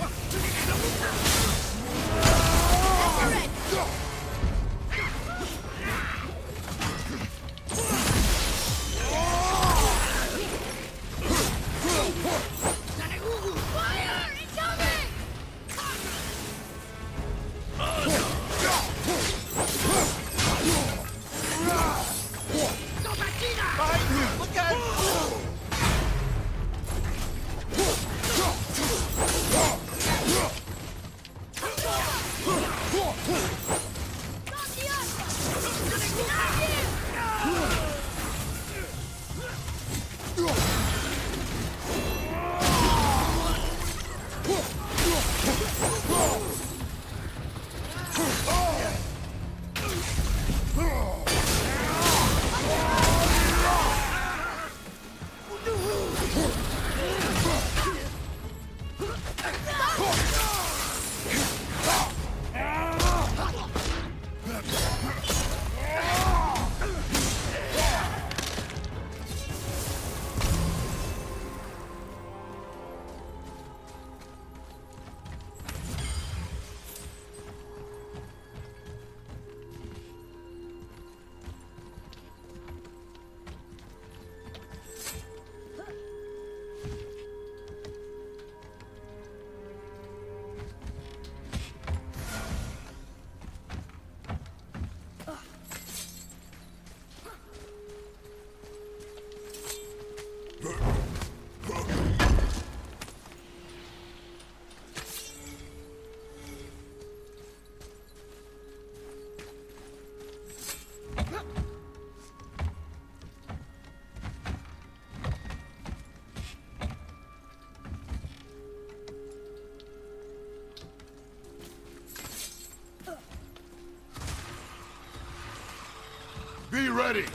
Be ready!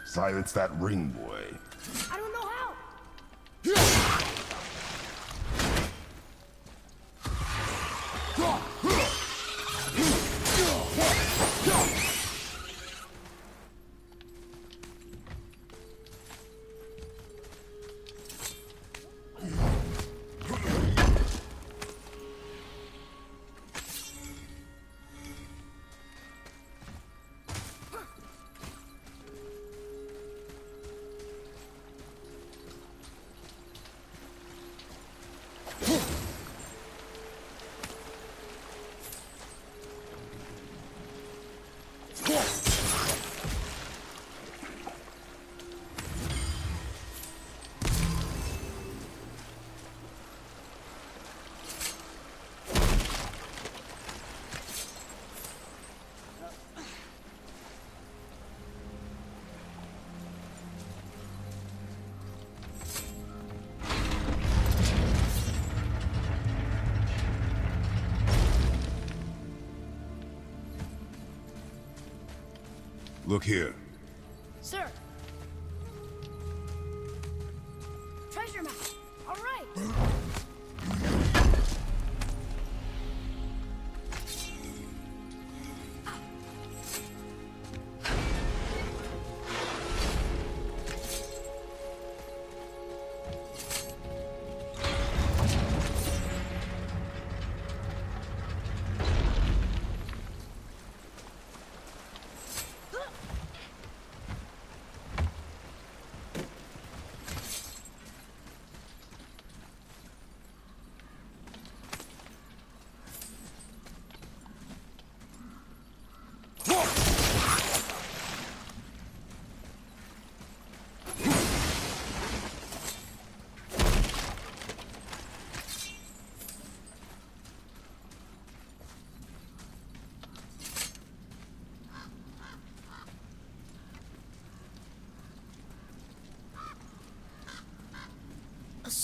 Silence that ring, boy. I don't know how. Look here. Sir. Treasure map. All right.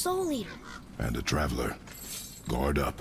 Soul Eater. And a traveler. Guard up.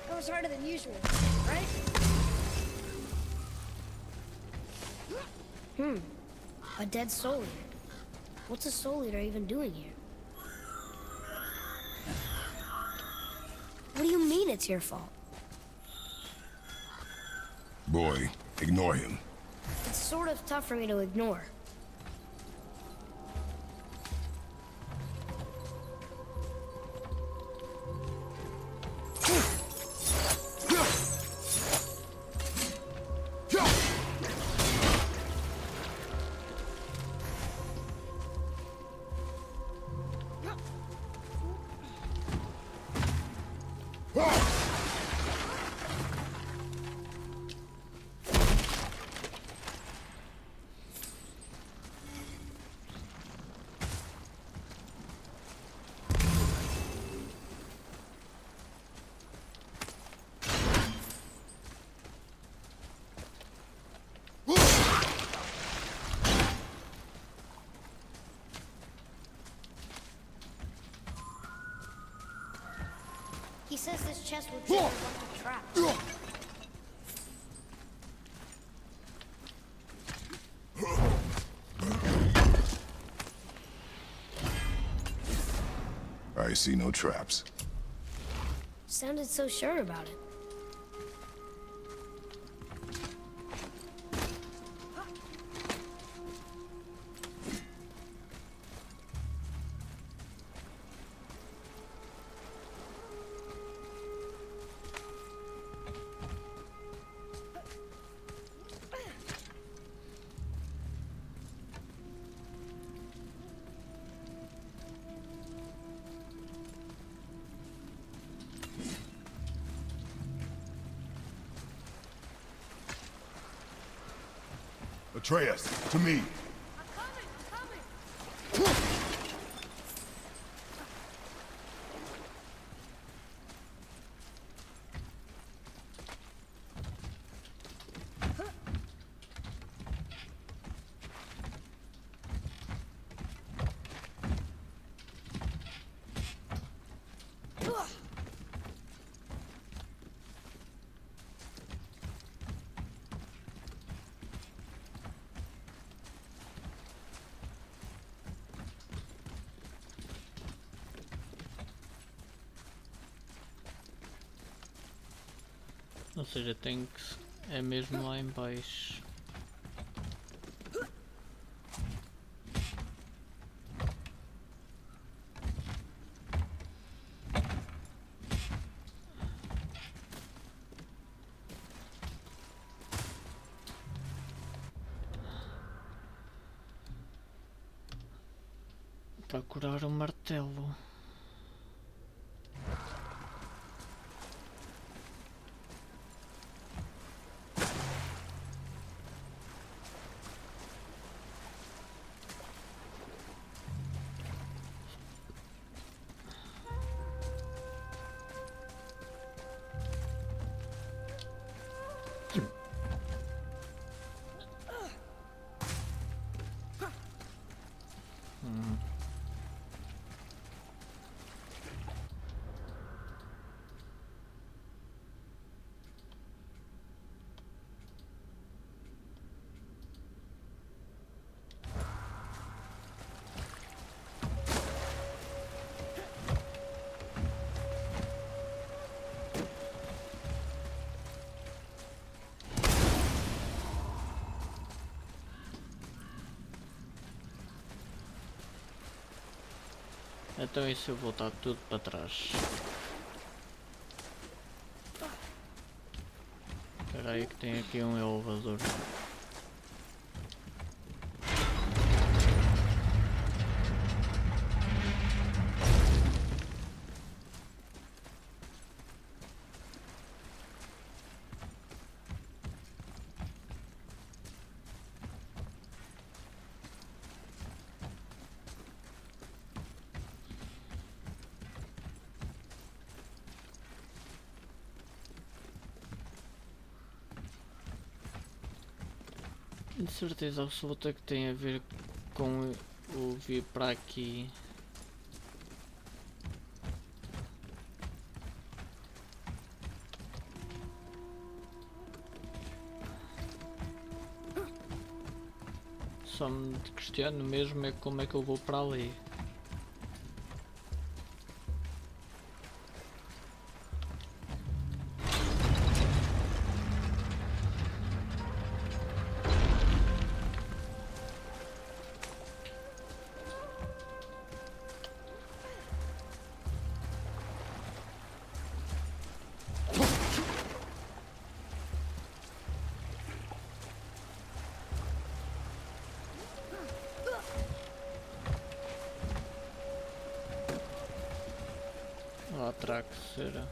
That was harder than usual, right? A dead Soul Eater. What's a Soul Eater even doing here? What do you mean it's your fault? Boy, ignore him. It's sort of tough for me to ignore. He says this chest will trigger a bunch of traps. I see no traps. Sounded so sure about it. Atreus, to me. Ou seja, tem que... é mesmo lá em baixo. Procurar o martelo. Então isso eu vou voltar tudo para trás. Espera aí que tem aqui um elevador. De certeza absoluta que tem a ver com o vir para aqui. Só me questiono mesmo é como é que eu vou para ali. Lá atrás será.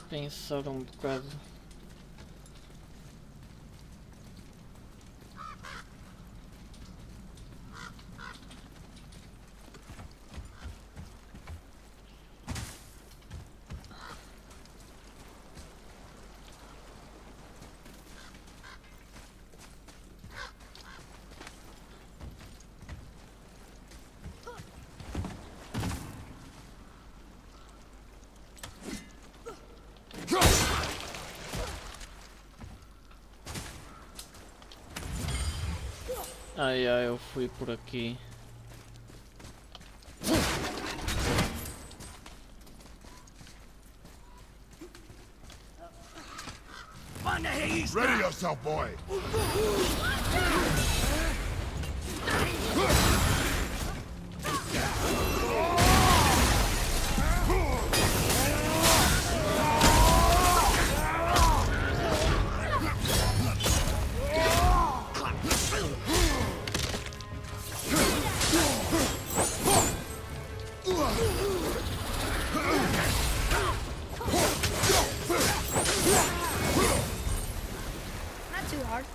Pensar um bocado. Ai ai, eu fui por aqui. Ready yourself, boy. Not too hard.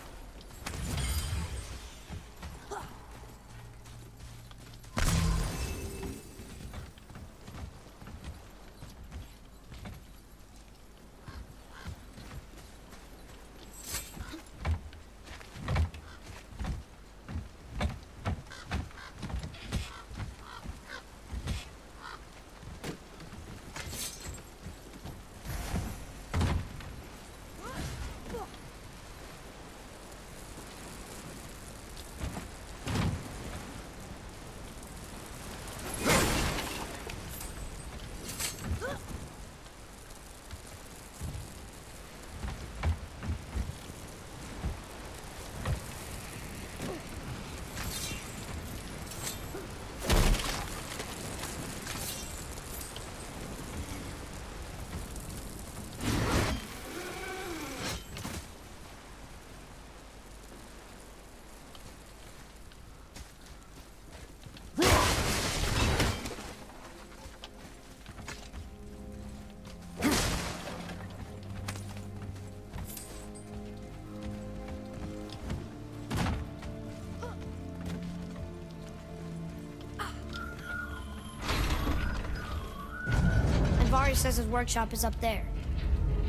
Vari says his workshop is up there.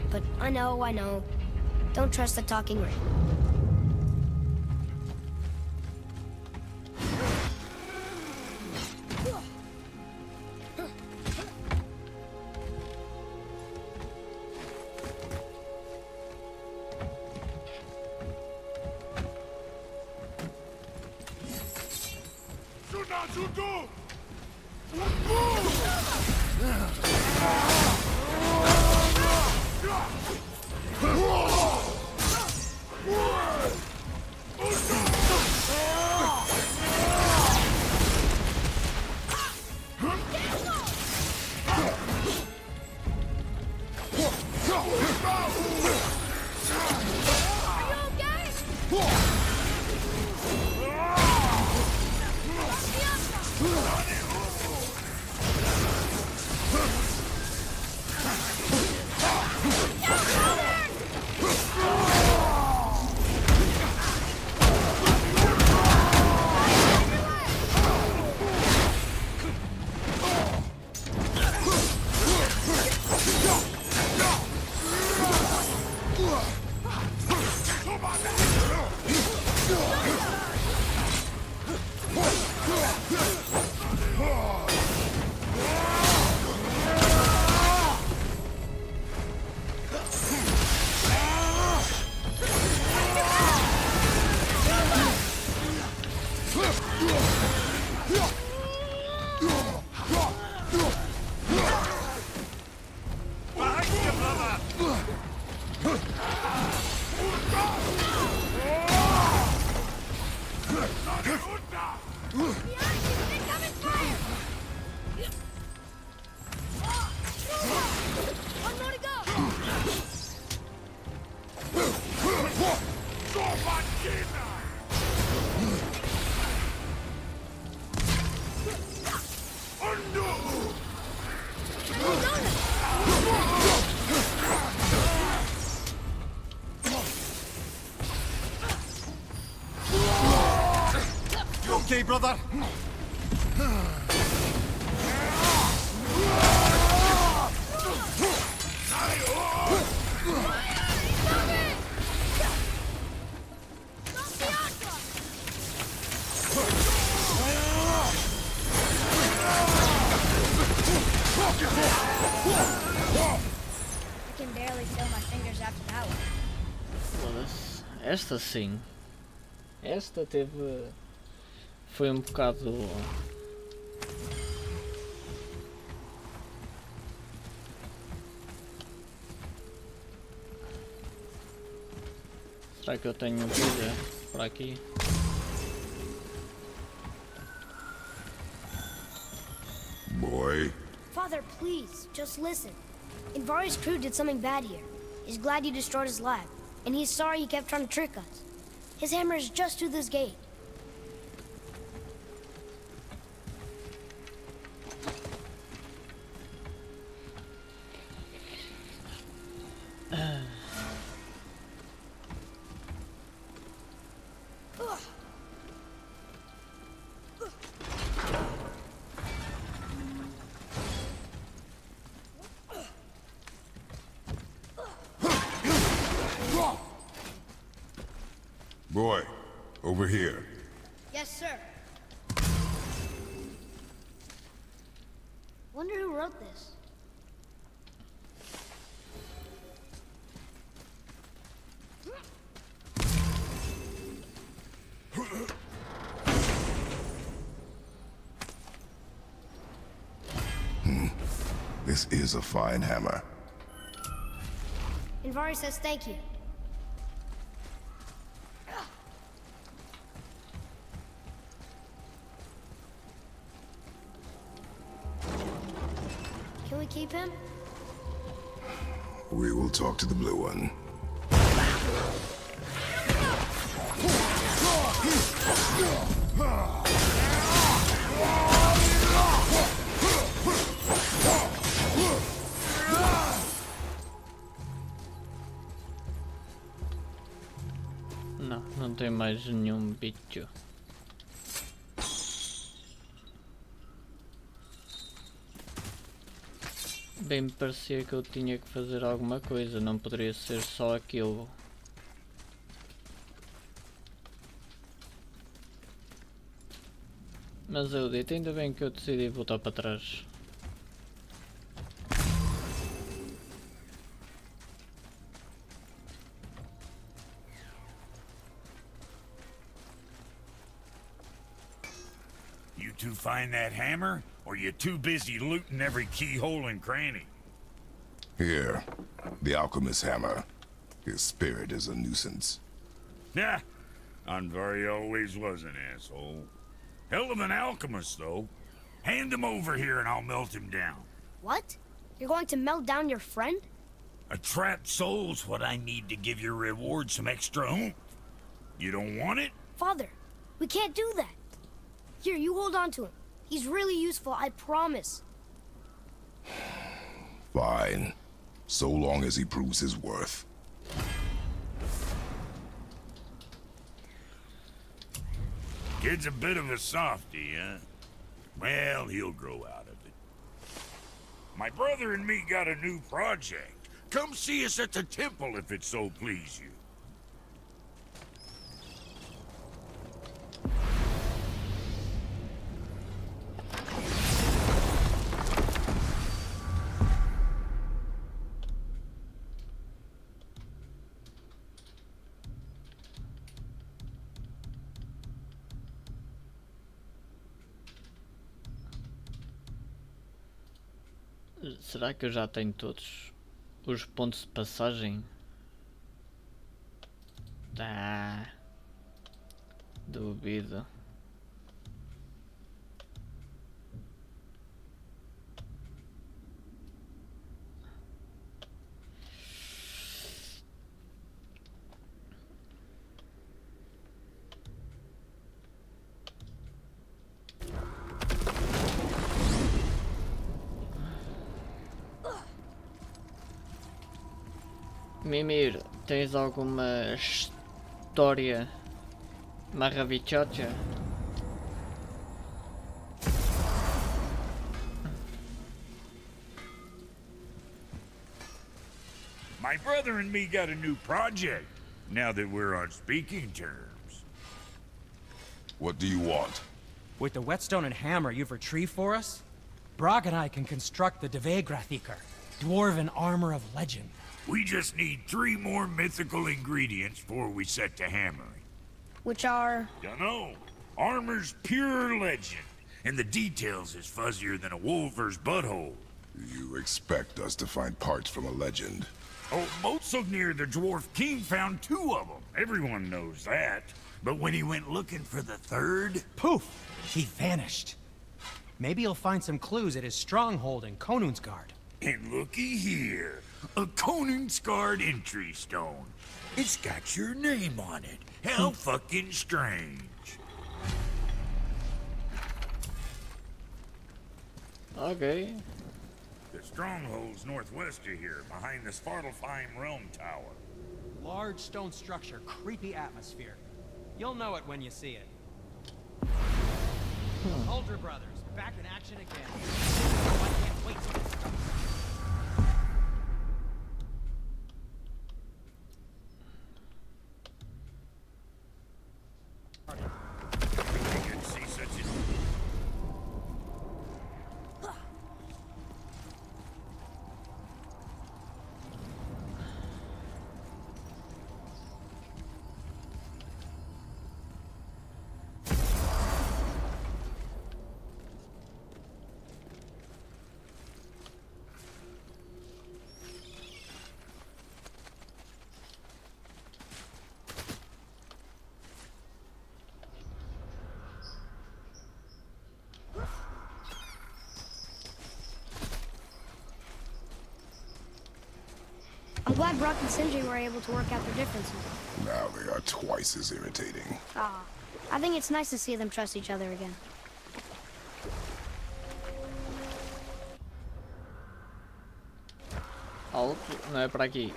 But I know. Don't trust the talking ring. Okay, brother. I can barely feel my fingers after that one. Foda-se. Esta sim. Esta teve. Foi um bocado. Será que eu tenho vida por aqui? Boy. Father, please, just listen. Invari's crew did something bad here. He's glad you destroyed his lab, and he's sorry he kept trying to trick us. His hammer is just through this gate. Boy, over here. Yes, sir. Wonder who wrote this. This is a fine hammer. Invari says thank you. Can we keep him? We will talk to the blue one. Não, não tem mais nenhum bicho. Bem me parecia que eu tinha que fazer alguma coisa, não poderia ser só aquilo. Mas eu dito, ainda bem que eu decidi voltar para trás. You to find that hammer, or you too busy looting every keyhole and cranny? Here, the alchemist's hammer. His spirit is a nuisance. Yeah, Andvari always was an asshole. Hell of an alchemist, though. Hand him over here and I'll melt him down. What? You're going to melt down your friend? A trapped soul's what I need to give your reward some extra oomph. You don't want it? Father, we can't do that. Here, you hold on to him. He's really useful, I promise. Fine. So long as he proves his worth. Kid's a bit of a softy, huh? Well, he'll grow out of it. My brother and me got a new project. Come see us at the temple if it so please you. Será que eu já tenho todos os pontos de passagem? Duvido. Mimir, tens alguma história maravilhosa? My brother and me got a new project, now that we're on speaking terms. What do you want? With the whetstone and hammer you've retrieved for us, Brok and I can construct the Dvegrathikar, dwarven armor of legend. We just need 3 more mythical ingredients before we set to hammering. Which are? Dunno. Armor's pure legend, and the details is fuzzier than a wolver's butthole. You expect us to find parts from a legend? Oh, Motsognir the Dwarf King found 2 of them. Everyone knows that. But when he went looking for the 3rd... Poof! He vanished. Maybe he'll find some clues at his stronghold in Konunsgard. And looky here. A Konunsgard entry stone. It's got your name on it. How fucking strange. Okay. The stronghold's northwest of here, behind the Svartalfheim Realm Tower. Large stone structure, creepy atmosphere. You'll know it when you see it. Uldra Brothers, back in action again. Oh, I can't wait to get started. You can see such a... I'm glad Brok and Sindri were able to work out their differences. Now they are twice as irritating. I think it's nice to see them trust each other again. Alto, não é para aqui.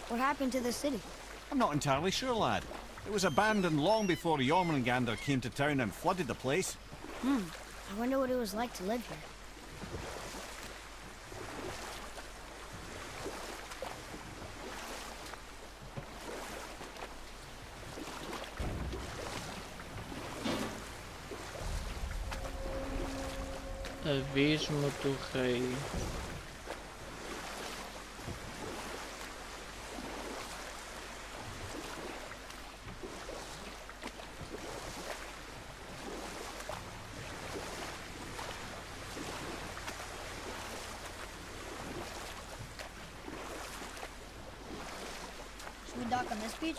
What happened to the city? I'm not entirely sure, lad. It was abandoned long before Jormungandr came to town and flooded the place. I wonder what it was like to live here. Abismo do Rei. Should we dock on this beach?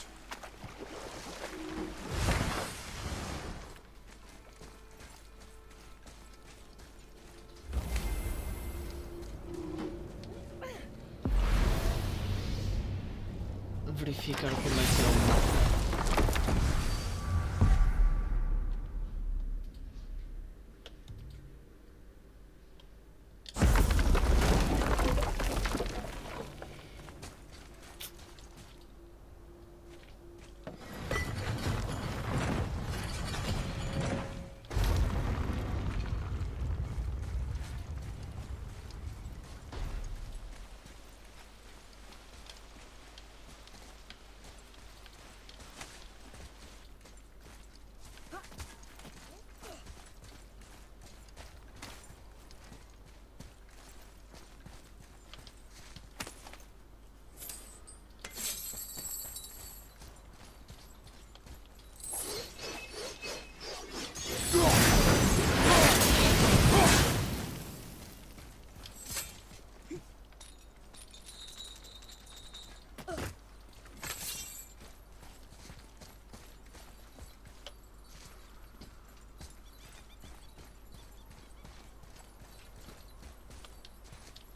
Verificar como é que é o mapa.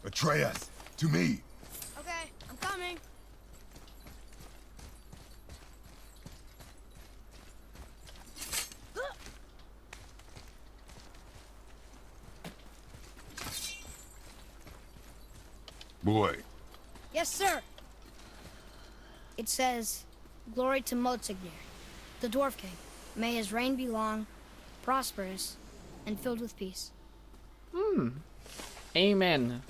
Atreus, to me. Okay, I'm coming. Boy. Yes, sir. It says, "Glory to Motsignir, the Dwarf King. May his reign be long, prosperous, and filled with peace." Amen.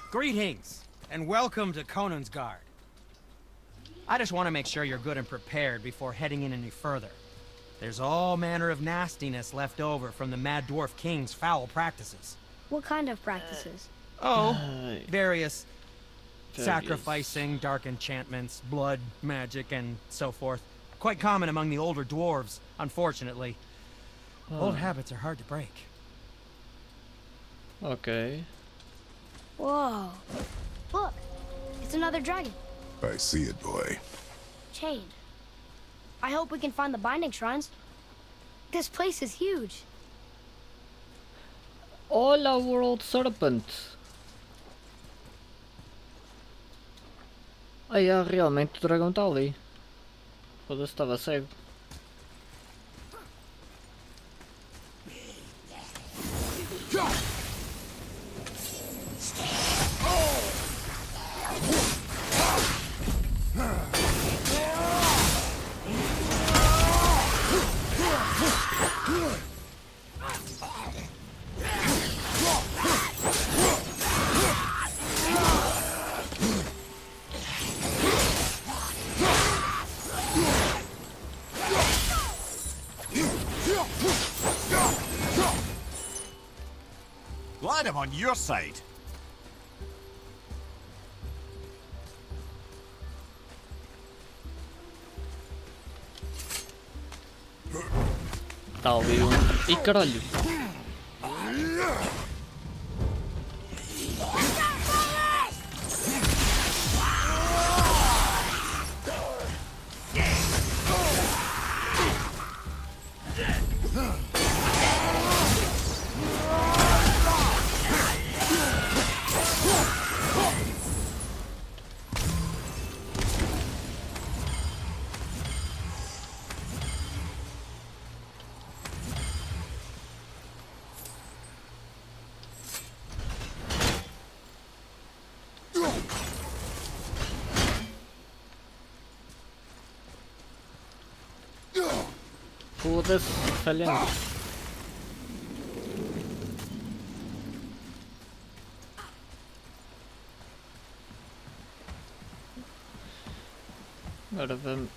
Greetings, and welcome to Conan's Guard. I just want to make sure you're good and prepared before heading in any further. There's all manner of nastiness left over from the Mad Dwarf King's foul practices. What kind of practices? Various sacrificing, dark enchantments, blood, magic, and so forth. Quite common among the older dwarves, unfortunately. Old habits are hard to break. Okay. Whoa. Look, it's another dragon. I see it, boy. Chained. I hope we can find the binding shrines. This place is huge. Olha, World Serpent. Realmente o dragão está ali. Foda-se, estava cego. Glad I'm on your side. Tá ali um... Ih, caralho! Foda-se, falhando. Agora vamos...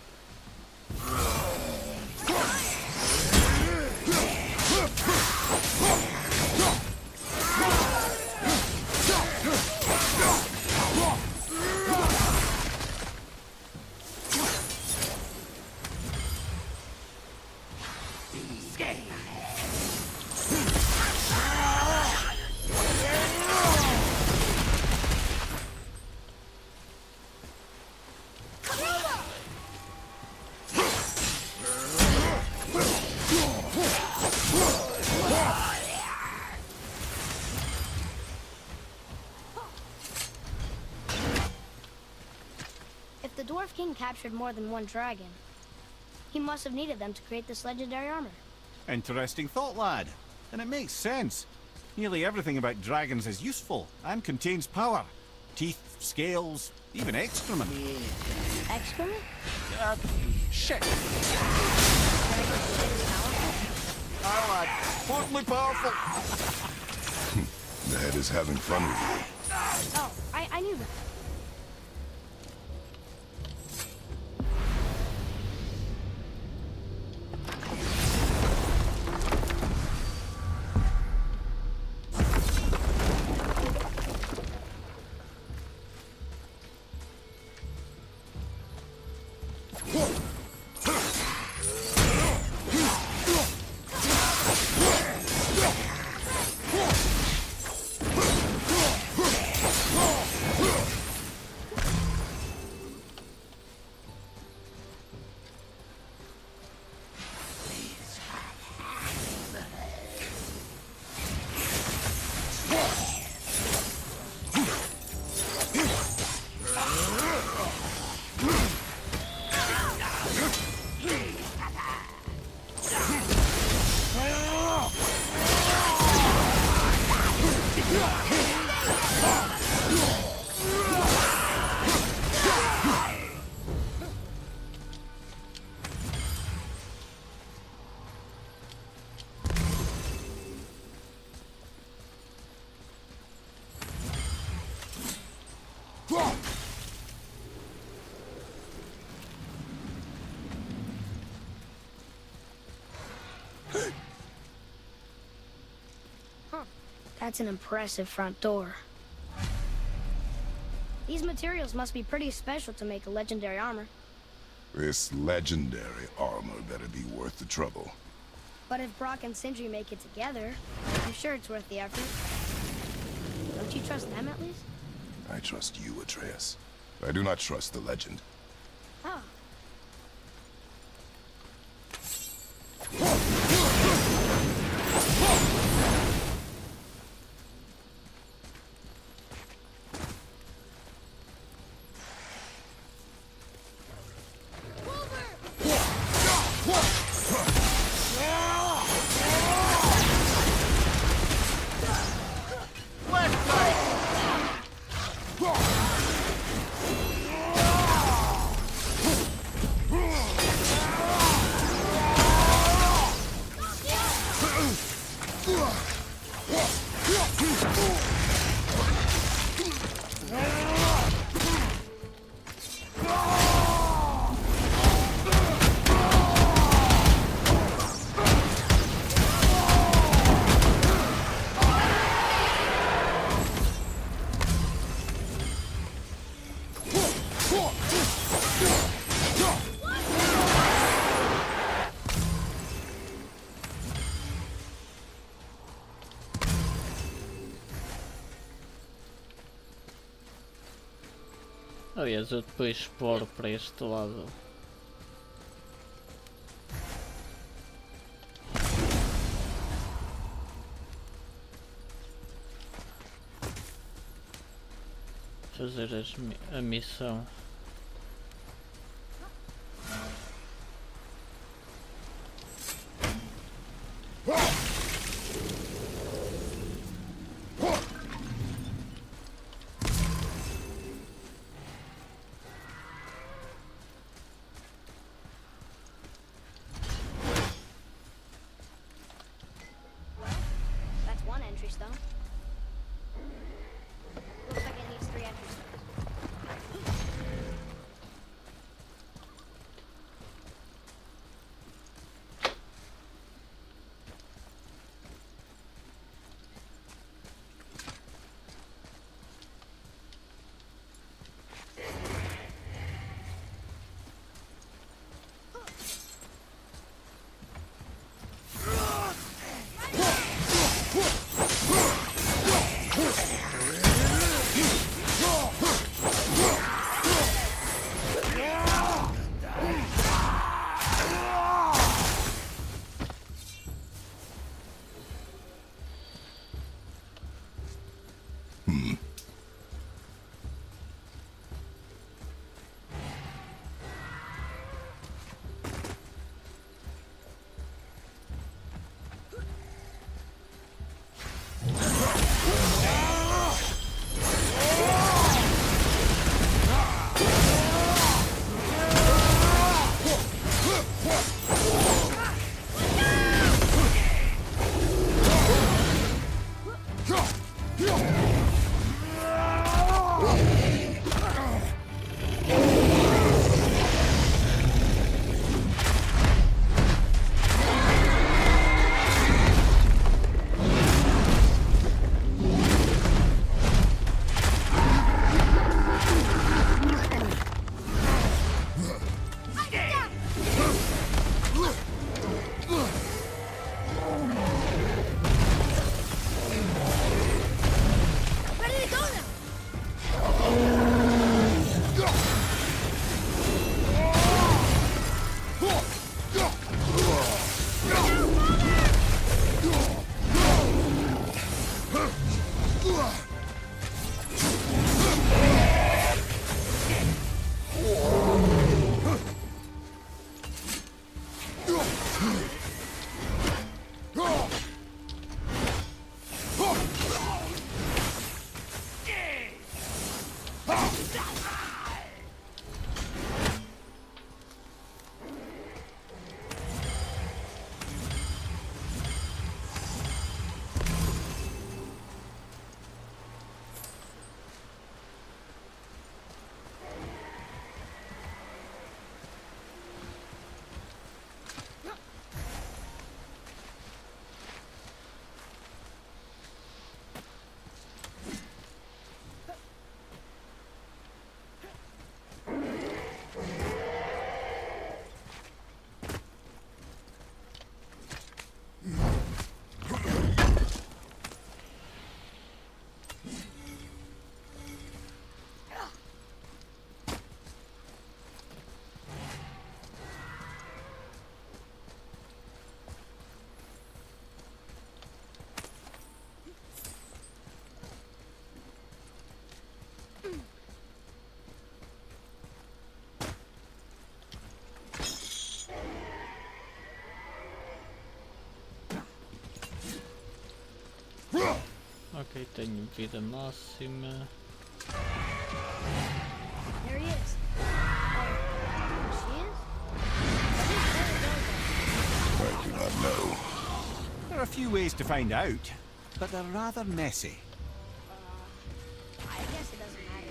If the Dwarf King captured more than one dragon, he must have needed them to create this legendary armor. Interesting thought, lad. And it makes sense. Nearly everything about dragons is useful and contains power. Teeth, scales, even excrement. Excrement? Shit! Aye, lad. Totally powerful! The head is having fun with you. Oh, I knew that. That's an impressive front door. These materials must be pretty special to make a legendary armor. This legendary armor better be worth the trouble. But if Brock and Sindri make it together, I'm sure it's worth the effort. Don't you trust them at least? I trust you, Atreus. I do not trust the legend. Oh. Aliás, eu depois exploro para este lado. Fazer a missão. That's one entry stone. Looks like it needs 3 entry stones. Ok, tenho vida máxima. There he is. There she is? I do not know. There are a few ways to find out, but they're rather messy. I guess it doesn't matter.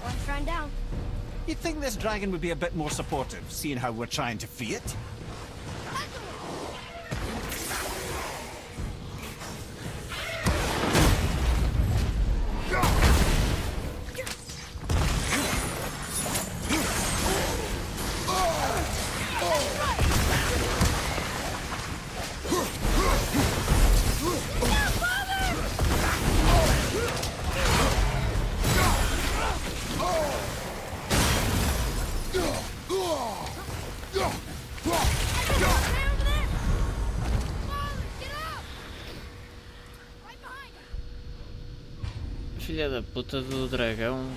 One shrine down. You'd think this dragon would be a bit more supportive, seeing how we're trying to free it. Filha da puta do dragão.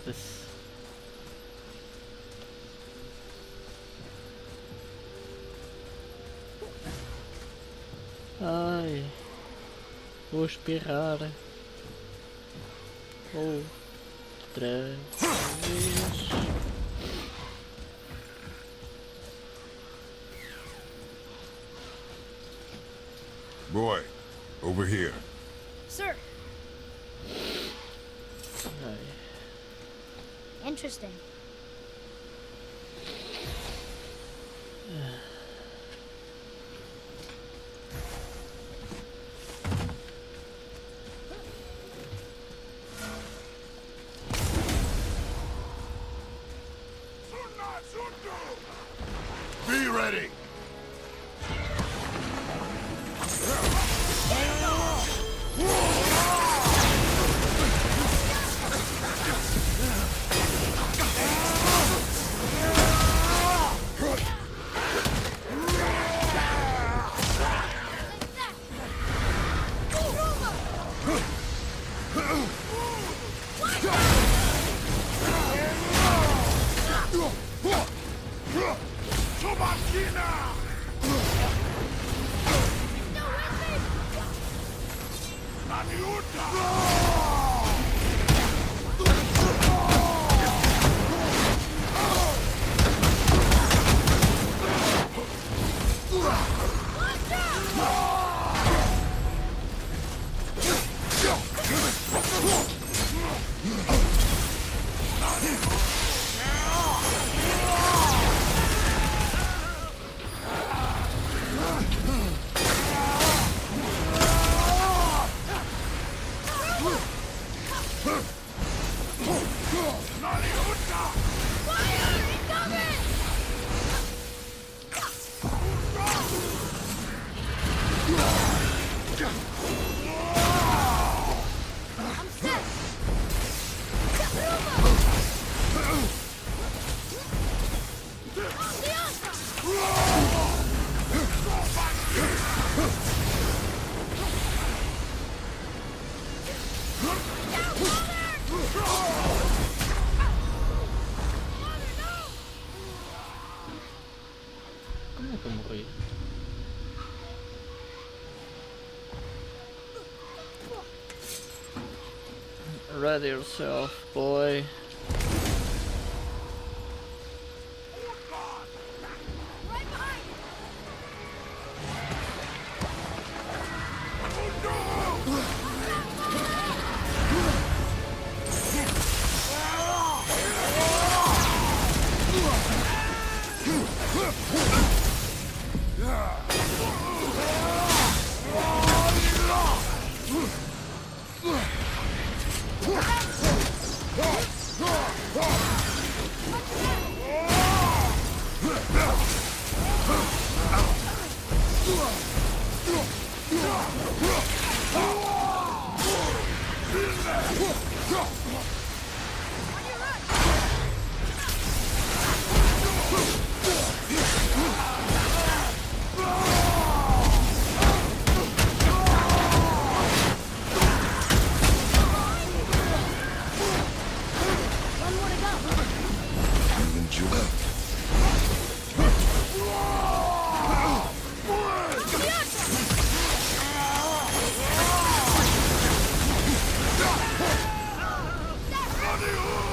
Foda-se. Ai, vou espirrar. Outra vez. Boy, over here. Sir. Ai. Interesting. Be ready. Como é que eu morri? Ready yourself, boy.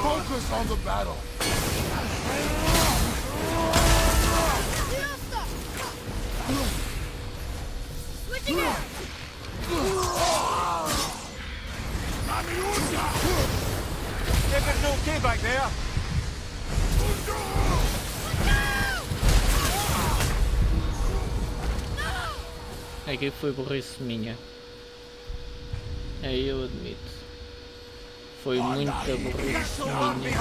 Focus on the battle. Switching out. Everything's okay back there? É que foi burrice minha. É, eu admito. Foi muita burrice minha.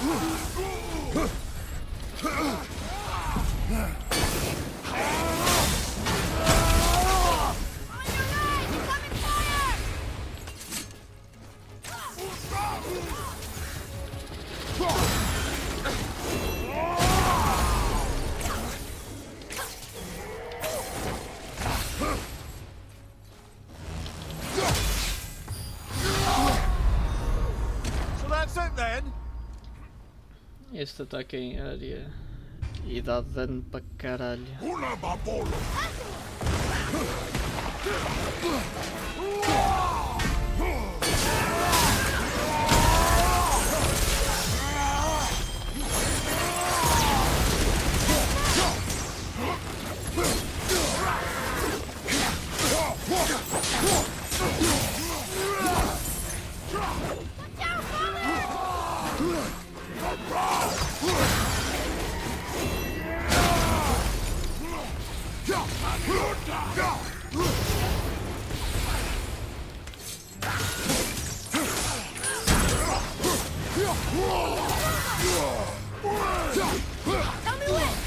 So that's it then? Este ataque em área e dá dano para caralho. Una babola! Tell me when!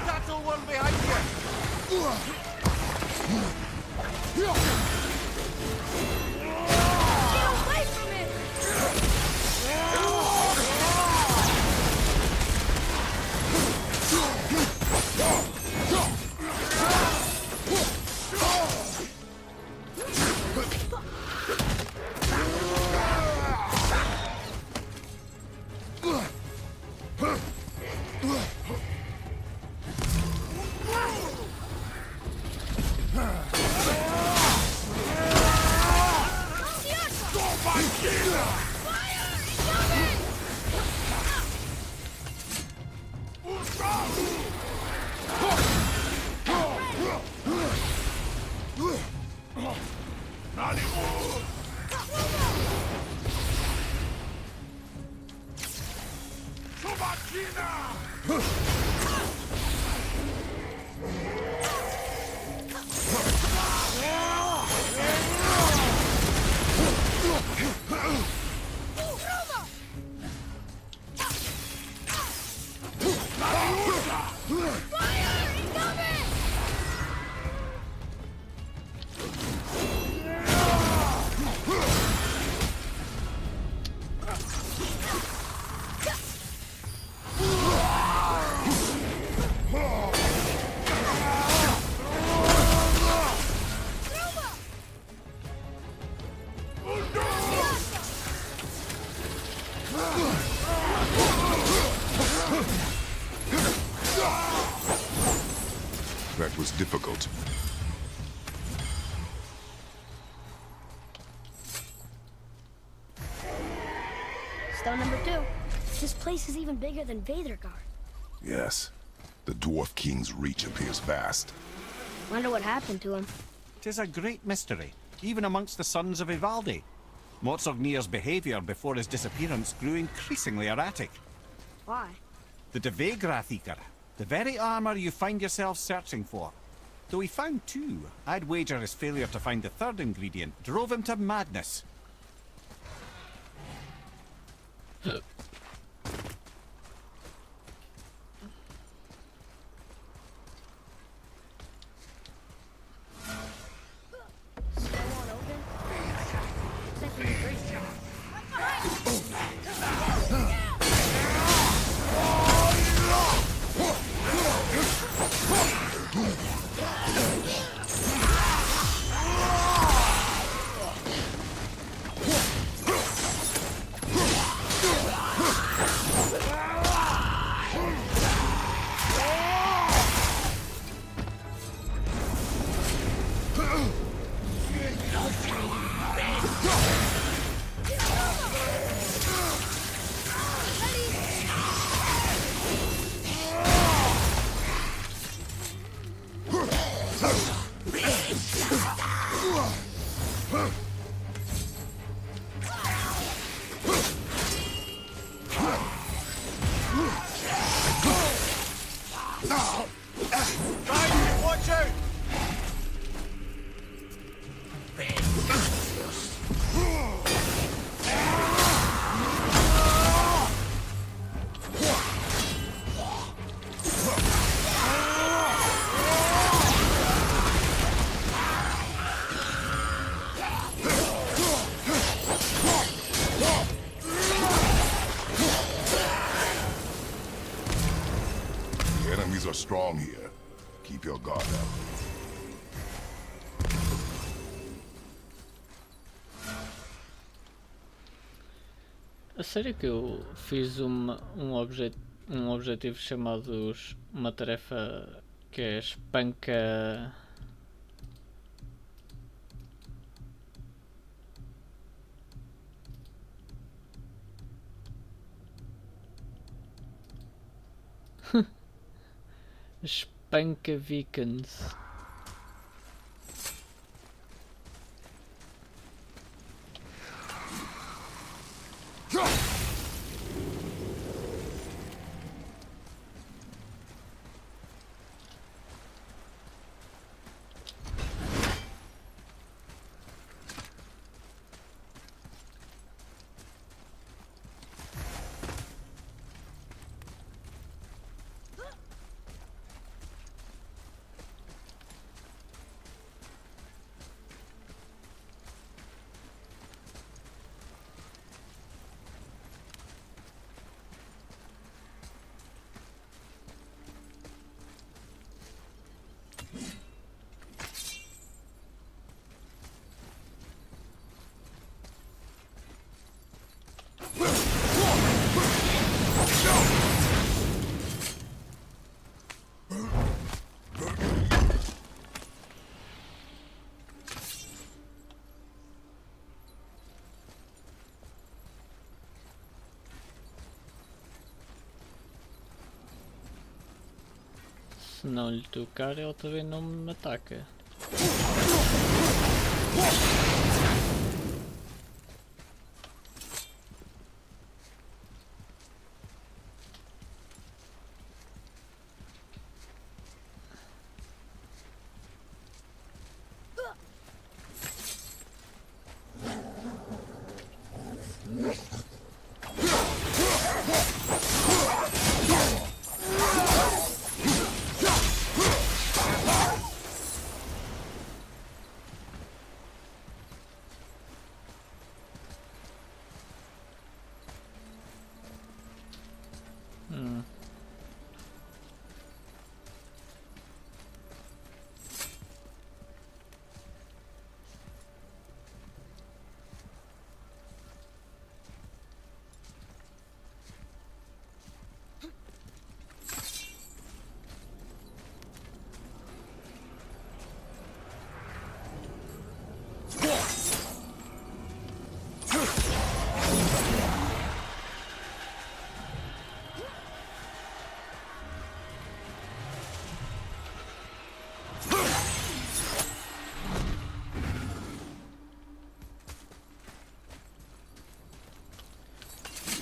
That's all one behind That was difficult. Stone number 2. This place is even bigger than Vadergard. Yes. The Dwarf King's reach appears vast. Wonder what happened to him. 'Tis a great mystery, even amongst the sons of Ivaldi. Mozorgnir's behavior before his disappearance grew increasingly erratic. Why? The Devegrathikar, the very armor you find yourself searching for. Though he found 2, I'd wager his failure to find the 3rd ingredient drove him to madness. are strong here. Keep your guard up. A sério que eu fiz um objetivo chamado uma tarefa que é espanca... Espanca Vikings. Se não lhe tocar, ele também não me ataca.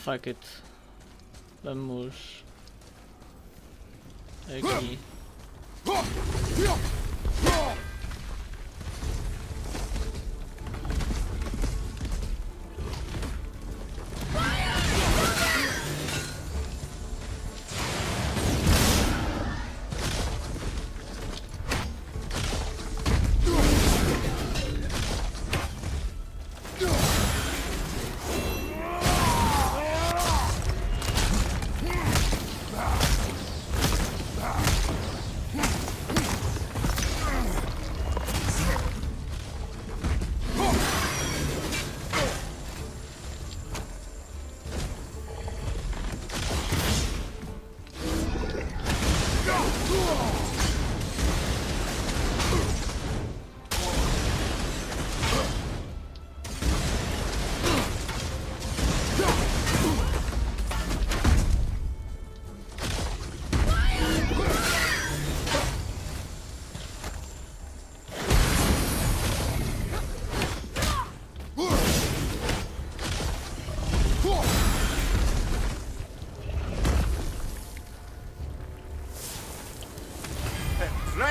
Fuck it. Vamos aqui.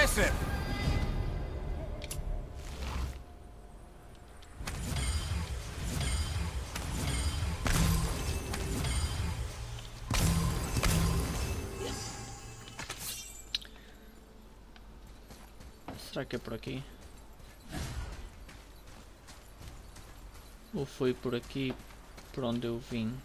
Impressive! Será que é por aqui? Ou foi por aqui por onde eu vim?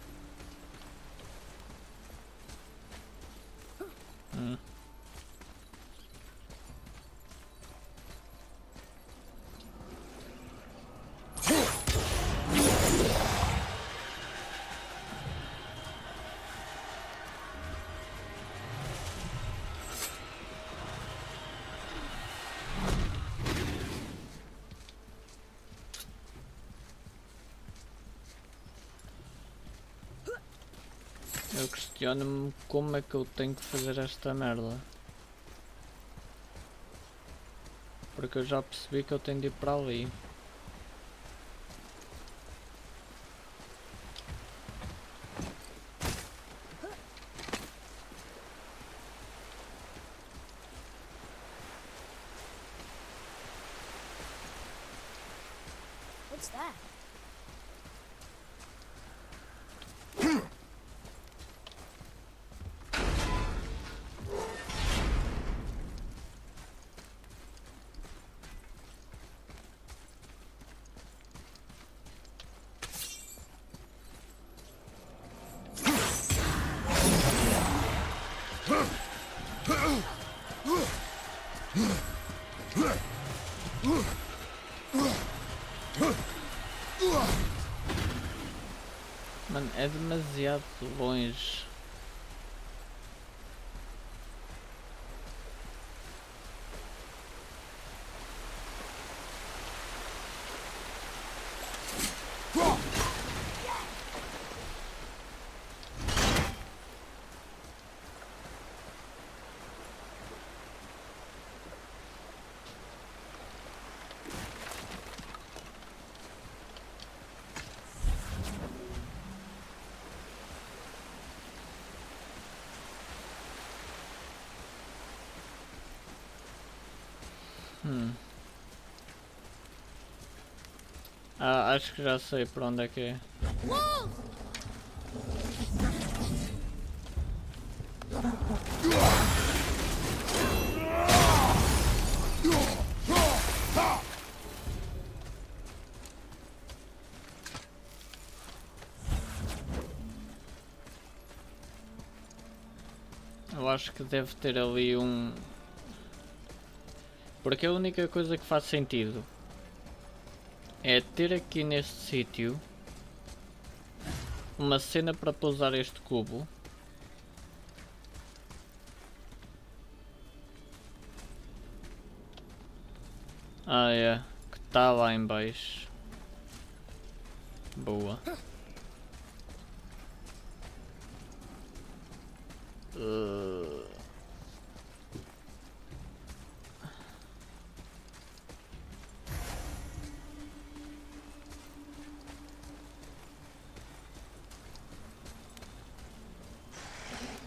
Eu questiono-me como é que eu tenho que fazer esta merda. Porque eu já percebi que eu tenho de ir para ali. What's that? Mano, é demasiado longe. Ah, acho que já sei por onde é que é. Eu acho que deve ter ali um... Porque a única coisa que faz sentido é ter aqui neste sítio uma cena para pousar este cubo. Ah é, que está lá em baixo. Boa.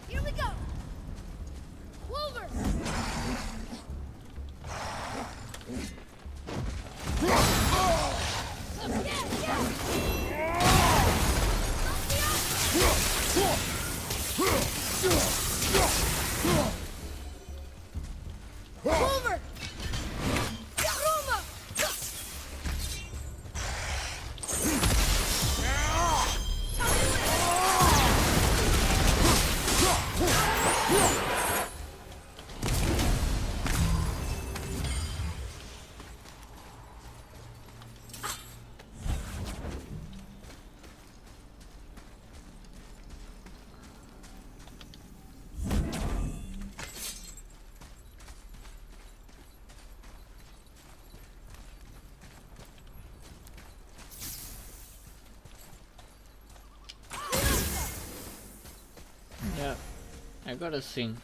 Here we go! Clover! Clover! Roma! Yeah. Agora sim.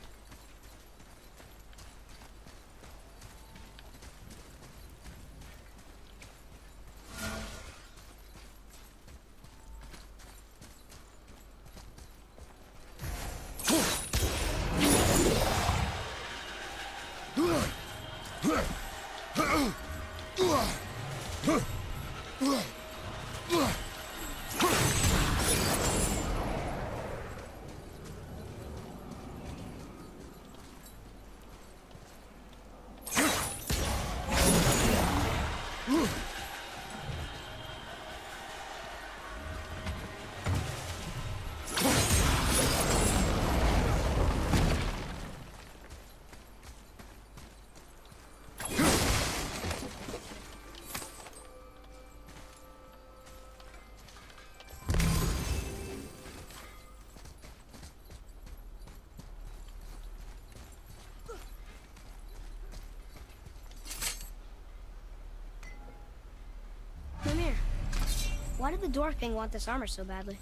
Why did the Dwarf King want this armor so badly?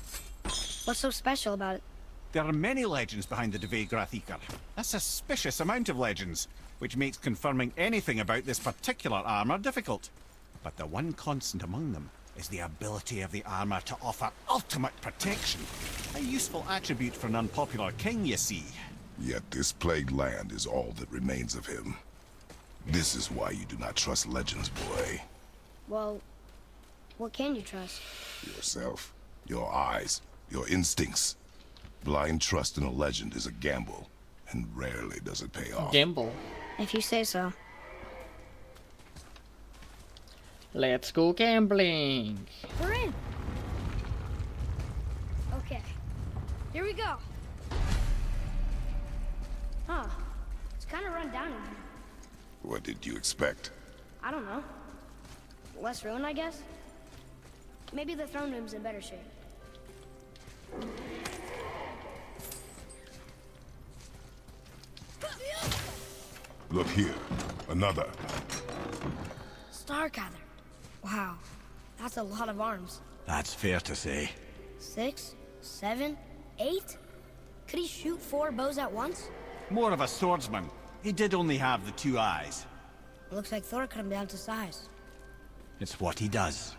What's so special about it? There are many legends behind the Dve Grathikar. A suspicious amount of legends, which makes confirming anything about this particular armor difficult. But the one constant among them is the ability of the armor to offer ultimate protection. A useful attribute for an unpopular king, you see. Yet this plagued land is all that remains of him. This is why you do not trust legends, boy. Well, what can you trust? Yourself, your eyes, your instincts. Blind trust in a legend is a gamble, and rarely does it pay off. Gamble. If you say so. Let's go gambling. We're in. Okay. Here we go. Huh. It's kind of run down in here. What did you expect? I don't know. Less ruin, I guess? Maybe the throne room's in better shape. Look here. Another. Starkather. Wow. That's a lot of arms. That's fair to say. 6, 7, 8? Could he shoot 4 bows at once? More of a swordsman. He did only have the 2 eyes. Looks like Thor cut him down to size. It's what he does.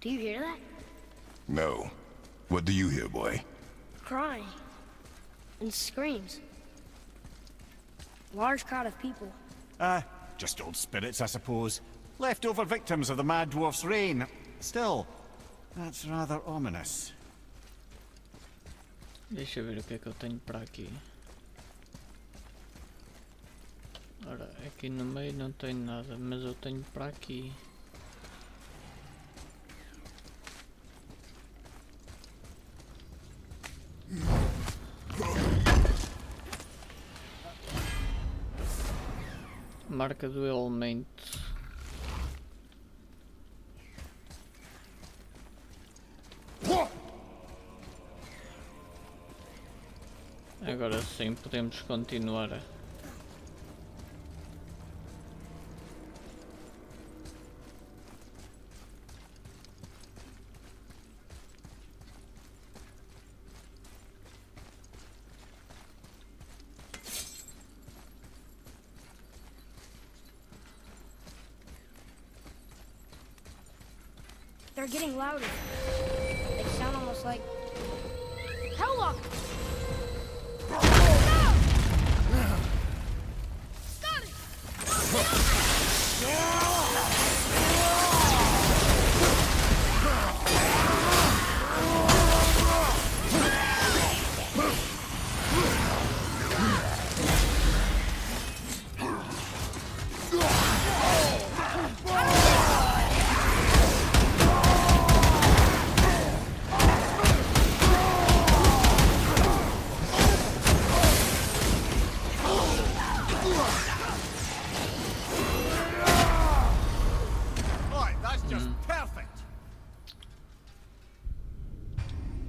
Do you hear that? No. What do you hear, boy? Crying. And screams. Large crowd of people. Just old spirits, I suppose. Leftover victims of the Mad Dwarf's reign. Still, that's rather ominous. Deixa eu ver o que é que eu tenho para aqui. Ora, aqui no meio não tenho nada, mas eu tenho para aqui. Marca do elemento. Agora sim podemos continuar. They're getting louder. They sound almost like... Helllock! No! Got it!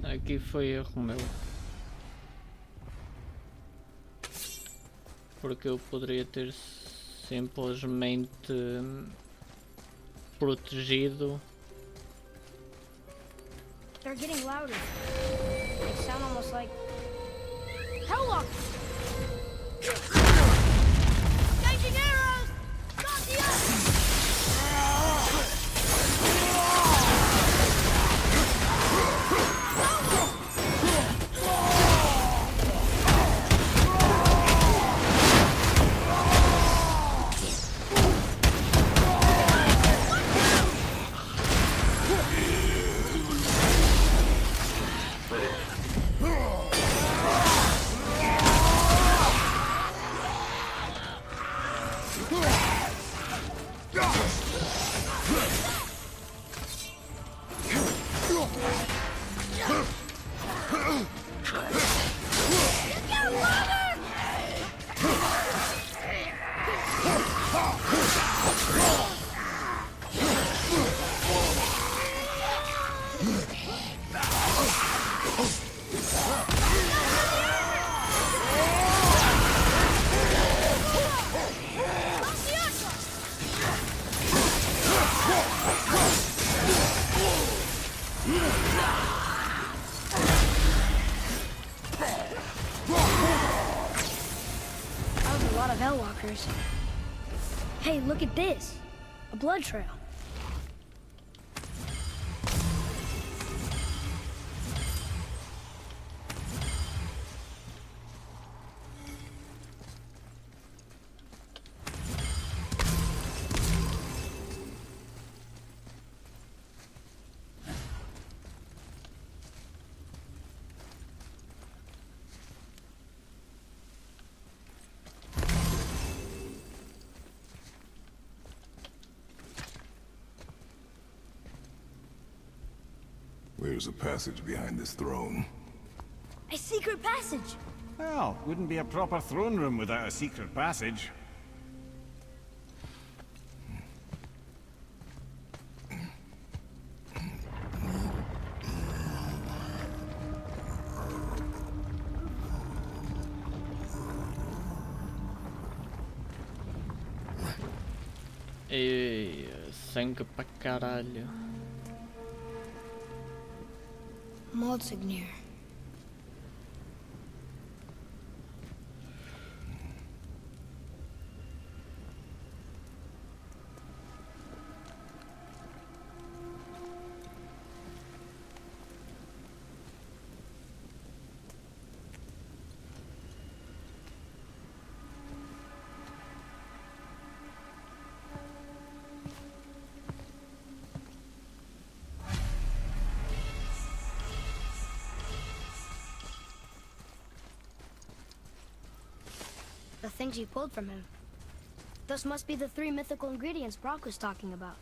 Aqui foi erro meu. Porque eu poderia ter simplesmente protegido. They're getting louder. They sound almost like... Helllock! Changing arrows! Not the other! lot of Hellwalkers. Hey, look at this. A blood trail. There's a passage behind this throne. A secret passage! Well, wouldn't be a proper throne room without a secret passage. Ei, sangue pra caralho. Maldsignir. The things you pulled from him. Those must be the 3 mythical ingredients Brock was talking about.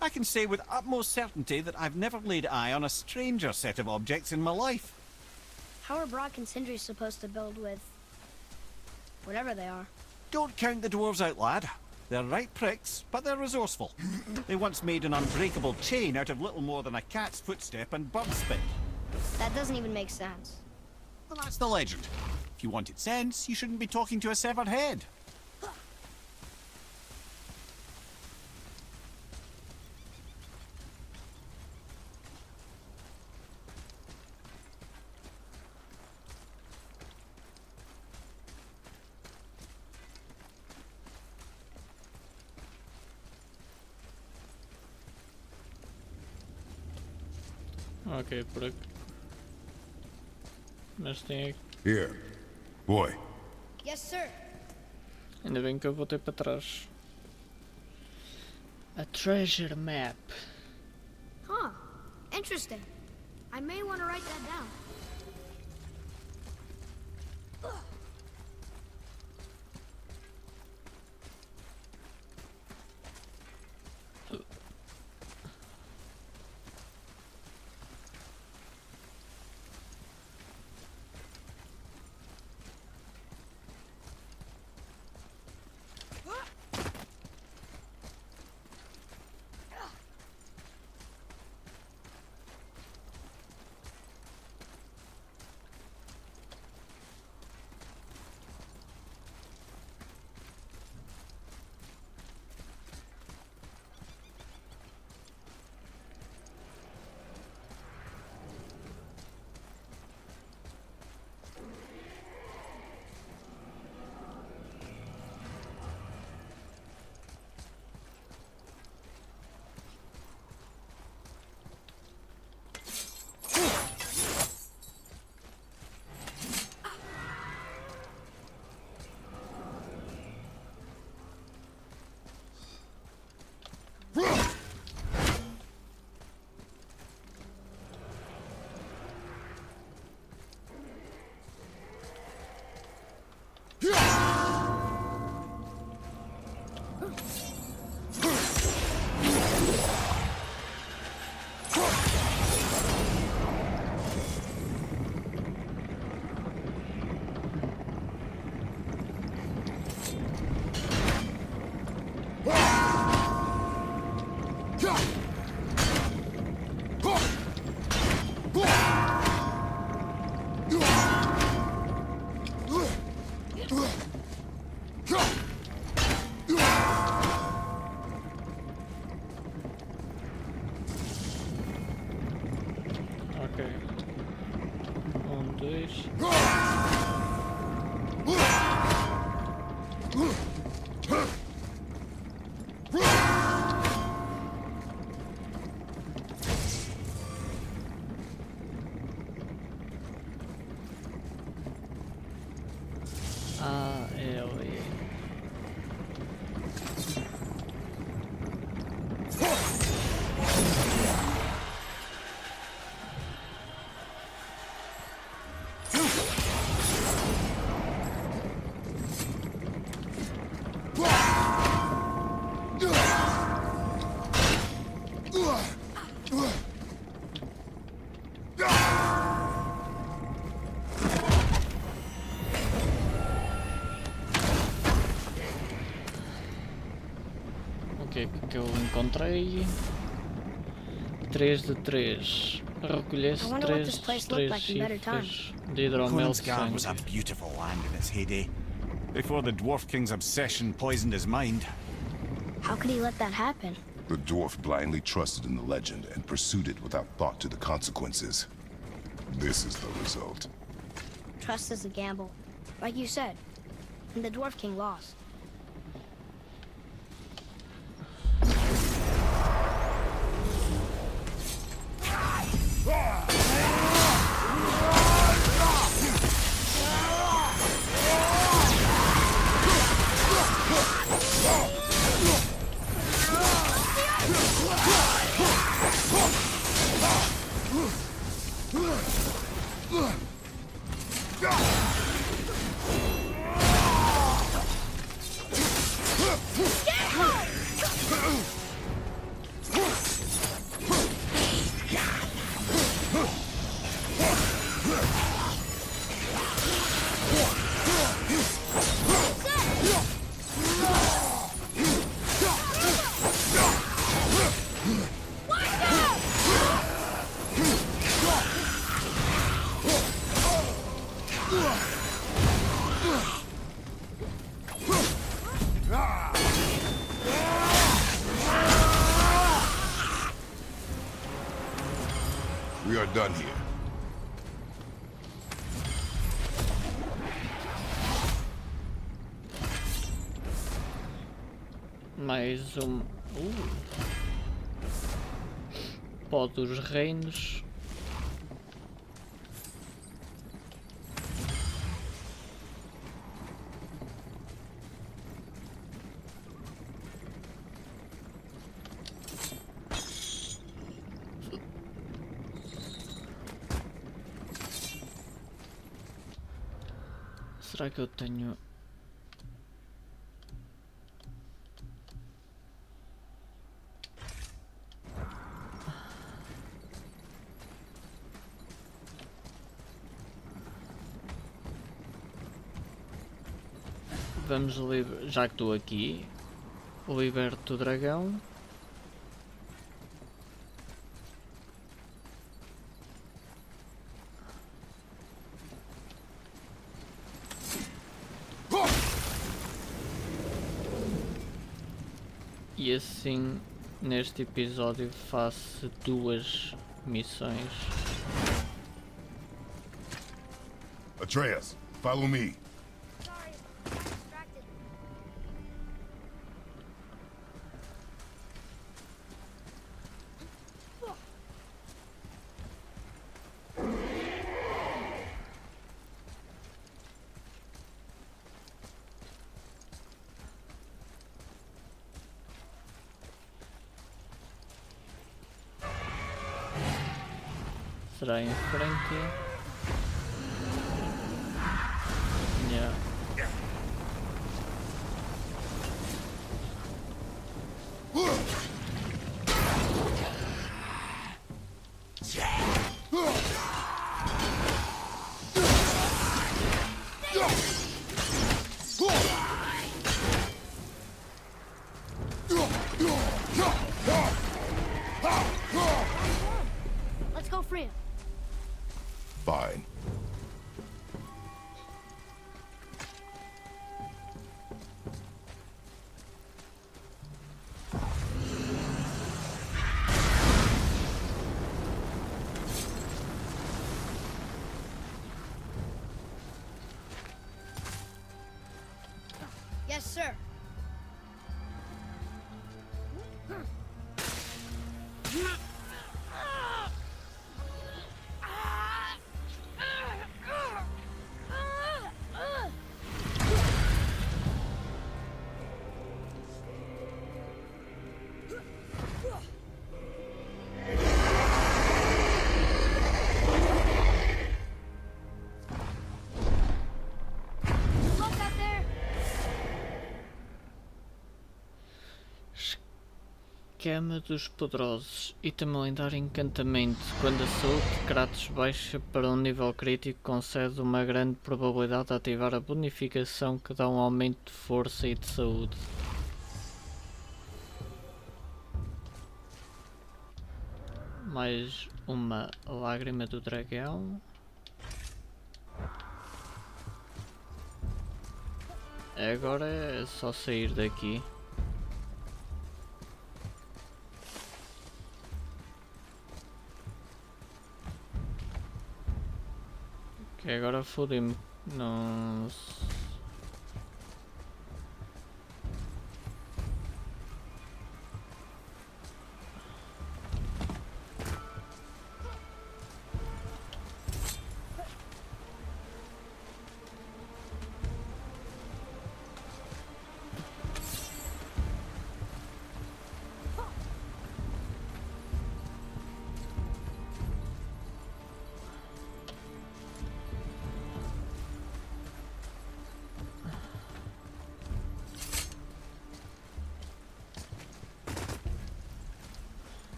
I can say with utmost certainty that I've never laid eye on a stranger set of objects in my life. How are Brock and Sindri supposed to build with... whatever they are? Don't count the dwarves out, lad. They're right pricks, but they're resourceful. They once made an unbreakable chain out of little more than a cat's footstep and bird spit. That doesn't even make sense. Well, that's the legend. If you wanted sense, you shouldn't be talking to a severed head. Ok, por aqui. Mas tem aqui. Here. Boy. Yes, sir. Ainda bem que eu voltei para trás. A treasure map. Huh. Interesting. I may want to write that down. Ah, é ali. O que é que eu encontrei? 3 de 3. Recolhesse I wonder what 3 this place looked like in better chifres de hidromel de Konungsgard was a sangue. beautiful land in its heyday, before the Dwarf King's obsession poisoned his mind. How could he let that happen? The dwarf blindly trusted in the legend and pursued it without thought to the consequences. This is the result. Trust is a gamble, like you said. And the Dwarf King lost. We are done here. Mais pó dos reinos. Será que eu tenho... Vamos já que estou aqui, liberto o dragão. E assim, neste episódio faço 2 missões. Atreus, follow me. Será em frente? Yeah. Let's go free him. Yes, sir. Look out there! Esquema dos Poderosos. Item lendário encantamento. Quando a saúde de Kratos baixa para um nível crítico, concede uma grande probabilidade de ativar a bonificação que dá um aumento de força e de saúde. Mais uma lágrima do dragão. Agora é só sair daqui. Que agora fodemos. Nossa.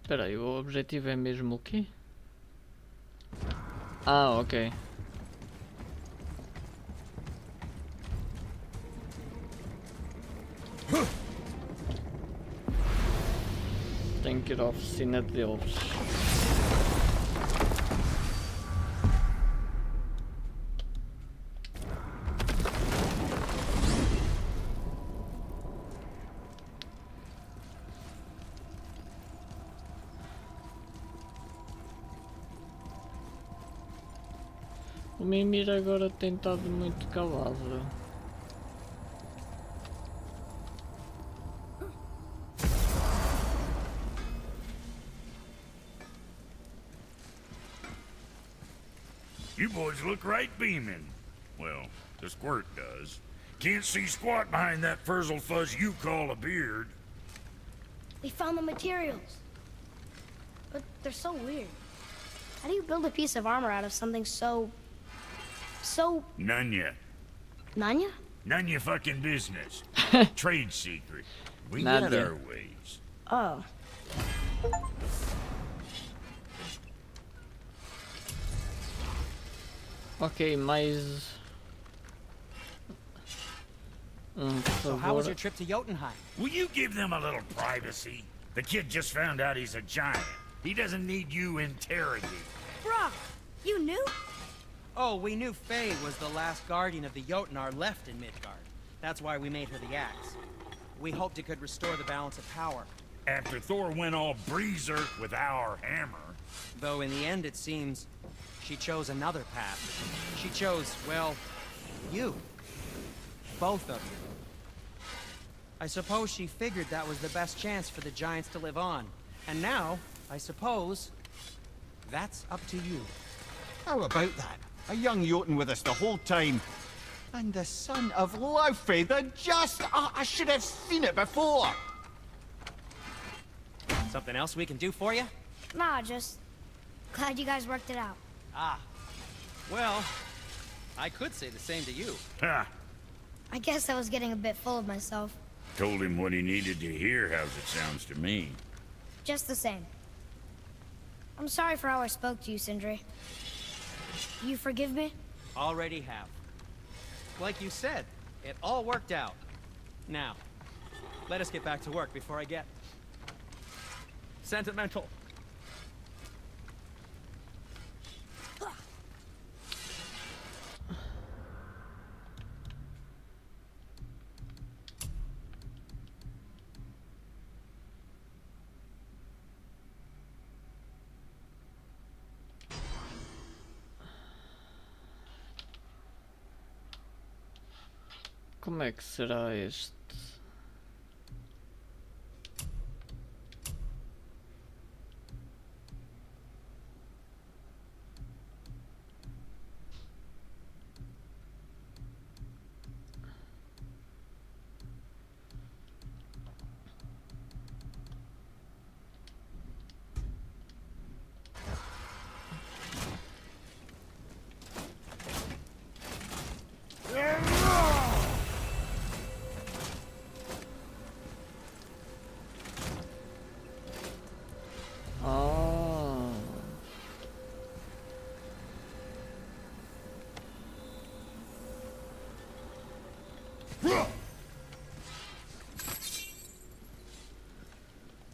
Espera aí, o objetivo é mesmo o quê? Ah, ok. Tenho que ir à oficina deles. O Mimir agora tem estado muito calado. You boys look right beaming. Well, the squirt does. Can't see squat behind that frizzle fuzz you call a beard. We found the materials. But they're so weird. How do you build a piece of armor out of something so... None yet. None ya? None your fucking business. Trade secret. We None got ya. our ways. Oh. Ok, mais... So how was your trip to Jotunheim? Will you give them a little privacy? The kid just found out he's a giant. He doesn't need you interrogating. Brock, you knew? Oh, we knew Faye was the last guardian of the Jotnar left in Midgard. That's why we made her the axe. We hoped it could restore the balance of power. After Thor went all berserk with our hammer. Though in the end it seems she chose another path. She chose, well, you. Both of you. I suppose she figured that was the best chance for the giants to live on. And now, I suppose, that's up to you. How about that? A young Jotun with us the whole time. And the son of Laufey, the just... Oh, I should have seen it before! Something else we can do for you? Nah, just glad you guys worked it out. Ah. Well, I could say the same to you. Ha! I guess I was getting a bit full of myself. Told him what he needed to hear, how's it sounds to me. Just the same. I'm sorry for how I spoke to you, Sindri. You forgive me? Already have. Like you said, it all worked out. Now, let us get back to work before I get sentimental. Como é que será este?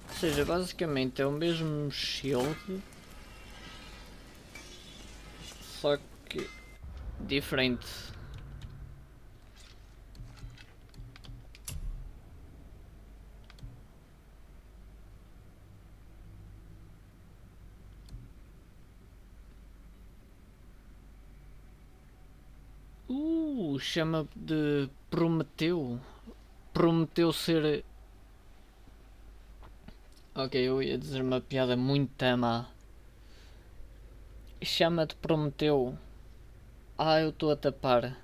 Ou seja, basicamente é o mesmo shield, só que diferente. Chama de Prometeu. Prometeu ser... Ok, eu ia dizer uma piada muito má. Chama de Prometeu. Eu estou a tapar.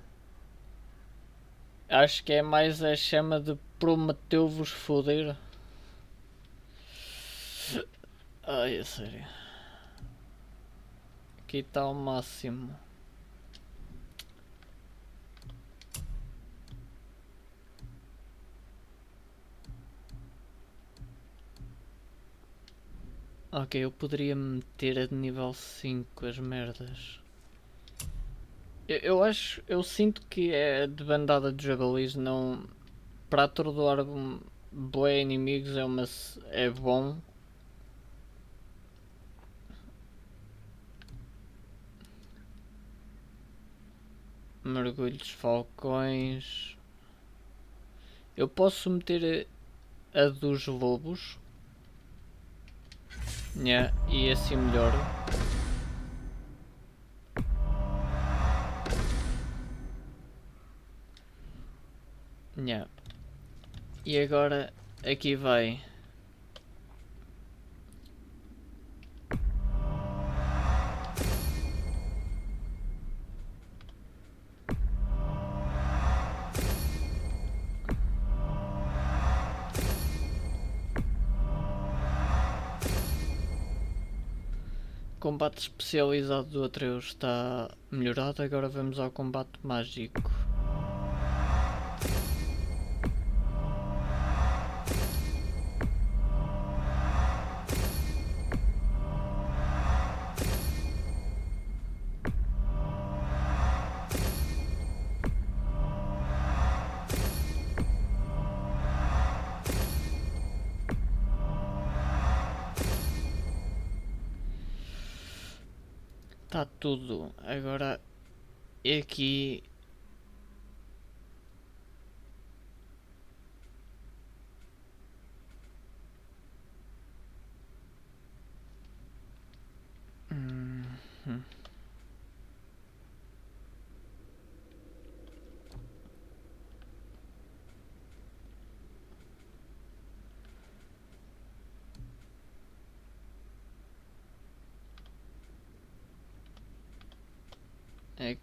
Acho que é mais a chama de Prometeu-vos foder. Ai, é sério. Aqui está o máximo. Ok, eu poderia meter a de nível 5 as merdas. Eu sinto que é de bandada de jabalis, não... Para atordoar bué inimigos é bom. Mergulho dos falcões. Eu posso meter a dos lobos. Yeah, e assim melhor. Yeah. E agora aqui vai. O combate especializado do Atreus está melhorado, agora vamos ao combate mágico. Está tudo. Agora aqui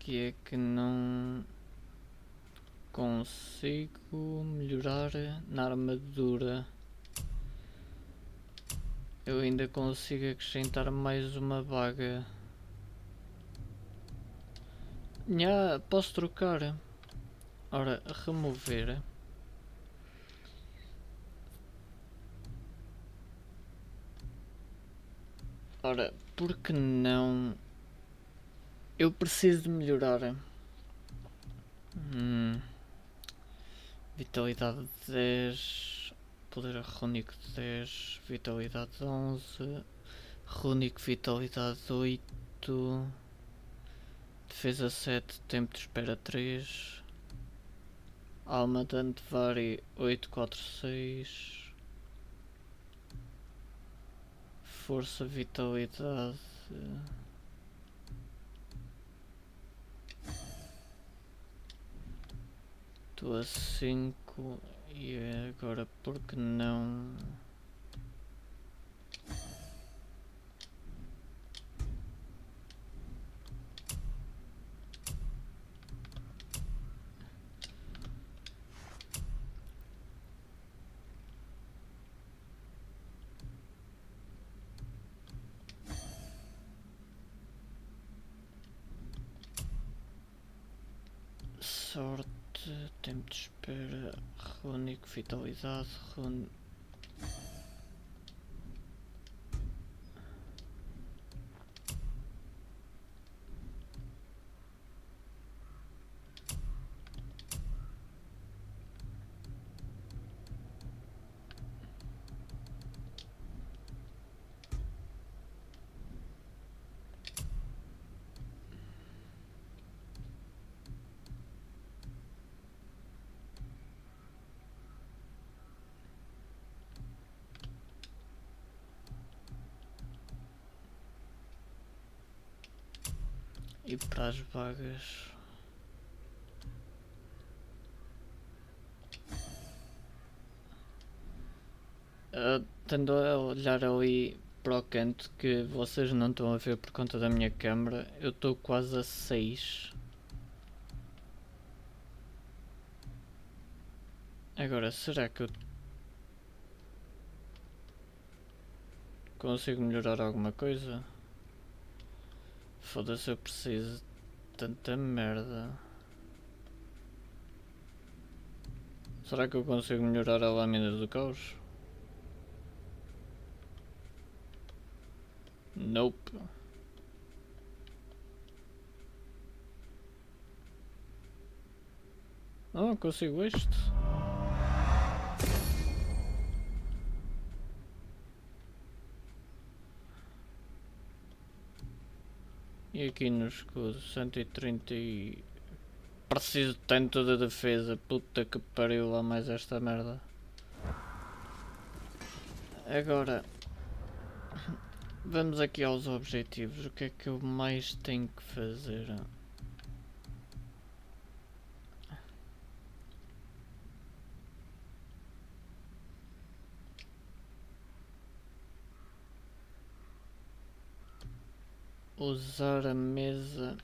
aqui é que não consigo melhorar na armadura. Eu ainda consigo acrescentar mais uma vaga. Posso trocar. Ora, remover. Ora, por que não? Eu preciso de melhorar. Vitalidade 10, poder rúnico 10, vitalidade 11, rúnico vitalidade 8, defesa 7, tempo de espera 3, alma de Andvari 846, força vitalidade. Estou a 5 e agora por que não? Sorte. Tempo de espera, rúnico, vitalidade, e para as vagas. Tendo a olhar ali para o canto que vocês não estão a ver por conta da minha câmera, eu estou quase a 6. Agora, será que eu consigo melhorar alguma coisa? Foda-se, eu preciso de tanta merda. Será que eu consigo melhorar a lâmina do caos? Nope. Não consigo este. E aqui no escudo 130 e... Preciso tanto de defesa. Puta que pariu lá mais esta merda. Agora vamos aqui aos objetivos. O que é que eu mais tenho que fazer? Usar a mesa.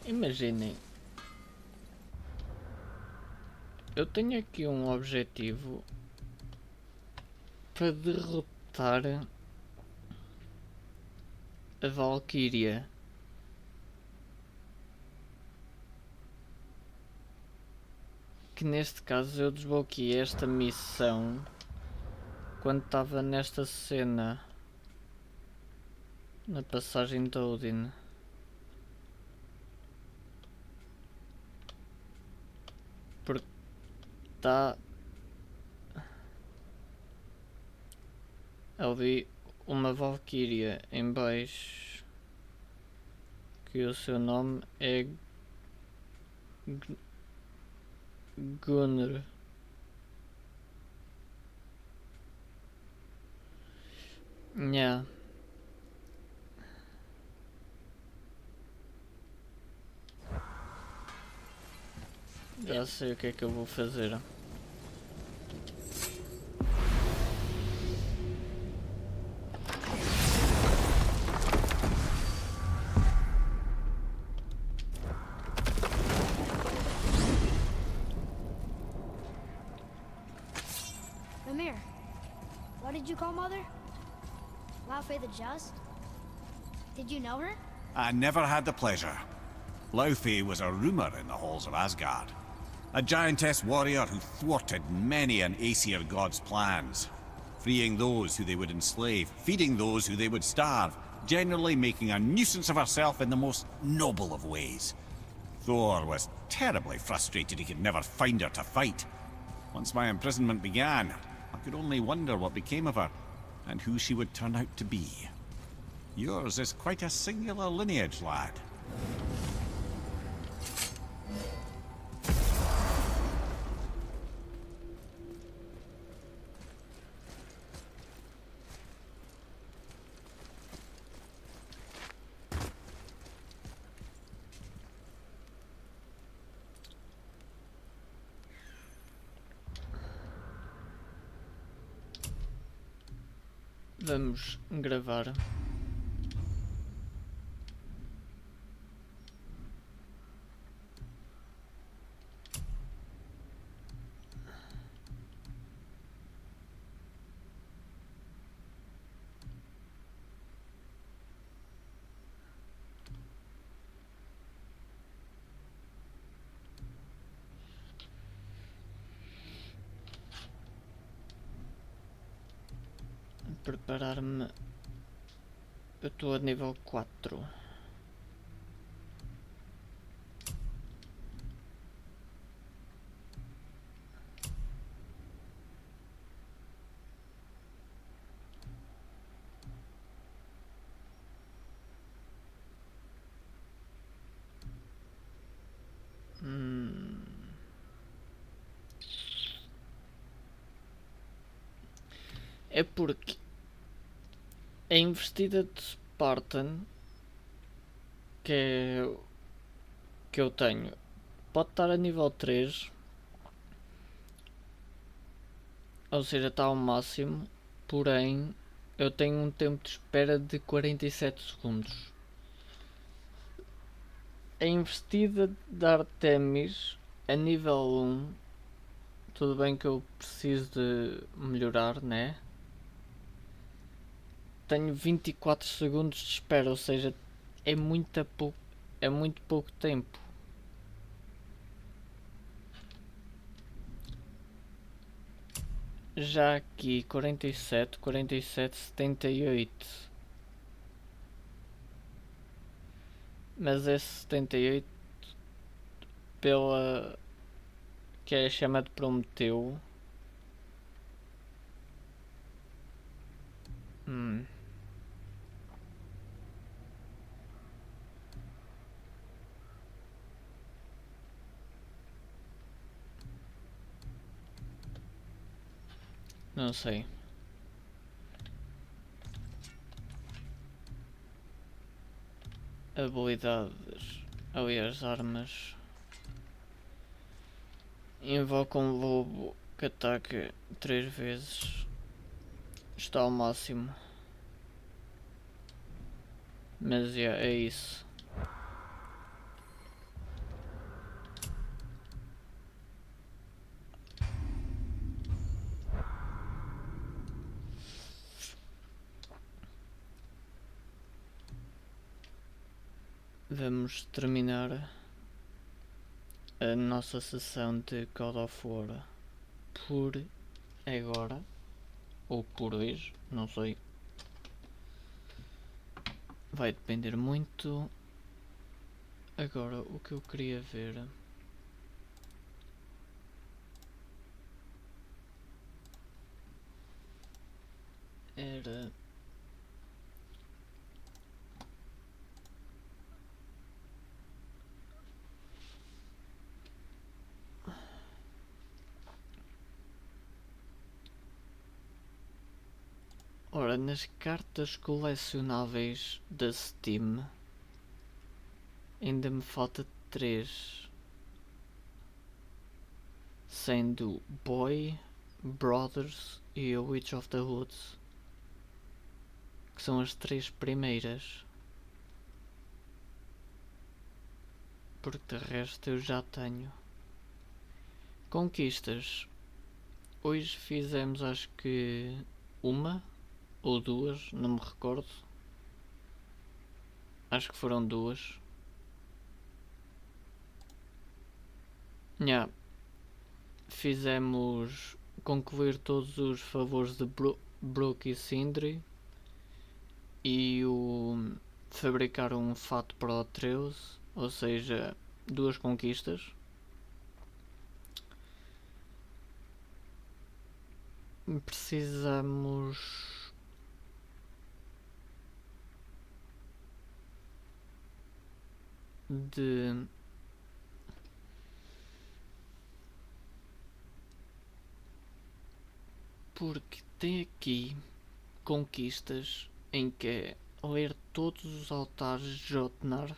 Imaginem, eu tenho aqui um objetivo para derrotar a Valkyria. Que neste caso eu desbloqueei esta missão quando estava nesta cena na passagem de Odin. Porque está ali uma Valkyria em baixo que o seu nome é Gunnar. Yeah. Já sei o que é que eu vou fazer. Mimir, what did you call Mother? Laufey the Just? Did you know her? I never had the pleasure. Laufey was a rumour in the halls of Asgard. A giantess warrior who thwarted many an Aesir god's plans, freeing those who they would enslave, feeding those who they would starve, generally making a nuisance of herself in the most noble of ways. Thor was terribly frustrated he could never find her to fight. Once my imprisonment began, I could only wonder what became of her, and who she would turn out to be. Yours is quite a singular lineage, lad. Vamos gravar. Preparar-me. Eu estou a nível 4. É porque a investida de Spartan que eu tenho pode estar a nível 3, ou seja, está ao máximo, porém eu tenho um tempo de espera de 47 segundos. A investida de Artemis a nível 1, tudo bem que eu preciso de melhorar, né? Tenho 24 segundos de espera, ou seja, é muito pouco tempo. Já aqui 47, 78. Mas é 78 pela que é a chama de Prometeu. Não sei. Habilidades. Aliás, armas. Invoca um lobo que ataca 3 vezes. Está ao máximo. Mas é isso. Vamos terminar a nossa sessão de God of War por agora, ou por hoje, não sei. Vai depender muito. Agora, o que eu queria ver era ora, nas cartas colecionáveis da Steam ainda me falta 3, sendo Boy, Brothers e A Witch of the Woods, que são as 3 primeiras, porque de resto eu já tenho. Conquistas, hoje fizemos acho que uma ou 2, não me recordo, acho que foram 2. Yeah. Fizemos concluir todos os favores de Brooke e Sindri e fabricar um fato para o Atreus, ou seja, 2 conquistas. Precisamos de porque tem aqui conquistas em que é ler todos os altares de Jotnar,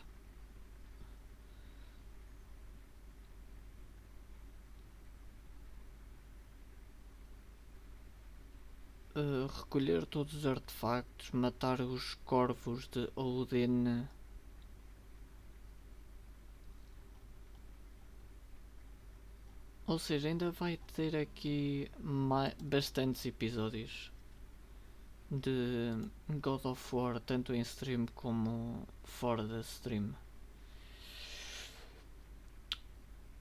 recolher todos os artefactos, matar os corvos de Odin. Ou seja, ainda vai ter aqui bastantes episódios de God of War, tanto em stream como fora da stream.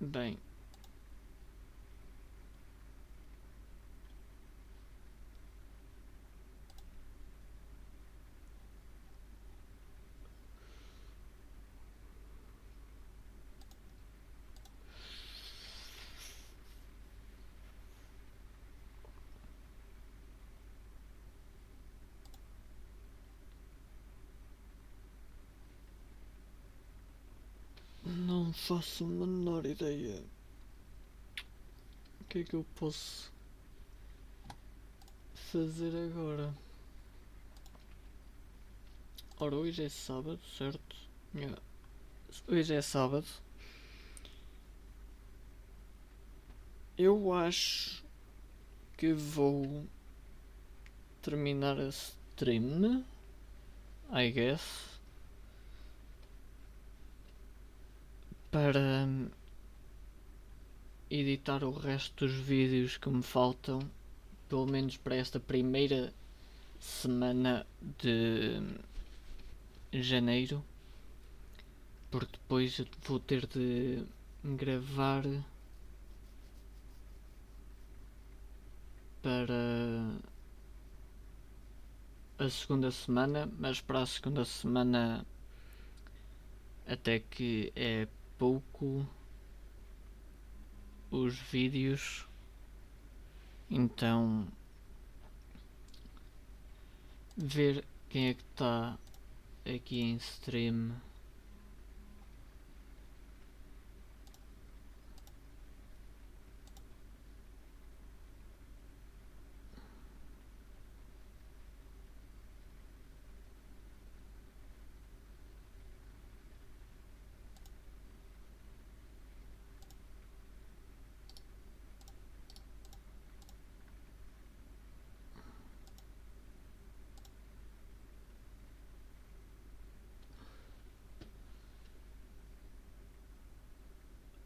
Bem, não faço a menor ideia. O que é que eu posso fazer agora? Ora, hoje é sábado, certo? Yeah. Hoje é sábado. Eu acho que vou terminar a stream, I guess, para editar o resto dos vídeos que me faltam, pelo menos para esta primeira semana de janeiro, porque depois vou ter de gravar para a segunda semana, mas para a segunda semana até que é pouco os vídeos, então ver quem é que está aqui em stream.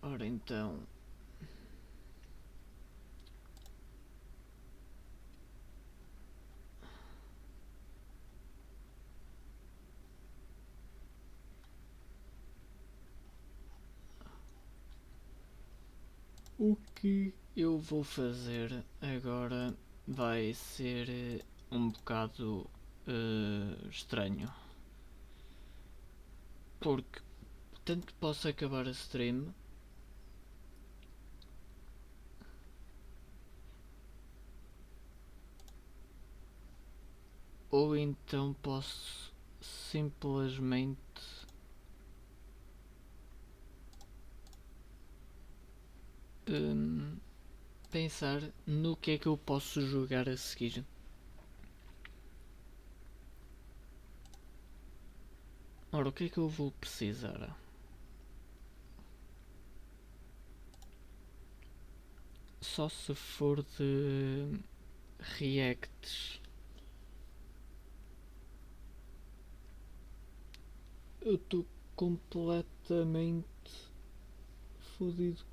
Ora então, o que eu vou fazer agora vai ser um bocado estranho, porque tanto que posso acabar a stream ou então posso simplesmente pensar no que é que eu posso jogar a seguir. Ora, o que é que eu vou precisar? Só se for de reacts. Eu estou completamente fodido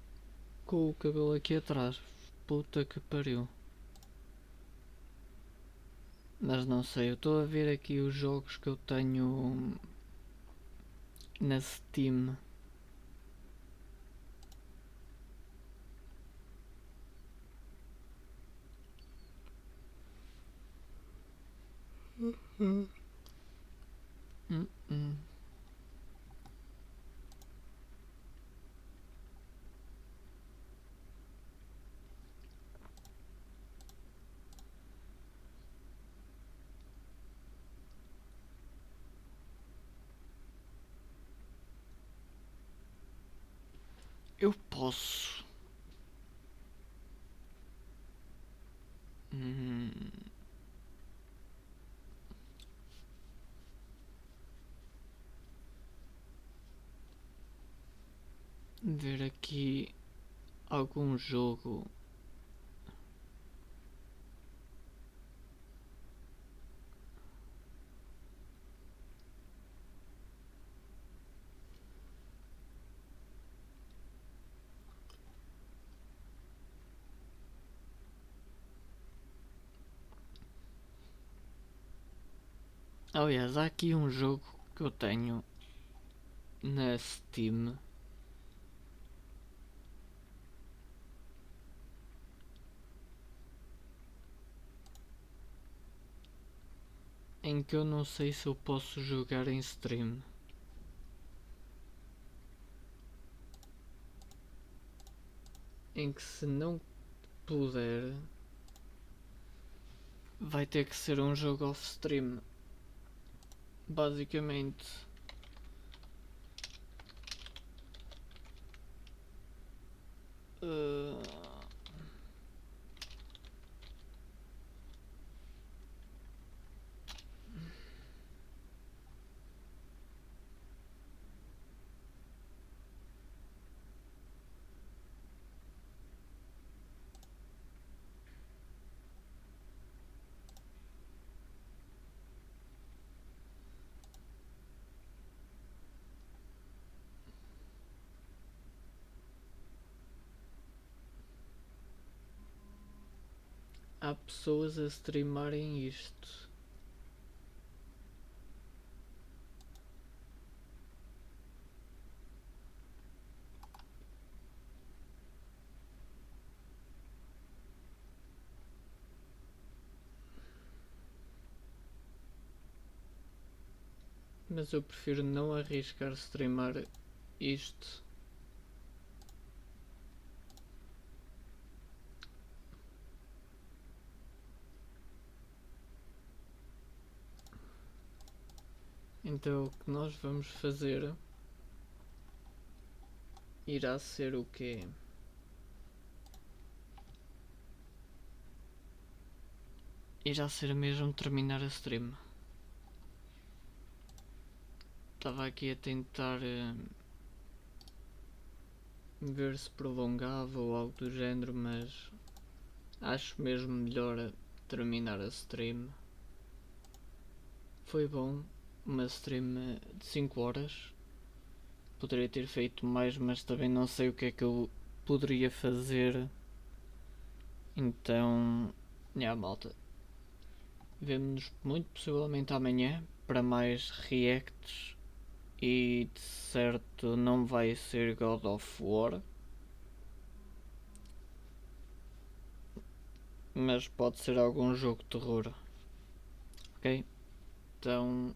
com o cabelo aqui atrás. Puta que pariu. Mas não sei, eu estou a ver aqui os jogos que eu tenho na Steam. Eu posso. Ver aqui algum jogo. Aliás, há aqui um jogo que eu tenho na Steam em que eu não sei se eu posso jogar em stream. Em que se não puder, vai ter que ser um jogo off stream. Basicamente. Há pessoas a streamarem isto. Mas eu prefiro não arriscar streamar isto. Então o que nós vamos fazer irá ser o quê? Irá ser mesmo terminar a stream. Estava aqui a tentar ver se prolongava ou algo do género, mas acho mesmo melhor terminar a stream. Foi bom, uma stream de 5 horas. Poderia ter feito mais, mas também não sei o que é que eu poderia fazer. Então, malta, vemo-nos muito possivelmente amanhã para mais reacts. E de certo não vai ser God of War, mas pode ser algum jogo de terror. Ok? Então